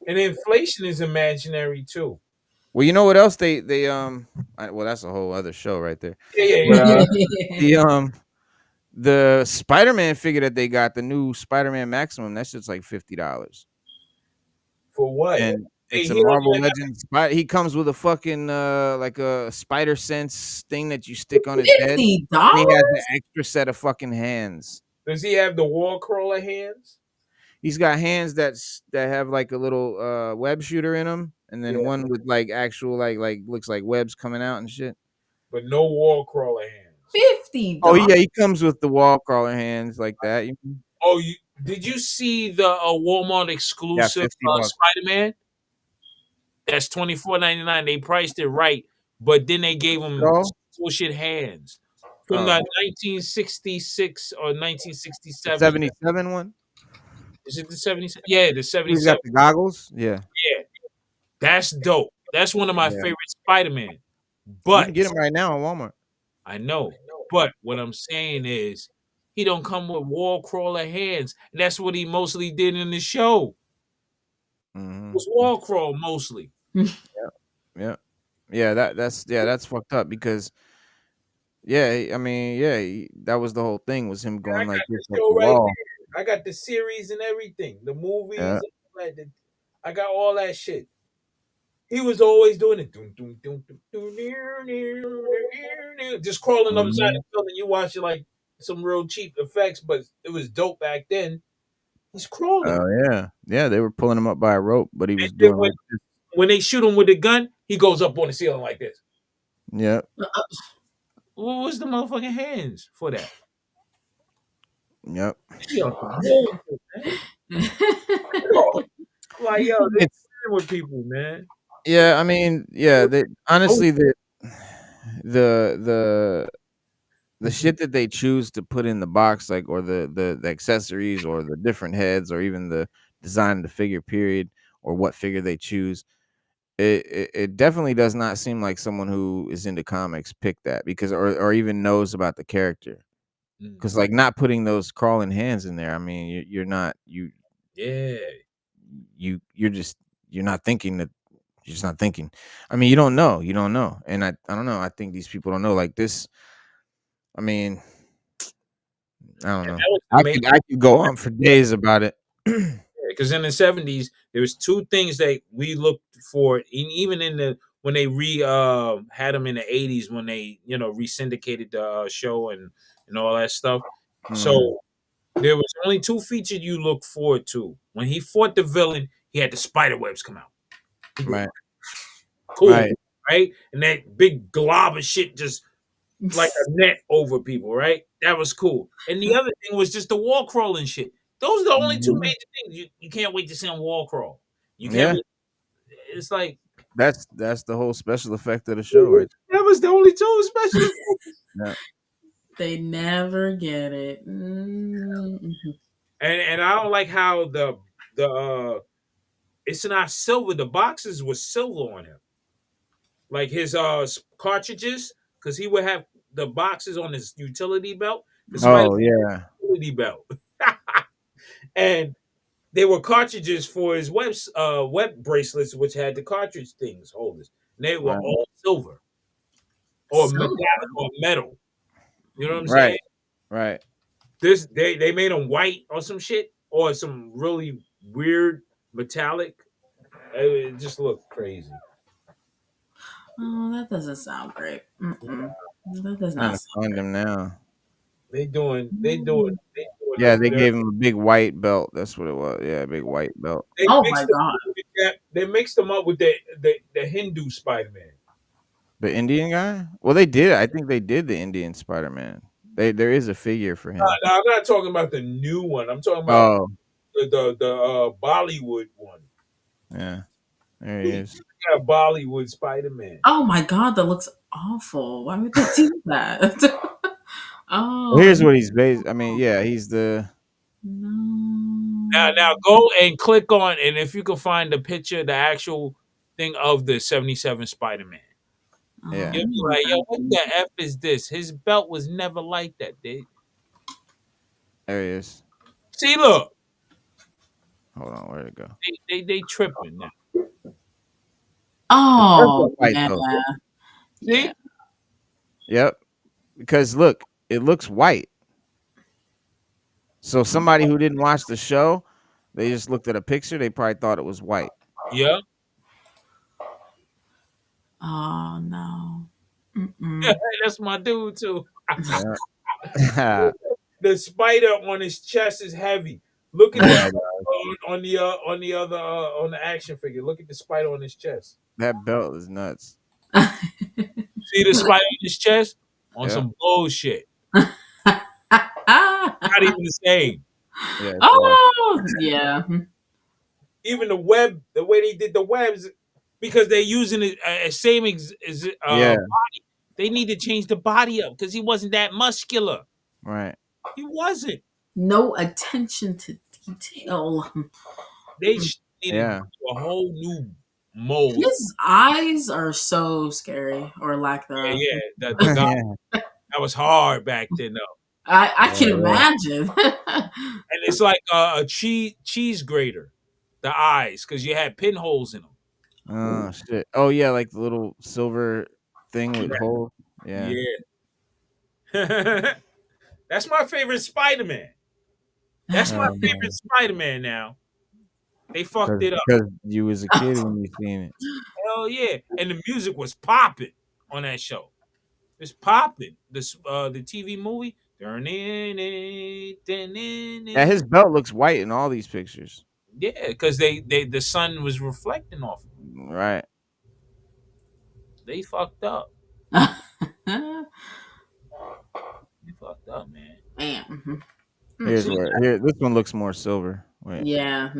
And inflation is imaginary too. Well, you know what else well, that's a whole other show right there. Yeah. But, the Spider-Man figure that they got, the new Spider-Man Maximum, that's just like $50. For what? And it's Hey, a Marvel Legends. He comes with a fucking like a Spider Sense thing that you stick on his head. $50? And he has an extra set of fucking hands. Does he have the wall crawler hands? He's got hands that have like a little web shooter in them, and then one with like actual like looks like webs coming out and shit. But no wall crawler hands. $50. Oh yeah, he comes with the wall crawler hands like that. Oh, did you see the Walmart exclusive $50. Spider-Man? That's $24.99. They priced it right, but then they gave him Skull? bullshit hands from the Oh, 1966 or the 1967. 77 one? Is it the 77? Yeah, the He's 77. got the goggles? Yeah. Yeah, that's dope. That's one of my Yeah. favorite Spider-Man. You But can get him right now on Walmart. I know. But what I'm saying is, he don't come with wall crawler hands. And that's what he mostly did in the show. Mhm. Was wall crawl mostly. Yeah. Yeah, that's fucked up because I mean, that was the whole thing was him I going got like the this up show the right wall. there. I got the series and everything, the movies. Yeah. I got all that shit. He was always doing it. Just crawling up inside the building. You watch it like some real cheap effects, but it was dope back then. He's crawling. Oh yeah. Yeah, they were pulling him up by a rope, but he was And then doing like this. when they shoot him with a gun, he goes up on the ceiling like this. Yeah. What was the motherfucking hands for that? Yep. Yeah. Like, yo, they're with people, man. Yeah, I mean, they honestly the shit that they choose to put in the box, like, or the accessories or the different heads or even the design of the figure period or what figure they choose, it definitely does not seem like someone who is into comics picked that because or even knows about the character. Because like not putting those crawling hands in there, I mean, you're not you're not thinking that you're just not thinking. I mean, you don't know, and I don't know. I think these people don't know like this. I mean, I don't know. I could go on for days about it. Because in the 70s, there was two things that we looked for, even in the when they had them in the 80s when they re-syndicated the show and all that stuff. So there was only two features you look forward to. When he fought the villain, he had the spider webs come out. Right. Cool. Right? And that big glob of shit just like a net over people, right? That was cool. And the other thing was just the wall crawling shit. Those are the only two major things. You can't wait to see him wall crawl. You can't. It's like that's the whole special effect of the show, right? That was the only two special effects. Yeah. They never get it. Mm-hmm. And I don't like how the it's not silver. The boxes was silver on him, like his cartridges, because he would have the boxes on his utility belt. Utility belt, and they were cartridges for his web bracelets, which had the cartridge things holders. And they were all silver or metallic or metal. You know what I'm saying? Right. They made them white or some shit or some really weird metallic. It just looked crazy. Oh, that doesn't sound great. That does not find them now. They doing. Yeah, they gave him a big white belt. That's what it was. Yeah, a big white belt. Oh my god! They mixed them up with the Hindu Spider-Man. The Indian guy? Well, they did. I think they did the Indian Spider-Man. There is a figure for him. No, I'm not talking about the new one. I'm talking about the Bollywood one. Yeah, there he is. Yeah, Bollywood Spider-Man. Oh my god, that looks awful. Why would they do that? Well, here's what he's based. I mean, yeah, he's the. Now go and click on, and if you can find the picture, the actual thing of the 77 Spider-Man. Yeah. You'll be like, yo, what the F is this? His belt was never like that, dude. There he is. See, look. Hold on, where'd it go? They tripping now. Oh, yeah. See? Yep. Because look, it looks white. So somebody who didn't watch the show, they just looked at a picture, they probably thought it was white. Yeah. Oh no. Yeah, that's my dude too. Yeah. The spider on his chest is heavy. Look at that on the action figure. Look at the spider on his chest. That belt is nuts. See the spider on his chest? On some bullshit. Not even the same. Yeah, yeah. Even the web, the way they did the webs, because they're using it same Yeah. body. They need to change the body up because he wasn't that muscular. Right. He wasn't. No attention to detail. They needed Yeah. a whole new mold. His eyes are so scary, or lack thereof. Yeah, the guy, that was hard back then, though. I can imagine. And it's like a cheese grater, the eyes, because you had pinholes in them. Oh shit. Oh yeah, like the little silver thing with holes. Yeah. Yeah. That's my favorite Spider-Man. That's my favorite Spider-Man now. They fucked it up. Because you was a kid when you seen it. Hell yeah. And the music was popping on that show. It's popping. The TV movie. Yeah, his belt looks white in all these pictures. Yeah, because the sun was reflecting off of him. Right. They fucked up. They fucked up, man. Man. Here's where here this one looks more silver. Wait. Yeah.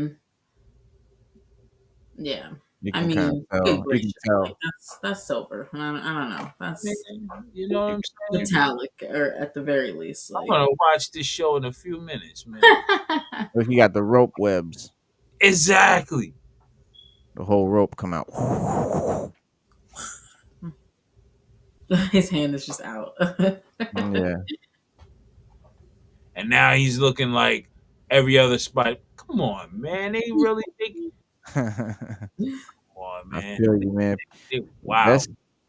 Yeah. You I can mean, kind of tell. You gracious, can tell. like, that's silver. I don't know. That's You know what I'm saying? metallic, or at the very least. I'm Like, gonna watch this show in a few minutes, man. Look, you got the rope webs. Exactly. The whole rope come out. his hand is just out. Yeah. And now he's looking like every other Spider. Come on, man. They really think. Come on, man. I feel you, man. Wow.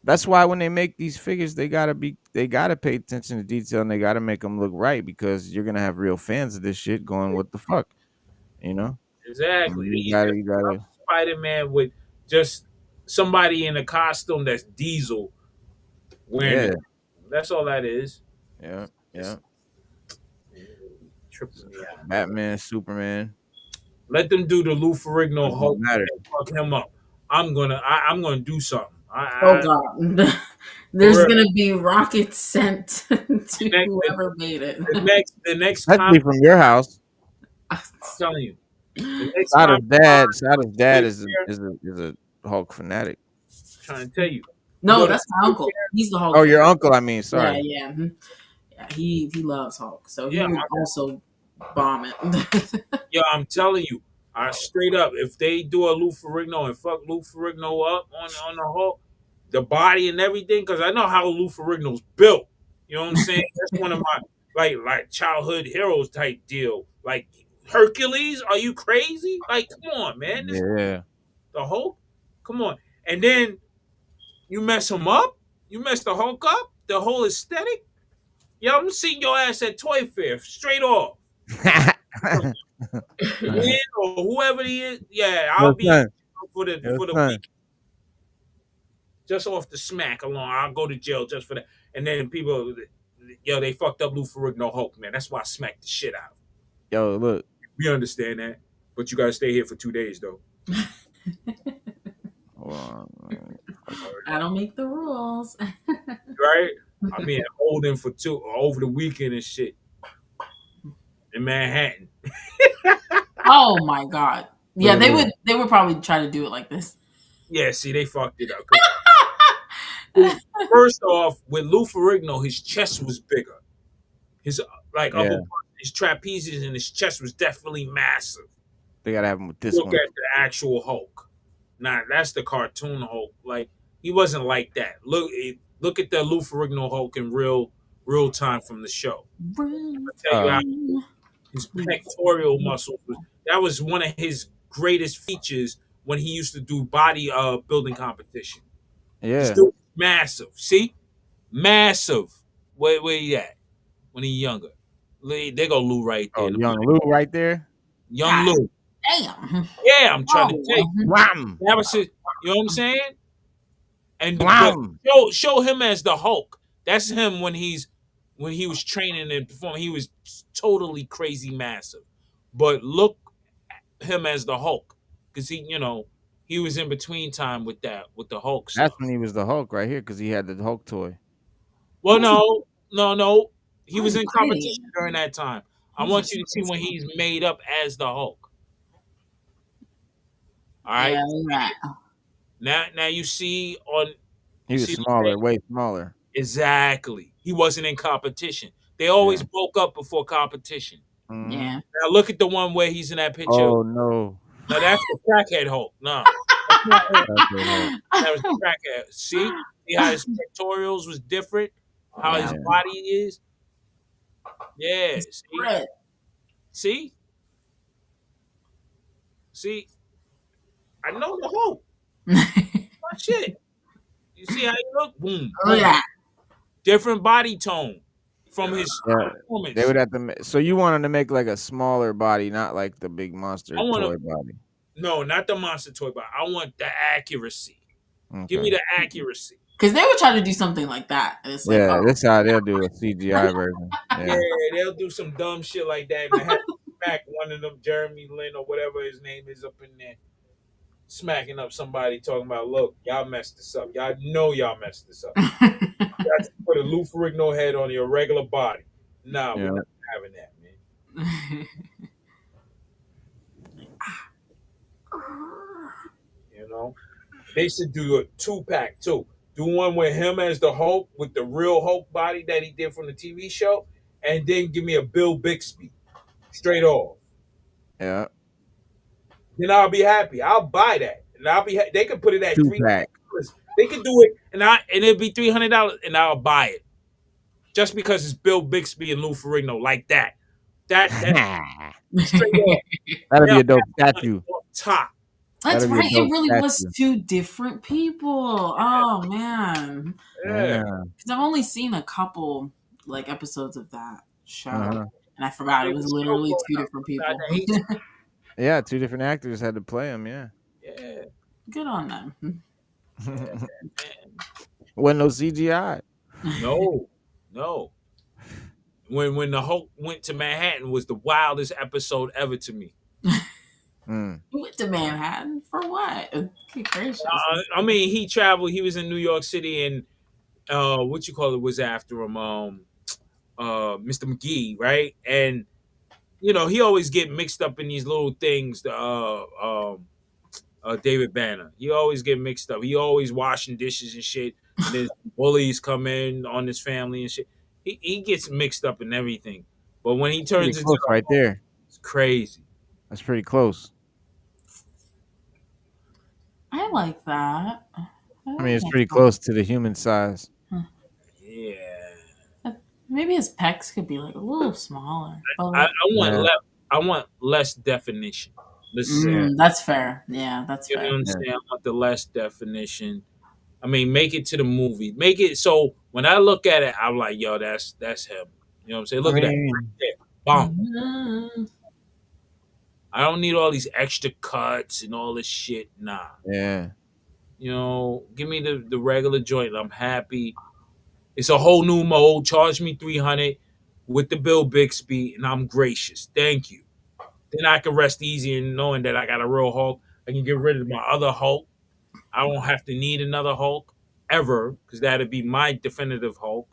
That's why when they make these figures, they gotta pay attention to detail and they gotta make them look right because you're gonna have real fans of this shit going, what the fuck, you know? Exactly. You gotta. Spider-Man with just somebody in a costume that's Diesel wearing it. That's all that is. Yeah. Tripping me out. Batman, Superman. Let them do the Lou Ferrigno Hulk matter. and fuck him up. I'm gonna do something. Oh god. There's gonna be rockets sent to whoever made it. The next Especially from your house. I'm telling you. Sada's dad is a Hulk fanatic. I'm trying to tell you. No, that's my uncle. He's the Hulk. Oh, your uncle, I mean, sorry. Yeah. Yeah, he loves Hulk. So he would also bomb it. Yo, I'm telling you, straight up, if they do a Lou Ferrigno and fuck Lou Ferrigno up on the Hulk, the body and everything, because I know how Lou Ferrigno's built. You know what I'm saying? That's one of my like childhood heroes type deal. Like Hercules, are you crazy? Like, come on, man. The Hulk? Come on. And then you mess him up? You mess the Hulk up? The whole aesthetic? Yo, I'm seeing your ass at Toy Fair, straight off. Win or whoever he is, yeah, I'll be for the week. Just off the smack alone, I'll go to jail just for that. And then people, yo, they fucked up Lou Ferrigno Hulk, man. That's why I smacked the shit out. Yo, look. We understand that, but you gotta stay here for 2 days, though. I don't make the rules. Right? I mean, holding for over the weekend and shit in Manhattan. Oh my god! Yeah, they would probably try to do it like this. Yeah, see, they fucked it up. First off, with Lou Ferrigno, his chest was bigger. His upper part, his trapezius and his chest was definitely massive. They gotta have him with this Look one. at the actual Hulk. Nah, that's the cartoon Hulk. Like, he wasn't like that. Look at the Lou Ferrigno Hulk in real time from the show. I'll tell you how his pectoral muscles that was one of his greatest features when he used to do body building competition. Yeah. He's still massive. See? Massive. Where he at? When he younger. There go Lou right there. Oh, young Lou right there? Young Lou. Damn. Yeah, I'm trying to tell you. That was it. You know what I'm saying? And show him as the Hulk. That's him when he was training and performing. He was totally crazy massive. But look him as the Hulk. Because he was in between time with the Hulk stuff. That's when he was the Hulk right here, because he had the Hulk toy. Well, no. He was in competition during that time. I want you to see when he's made up as the Hulk. All right? Yeah, Now you see on He was see what I'm saying? smaller, way smaller. Exactly. He wasn't in competition. They always Yeah. broke up before competition. Mhm. Yeah. Now look at the one where he's in that picture. Oh no. Now that's the crackhead Hulk. No, that's not him. Okay, no. That was the crackhead. See how his pectorials was different? How his Yeah. Yeah. body is? Yeah. Right. See? See? I know the Hulk. Oh, shit. You see how he look? Boom. Oh yeah. Different body tone from his Yeah. performance. They would have to. So you want him to make like a smaller body, not like the big monster I want toy a- body. No, not the monster toy body. I want the accuracy. Okay. Give me the accuracy. Because they would try to do something like that. And it's like, Yeah, oh, that's how they'll do a CGI version. Yeah, Yeah. they'll do some dumb shit like that and have to smack one of them, Jeremy Lin or whatever his name is, up in there, smacking up somebody, talking about, look, y'all messed this up. Y'all know y'all messed this up. That's put a Lou Ferrigno head on your regular body. Nah, Yeah. we're not having that, man. You know, they should do a 2-pack too. Do one with him as the Hulk with the real Hulk body that he did from the TV show, and then give me a Bill Bixby straight off. Yeah. Then I'll be happy. I'll buy that, and I'll be. They could put it at $300. 2-pack. They could do it, and it'll be $300, and I'll buy it just because it's Bill Bixby and Lou Ferrigno like that. That straight off. That'll be Now, a dope statue. off top. that's That'd be a right. It dope really was statue. two different people. Oh man. Yeah. Because I've only seen a couple like episodes of that show, Uh-huh. and I forgot it It was was literally still two going different outside people. the 80s. Yeah, 2 different actors had to play him. Yeah. Yeah. Good on them. Wasn't no CGI. No. When the Hulk went to Manhattan was the wildest episode ever to me. Mm. You went to Manhattan for what? Good gracious. I mean, he traveled. He was in New York City, and what you call it was after him, Mr. McGee, right? And you know, he always get mixed up in these little things. David Banner, he always get mixed up. He always washing dishes and shit. And then bullies come in on his family and shit. He gets mixed up in everything. But when he turns Pretty into close right there. it's crazy. That's pretty close. I like that. I mean, it's pretty close to the human size. Yeah. Maybe his pecs could be like a little smaller. But I like, want Yeah. I want less definition. Let's say. that's fair. Yeah, that's You know fair. what I'm saying? I want the less definition. I mean, make it to the movie. Make it so when I look at it, I'm like, yo, that's him. You know what I'm saying? Look at that. Right there. Boom. Mhm. I don't need all these extra cuts and all this shit. Nah. Yeah. You know, give me the regular joint. I'm happy. It's a whole new mode. Charge me $300 with the Bill Bixby, and I'm gracious. Thank you. Then I can rest easy in knowing that I got a real Hulk. I can get rid of my other Hulk. I won't have to need another Hulk ever because that'd be my definitive Hulk.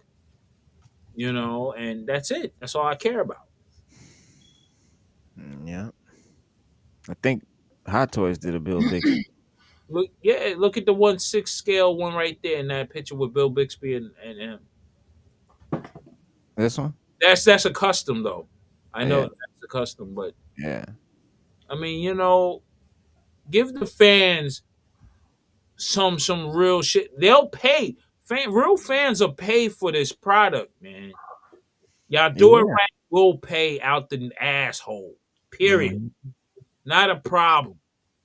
You know, and that's it. That's all I care about. Yeah. I think Hot Toys did a Bill Bixby. Look at the 1/6 scale one right there in that picture with Bill Bixby and him. This one? That's a custom though. I know Yeah. that's a custom, but Yeah. I mean, you know, give the fans some real shit. They'll pay. Real fans will pay for this product, man. Y'all do it Yeah. right, we'll pay out the asshole. Period. Mhm. Not a problem.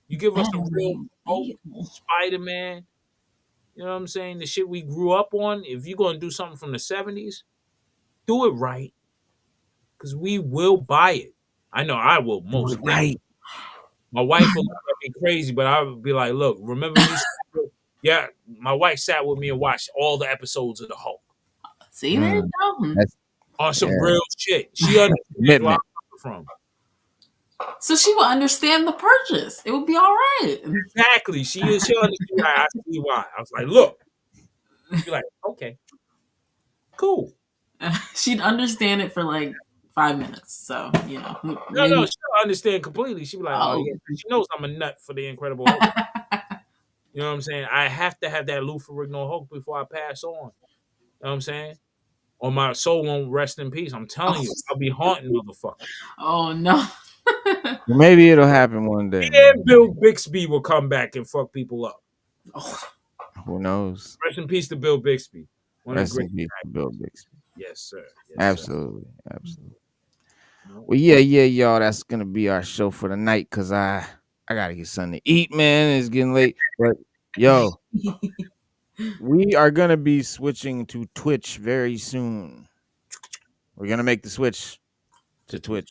You give us a real Oh, Spider-Man. You know what I'm saying? The shit we grew up on. If you're gonna do something from the 70s, do it right. Because we will buy it. I know I will most definitely. Right. My wife will look at me crazy, but I would be like, look, remember me? Yeah, my wife sat with me and watched all the episodes of the Hulk. See, there you go. That's On some Yeah. real shit. She understands where I'm commitment. coming from. So she will understand the purchase. It would be all right. Exactly. She'll understand. I see why. I was like, look. She'd be like, okay. Cool. She'd understand it for like 5 minutes. So, you know. No, she'll understand completely. She'd be like, oh, yeah. She knows I'm a nut for the Incredible Hulk. You You know what I'm saying? I have to have that Lou Ferrigno Hulk before I pass on. You know what I'm saying? Or my soul won't rest in peace. I'm telling you, I'll be haunting motherfuckers. Oh no. Well, maybe it'll happen one day. And Bill Bixby will come back and fuck people up. Who knows? Rest in peace to Bill Bixby. Rest in peace to Bill Bixby. Yes, sir. Yes, absolutely, sir. Absolutely. Well, yeah, y'all. That's gonna be our show for the night, cause I gotta get something to eat, man. It's getting late, but yo, we are gonna be switching to Twitch very soon. We're gonna make the switch to Twitch.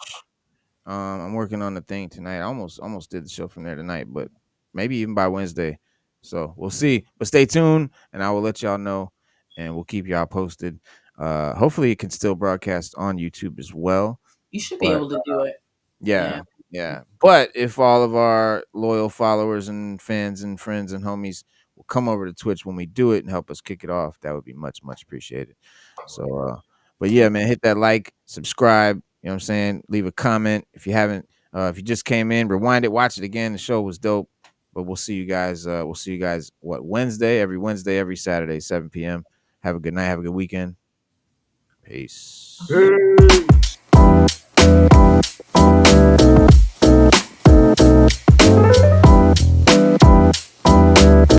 I'm working on the thing tonight. I almost did the show from there tonight, but maybe even by Wednesday. So we'll see. But stay tuned, and I will let y'all know, and we'll keep y'all posted. Hopefully, it can still broadcast on YouTube as well. You should be able to do it. Yeah. But if all of our loyal followers and fans and friends and homies will come over to Twitch when we do it and help us kick it off, that would be much, much appreciated. So, but yeah, man, hit that like, subscribe. You know what I'm saying? Leave a comment if you haven't. If you just came in, rewind it, watch it again. The show was dope. But we'll see you guys. Wednesday, every Saturday, 7 p.m. Have a good night. Have a good weekend. Peace. Peace.